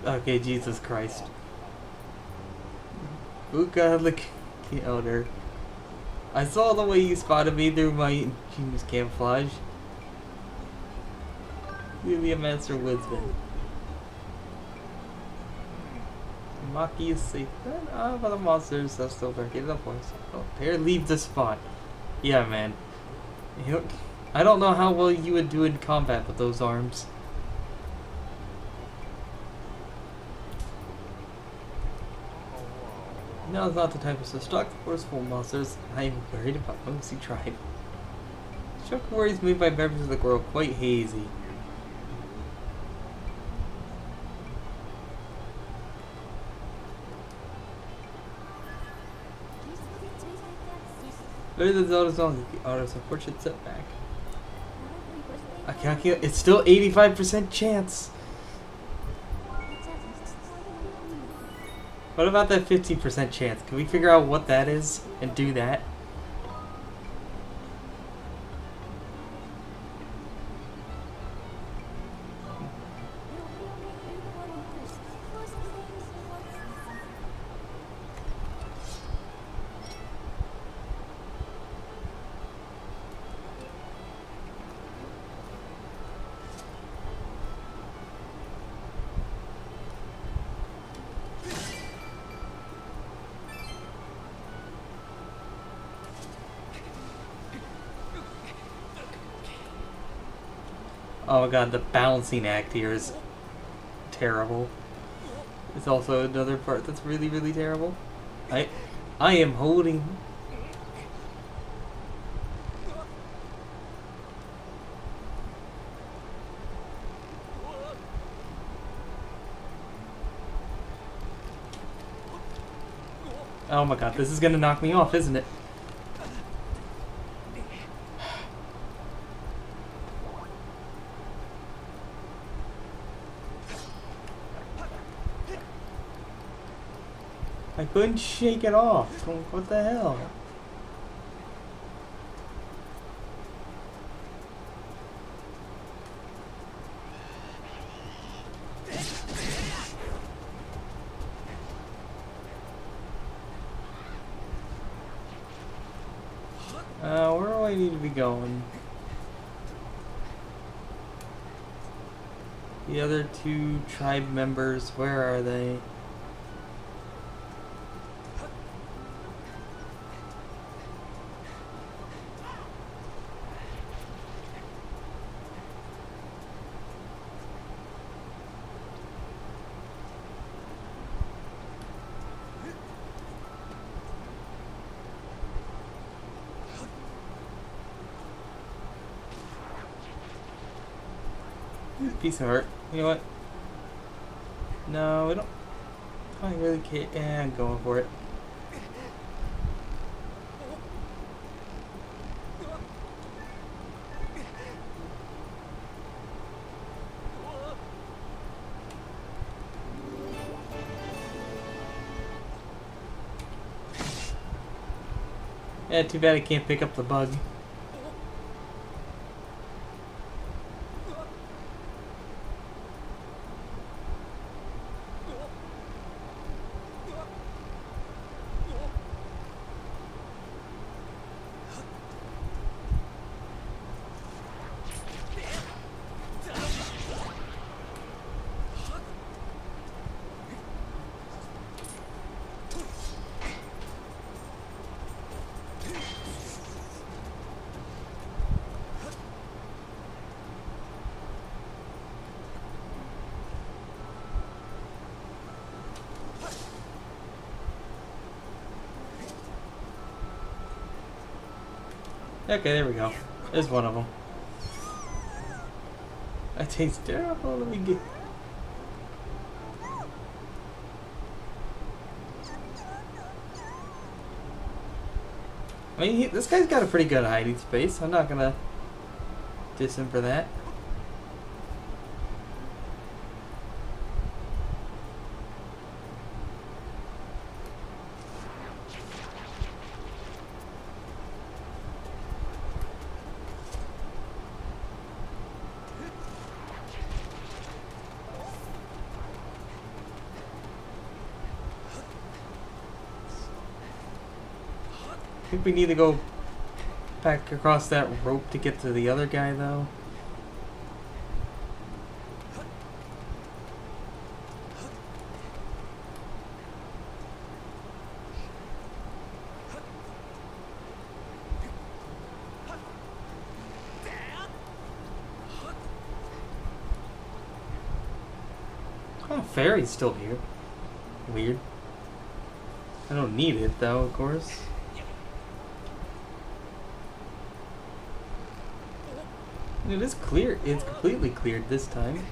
Okay, Jesus Christ. Oh God, look, the elder. I saw the way you spotted me through my ingenious camouflage. Really a master woodsman. Maki is safe. But the monsters are still lurking in the forest. Oh, there, leave the spot. Yeah, man. I don't know how well you would do in combat with those arms. Now is not the time to destruct forceful monsters. I am worried about Moosey tribe. Struck worries made by members of the grow quite hazy. Better than Zelda song, autos unfortunate setback. I calculate it's still 85% chance. What about that 15% chance? Can we figure out what that is and do that? Oh my god, the balancing act here is terrible. It's also another part that's really, really terrible. I am holding... Oh my god, this is gonna knock me off, isn't it? I couldn't shake it off. What the hell? Where do I need to be going? The other two tribe members, where are they? Piece of art. You know what? No, I don't really care. I'm going for it. Yeah, too bad I can't pick up the bug. Okay, there we go. There's one of them. That tastes terrible. Let me get. I mean, this guy's got a pretty good hiding space. I'm not gonna diss him for that. I think we need to go back across that rope to get to the other guy, though. Oh, fairy's still here. Weird. I don't need it, though, of course. It is clear. It's completely cleared this time.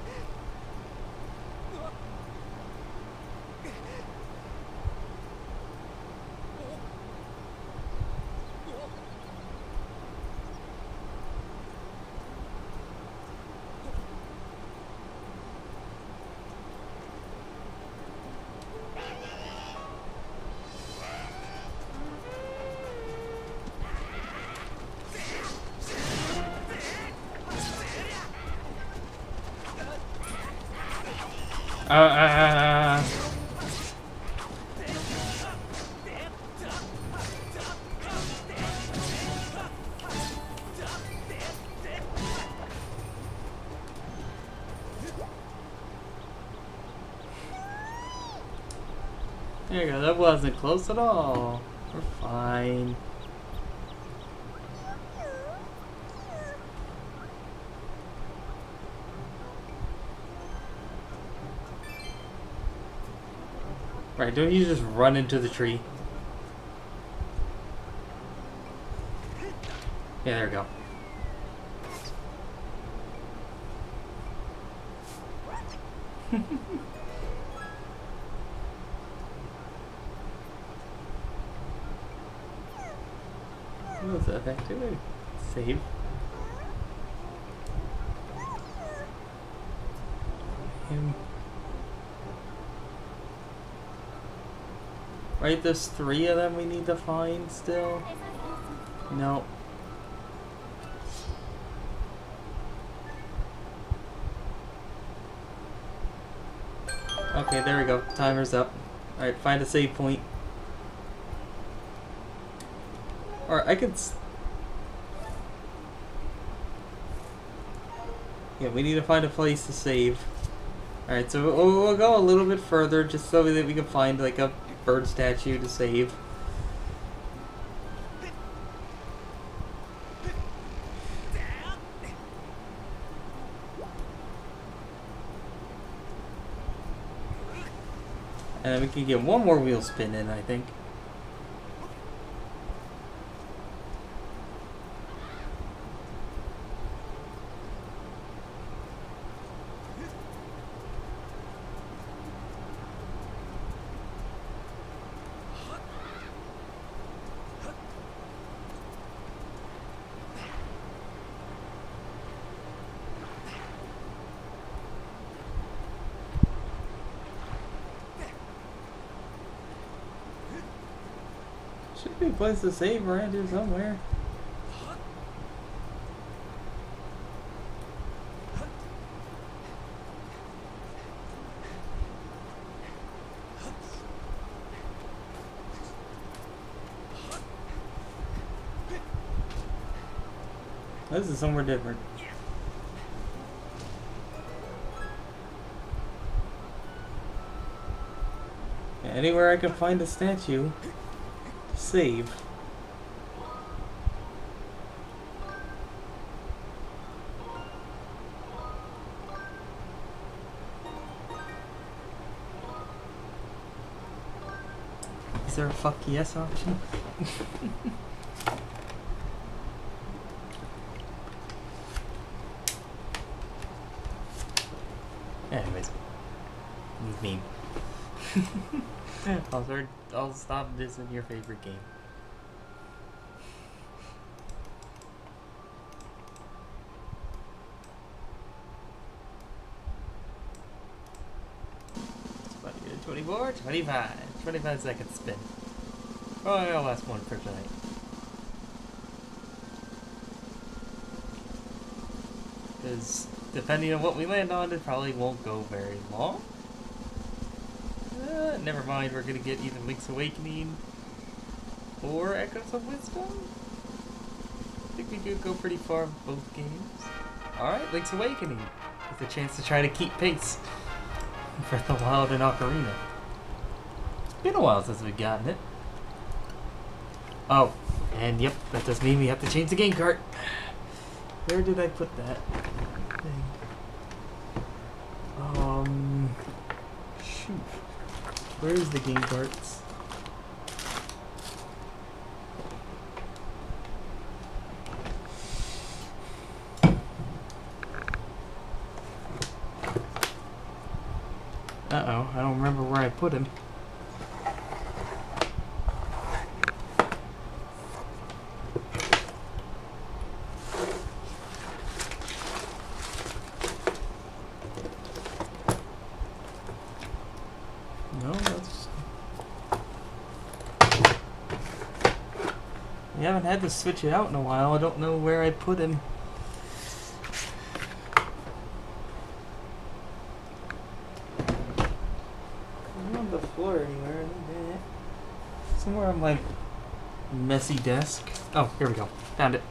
There you go, that wasn't close at all. We're fine. Right, don't you just run into the tree? Yeah, there we go. what's that back to it? Save. Right, there's 3 of them we need to find still. No. Okay, there we go. Timer's up. Alright, find a save point. Or I could... Yeah, we need to find a place to save. Alright, so we'll go a little bit further just so that we can find like a bird statue to save. And then we can get one more wheel spin in, I think. Should be a place to save around here somewhere. This is somewhere different. Yeah, anywhere I can find a statue to save. Is there a fuck yes option? Anyways, meme. I'll stop dissing your favorite game. It's 24, 25 seconds spin. Oh, I'll last one for tonight. Because depending on what we land on, it probably won't go very long. Never mind, we're gonna get either Link's Awakening or Echoes of Wisdom. I think we could go pretty far with both games. Alright, Link's Awakening with a chance to try to keep pace for the Wild and Ocarina. It's been a while since we've gotten it. Oh, and yep, that does mean we have to change the game cart. Where did I put that thing? Shoot. Where is the game carts? Uh-oh, I don't remember where I put him. We haven't had to switch it out in a while. I don't know where I put him. Not on the floor anywhere. Somewhere on my messy desk. Oh, here we go. Found it.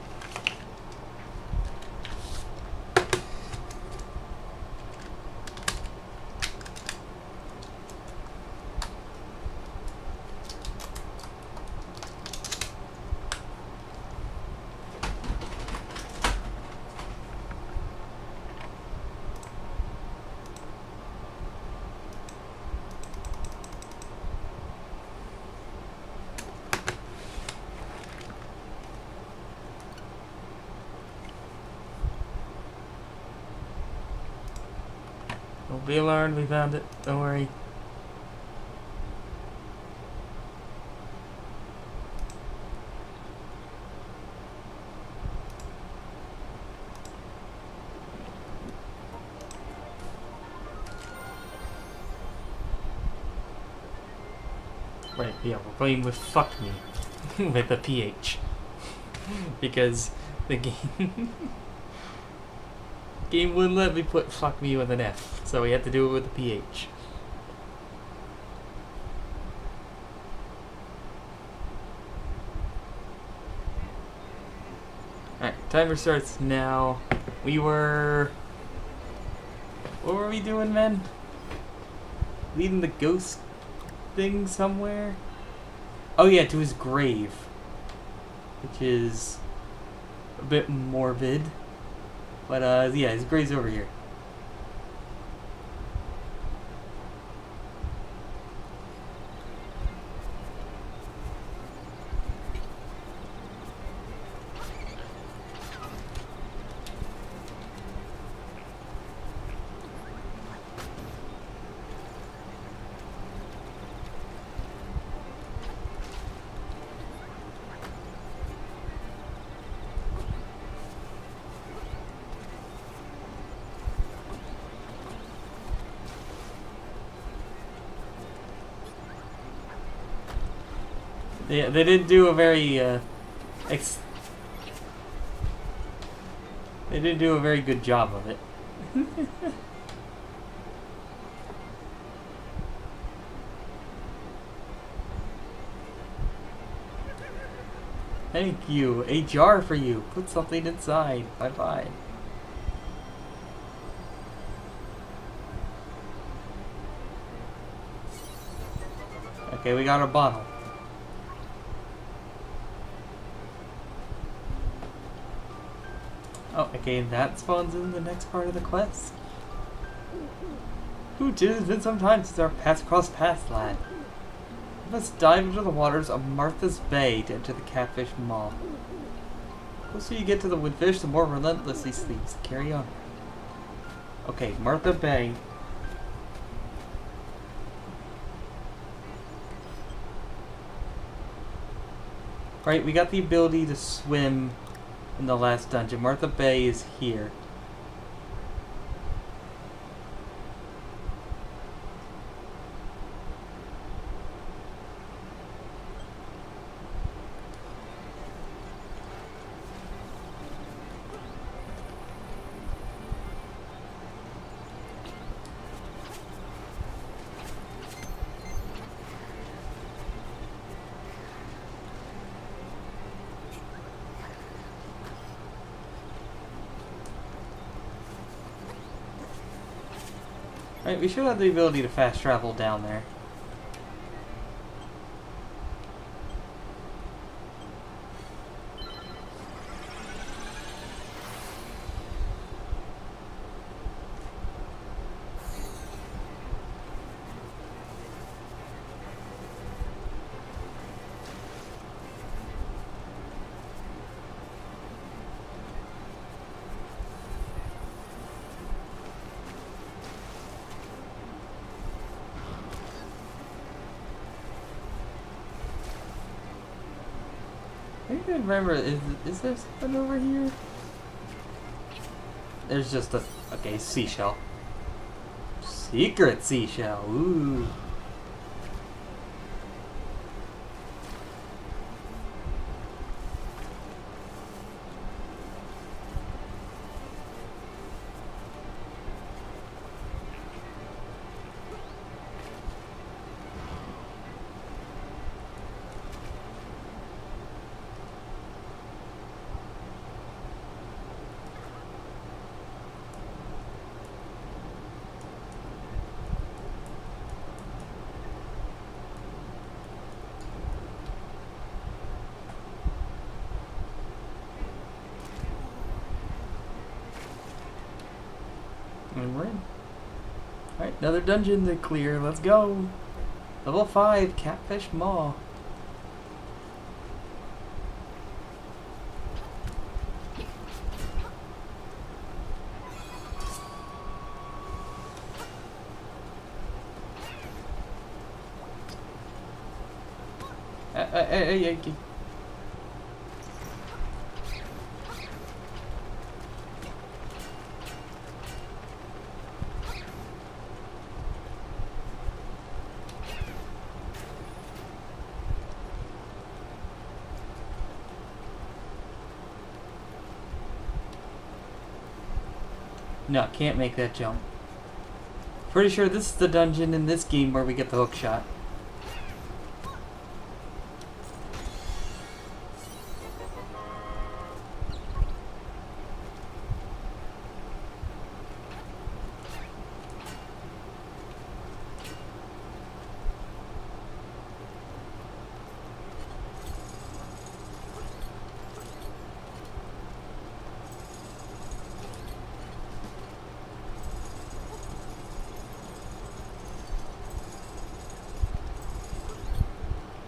Don't be alarmed, we found it. Don't worry. Right, yeah, we're playing with fuck me. With a PH. Because the game... game wouldn't let me put fuck me with an F, so we had to do it with a PH. Alright, timer starts now. We were... What were we doing, man? Leading the ghost thing somewhere? Oh yeah, to his grave. Which is a bit morbid. But yeah, his grave's over here. Yeah, they didn't do a very they didn't do a very good job of it. Thank you. A jar for you. Put something inside. Bye-bye. Okay, we got a bottle. Oh, okay, that spawns in the next part of the quest. Ooh, dude, it's been some time since our paths crossed paths, lad. We must dive into the waters of Martha's Bay to enter the catfish maw. The closer you get to the woodfish, the more relentless he sleeps. Carry on. Okay, Martha Bay. Right, we got the ability to swim in the last dungeon. Martha Bay is here. Right, we should have the ability to fast travel down there. I think I remember, is there something over here? There's just a, okay, seashell. Secret seashell, ooh. And we're in. Alright, another dungeon to clear. Let's go. Level 5, Catfish Maw. Hey. No, can't make that jump. Pretty sure this is the dungeon in this game where we get the hook shot.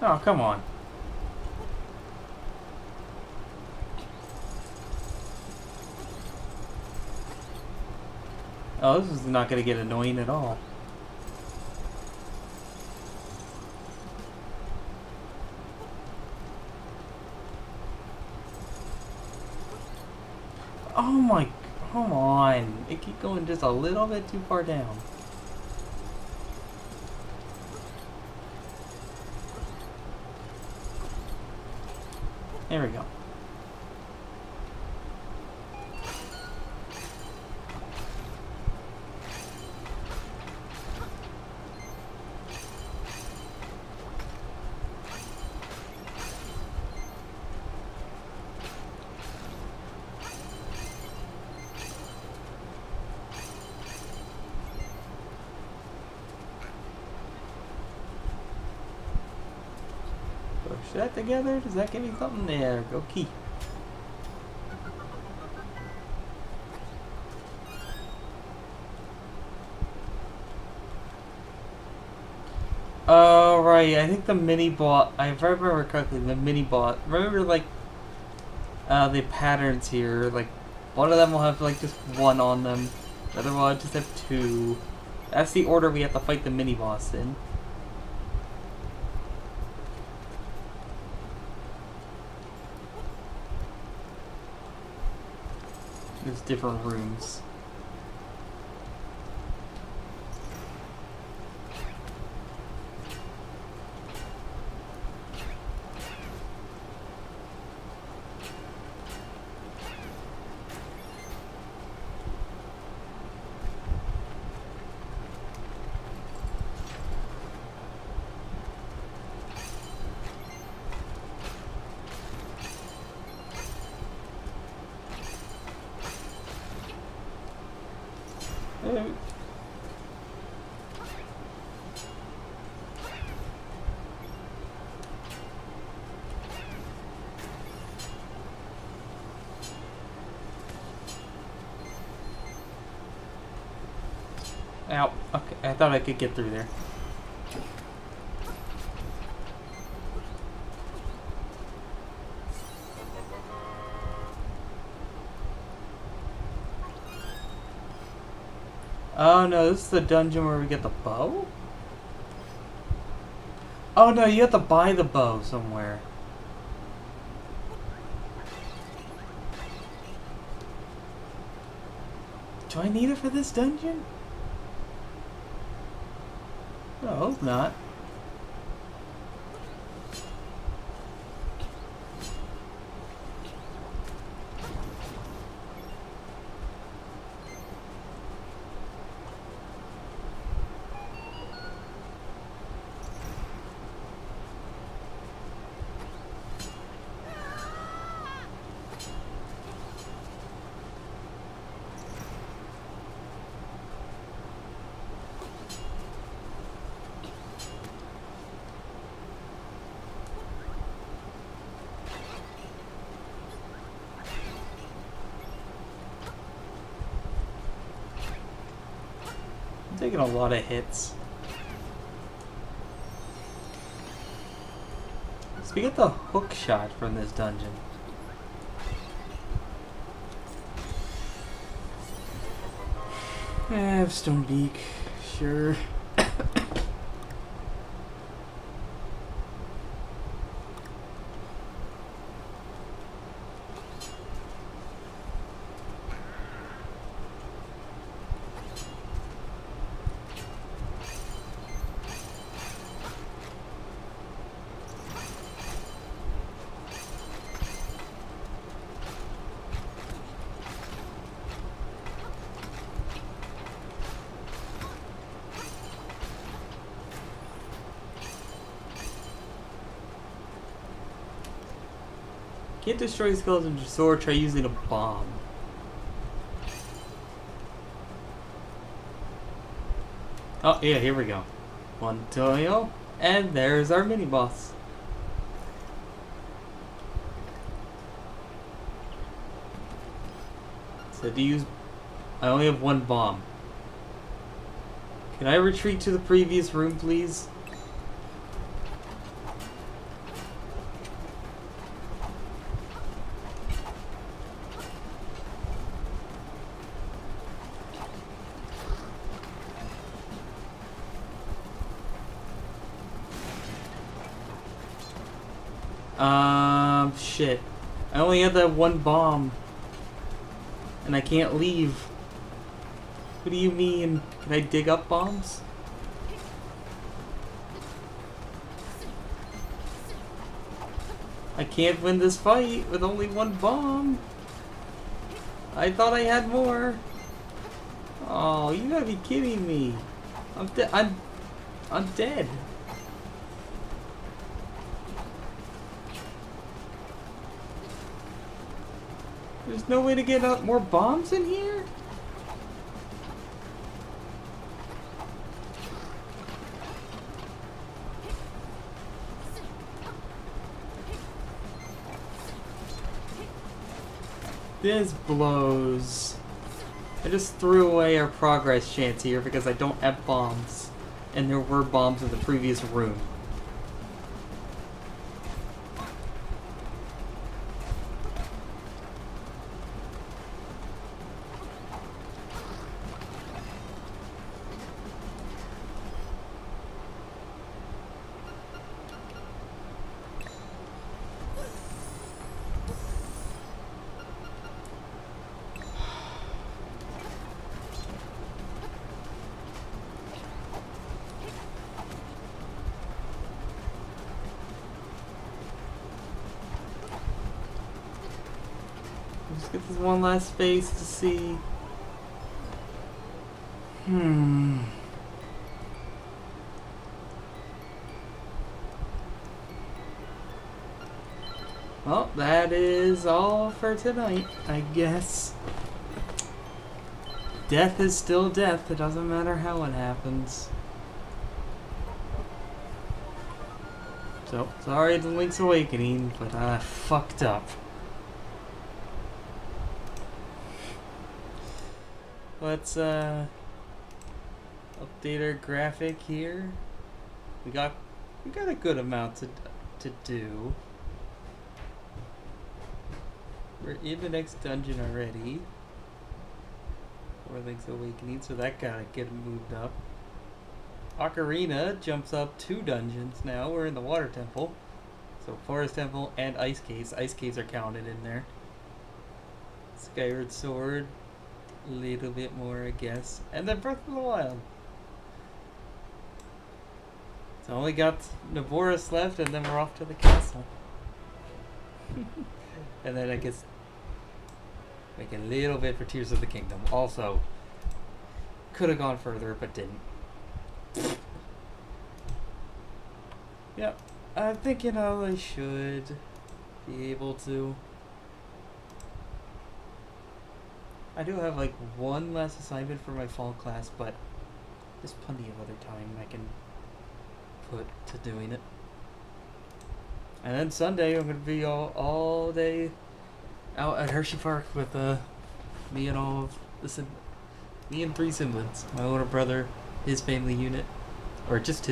Oh, come on. Oh, this is not going to get annoying at all. Oh my, come on. It keeps going just a little bit too far down. There we go. Push that together. Does that give me something? There, go key. Oh, right. I think the mini bot, if I remember correctly, the mini bot, remember like the patterns here, like one of them will have like just one on them, the other one will just have two. That's the order we have to fight the mini boss in. There's different rooms. Ow. Okay, I thought I could get through there. Oh no, this is the dungeon where we get the bow? Oh no, you have to buy the bow somewhere. Do I need it for this dungeon? No, I hope not. I'm taking a lot of hits. So we get the hook shot from this dungeon. Stone Beak, sure. Can't destroy skeleton sword, try using a bomb. Oh, yeah, here we go. One toil, and there's our mini boss. So to use, I only have one bomb. Can I retreat to the previous room, please? Shit. I only have that one bomb. And I can't leave. What do you mean? Can I dig up bombs? I can't win this fight with only one bomb. I thought I had more. Oh, you gotta be kidding me. I'm dead. There's no way to get out more bombs in here? This blows. I just threw away our progress chance here because I don't have bombs. And there were bombs in the previous room. Just get this one last space to see. Well, that is all for tonight, I guess. Death is still death. It doesn't matter how it happens. So, sorry the Link's Awakening, but I fucked up. Let's update our graphic here. We got a good amount to do. We're in the next dungeon already. For Link's Awakening, so that gotta get moved up. Ocarina jumps up 2 dungeons now. We're in the Water Temple. So Forest Temple and Ice Caves. Ice Caves are counted in there. Skyward Sword. A little bit more, I guess. And then Breath of the Wild. So only got Naboris left, and then we're off to the castle. And then I guess make a little bit for Tears of the Kingdom. Also, could have gone further, but didn't. Yep, I'm thinking I should be able to. I do have like one last assignment for my fall class, but there's plenty of other time I can put to doing it. And then Sunday I'm gonna be all day out at Hershey Park with me and all of me and 3 siblings. My older brother, his family unit, or just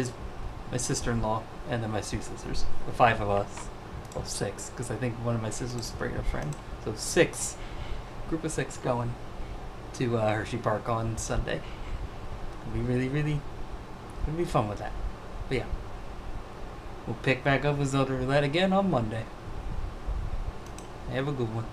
my sister-in-law, and then my 2 sisters. The 5 of us. Well, 6, because I think one of my sisters bringing a friend. So 6. Group of 6 going to Hershey Park on Sunday. It'll be really it'll be fun with that. But yeah, we'll pick back up with Zelda Roulette again on Monday. Have a good one.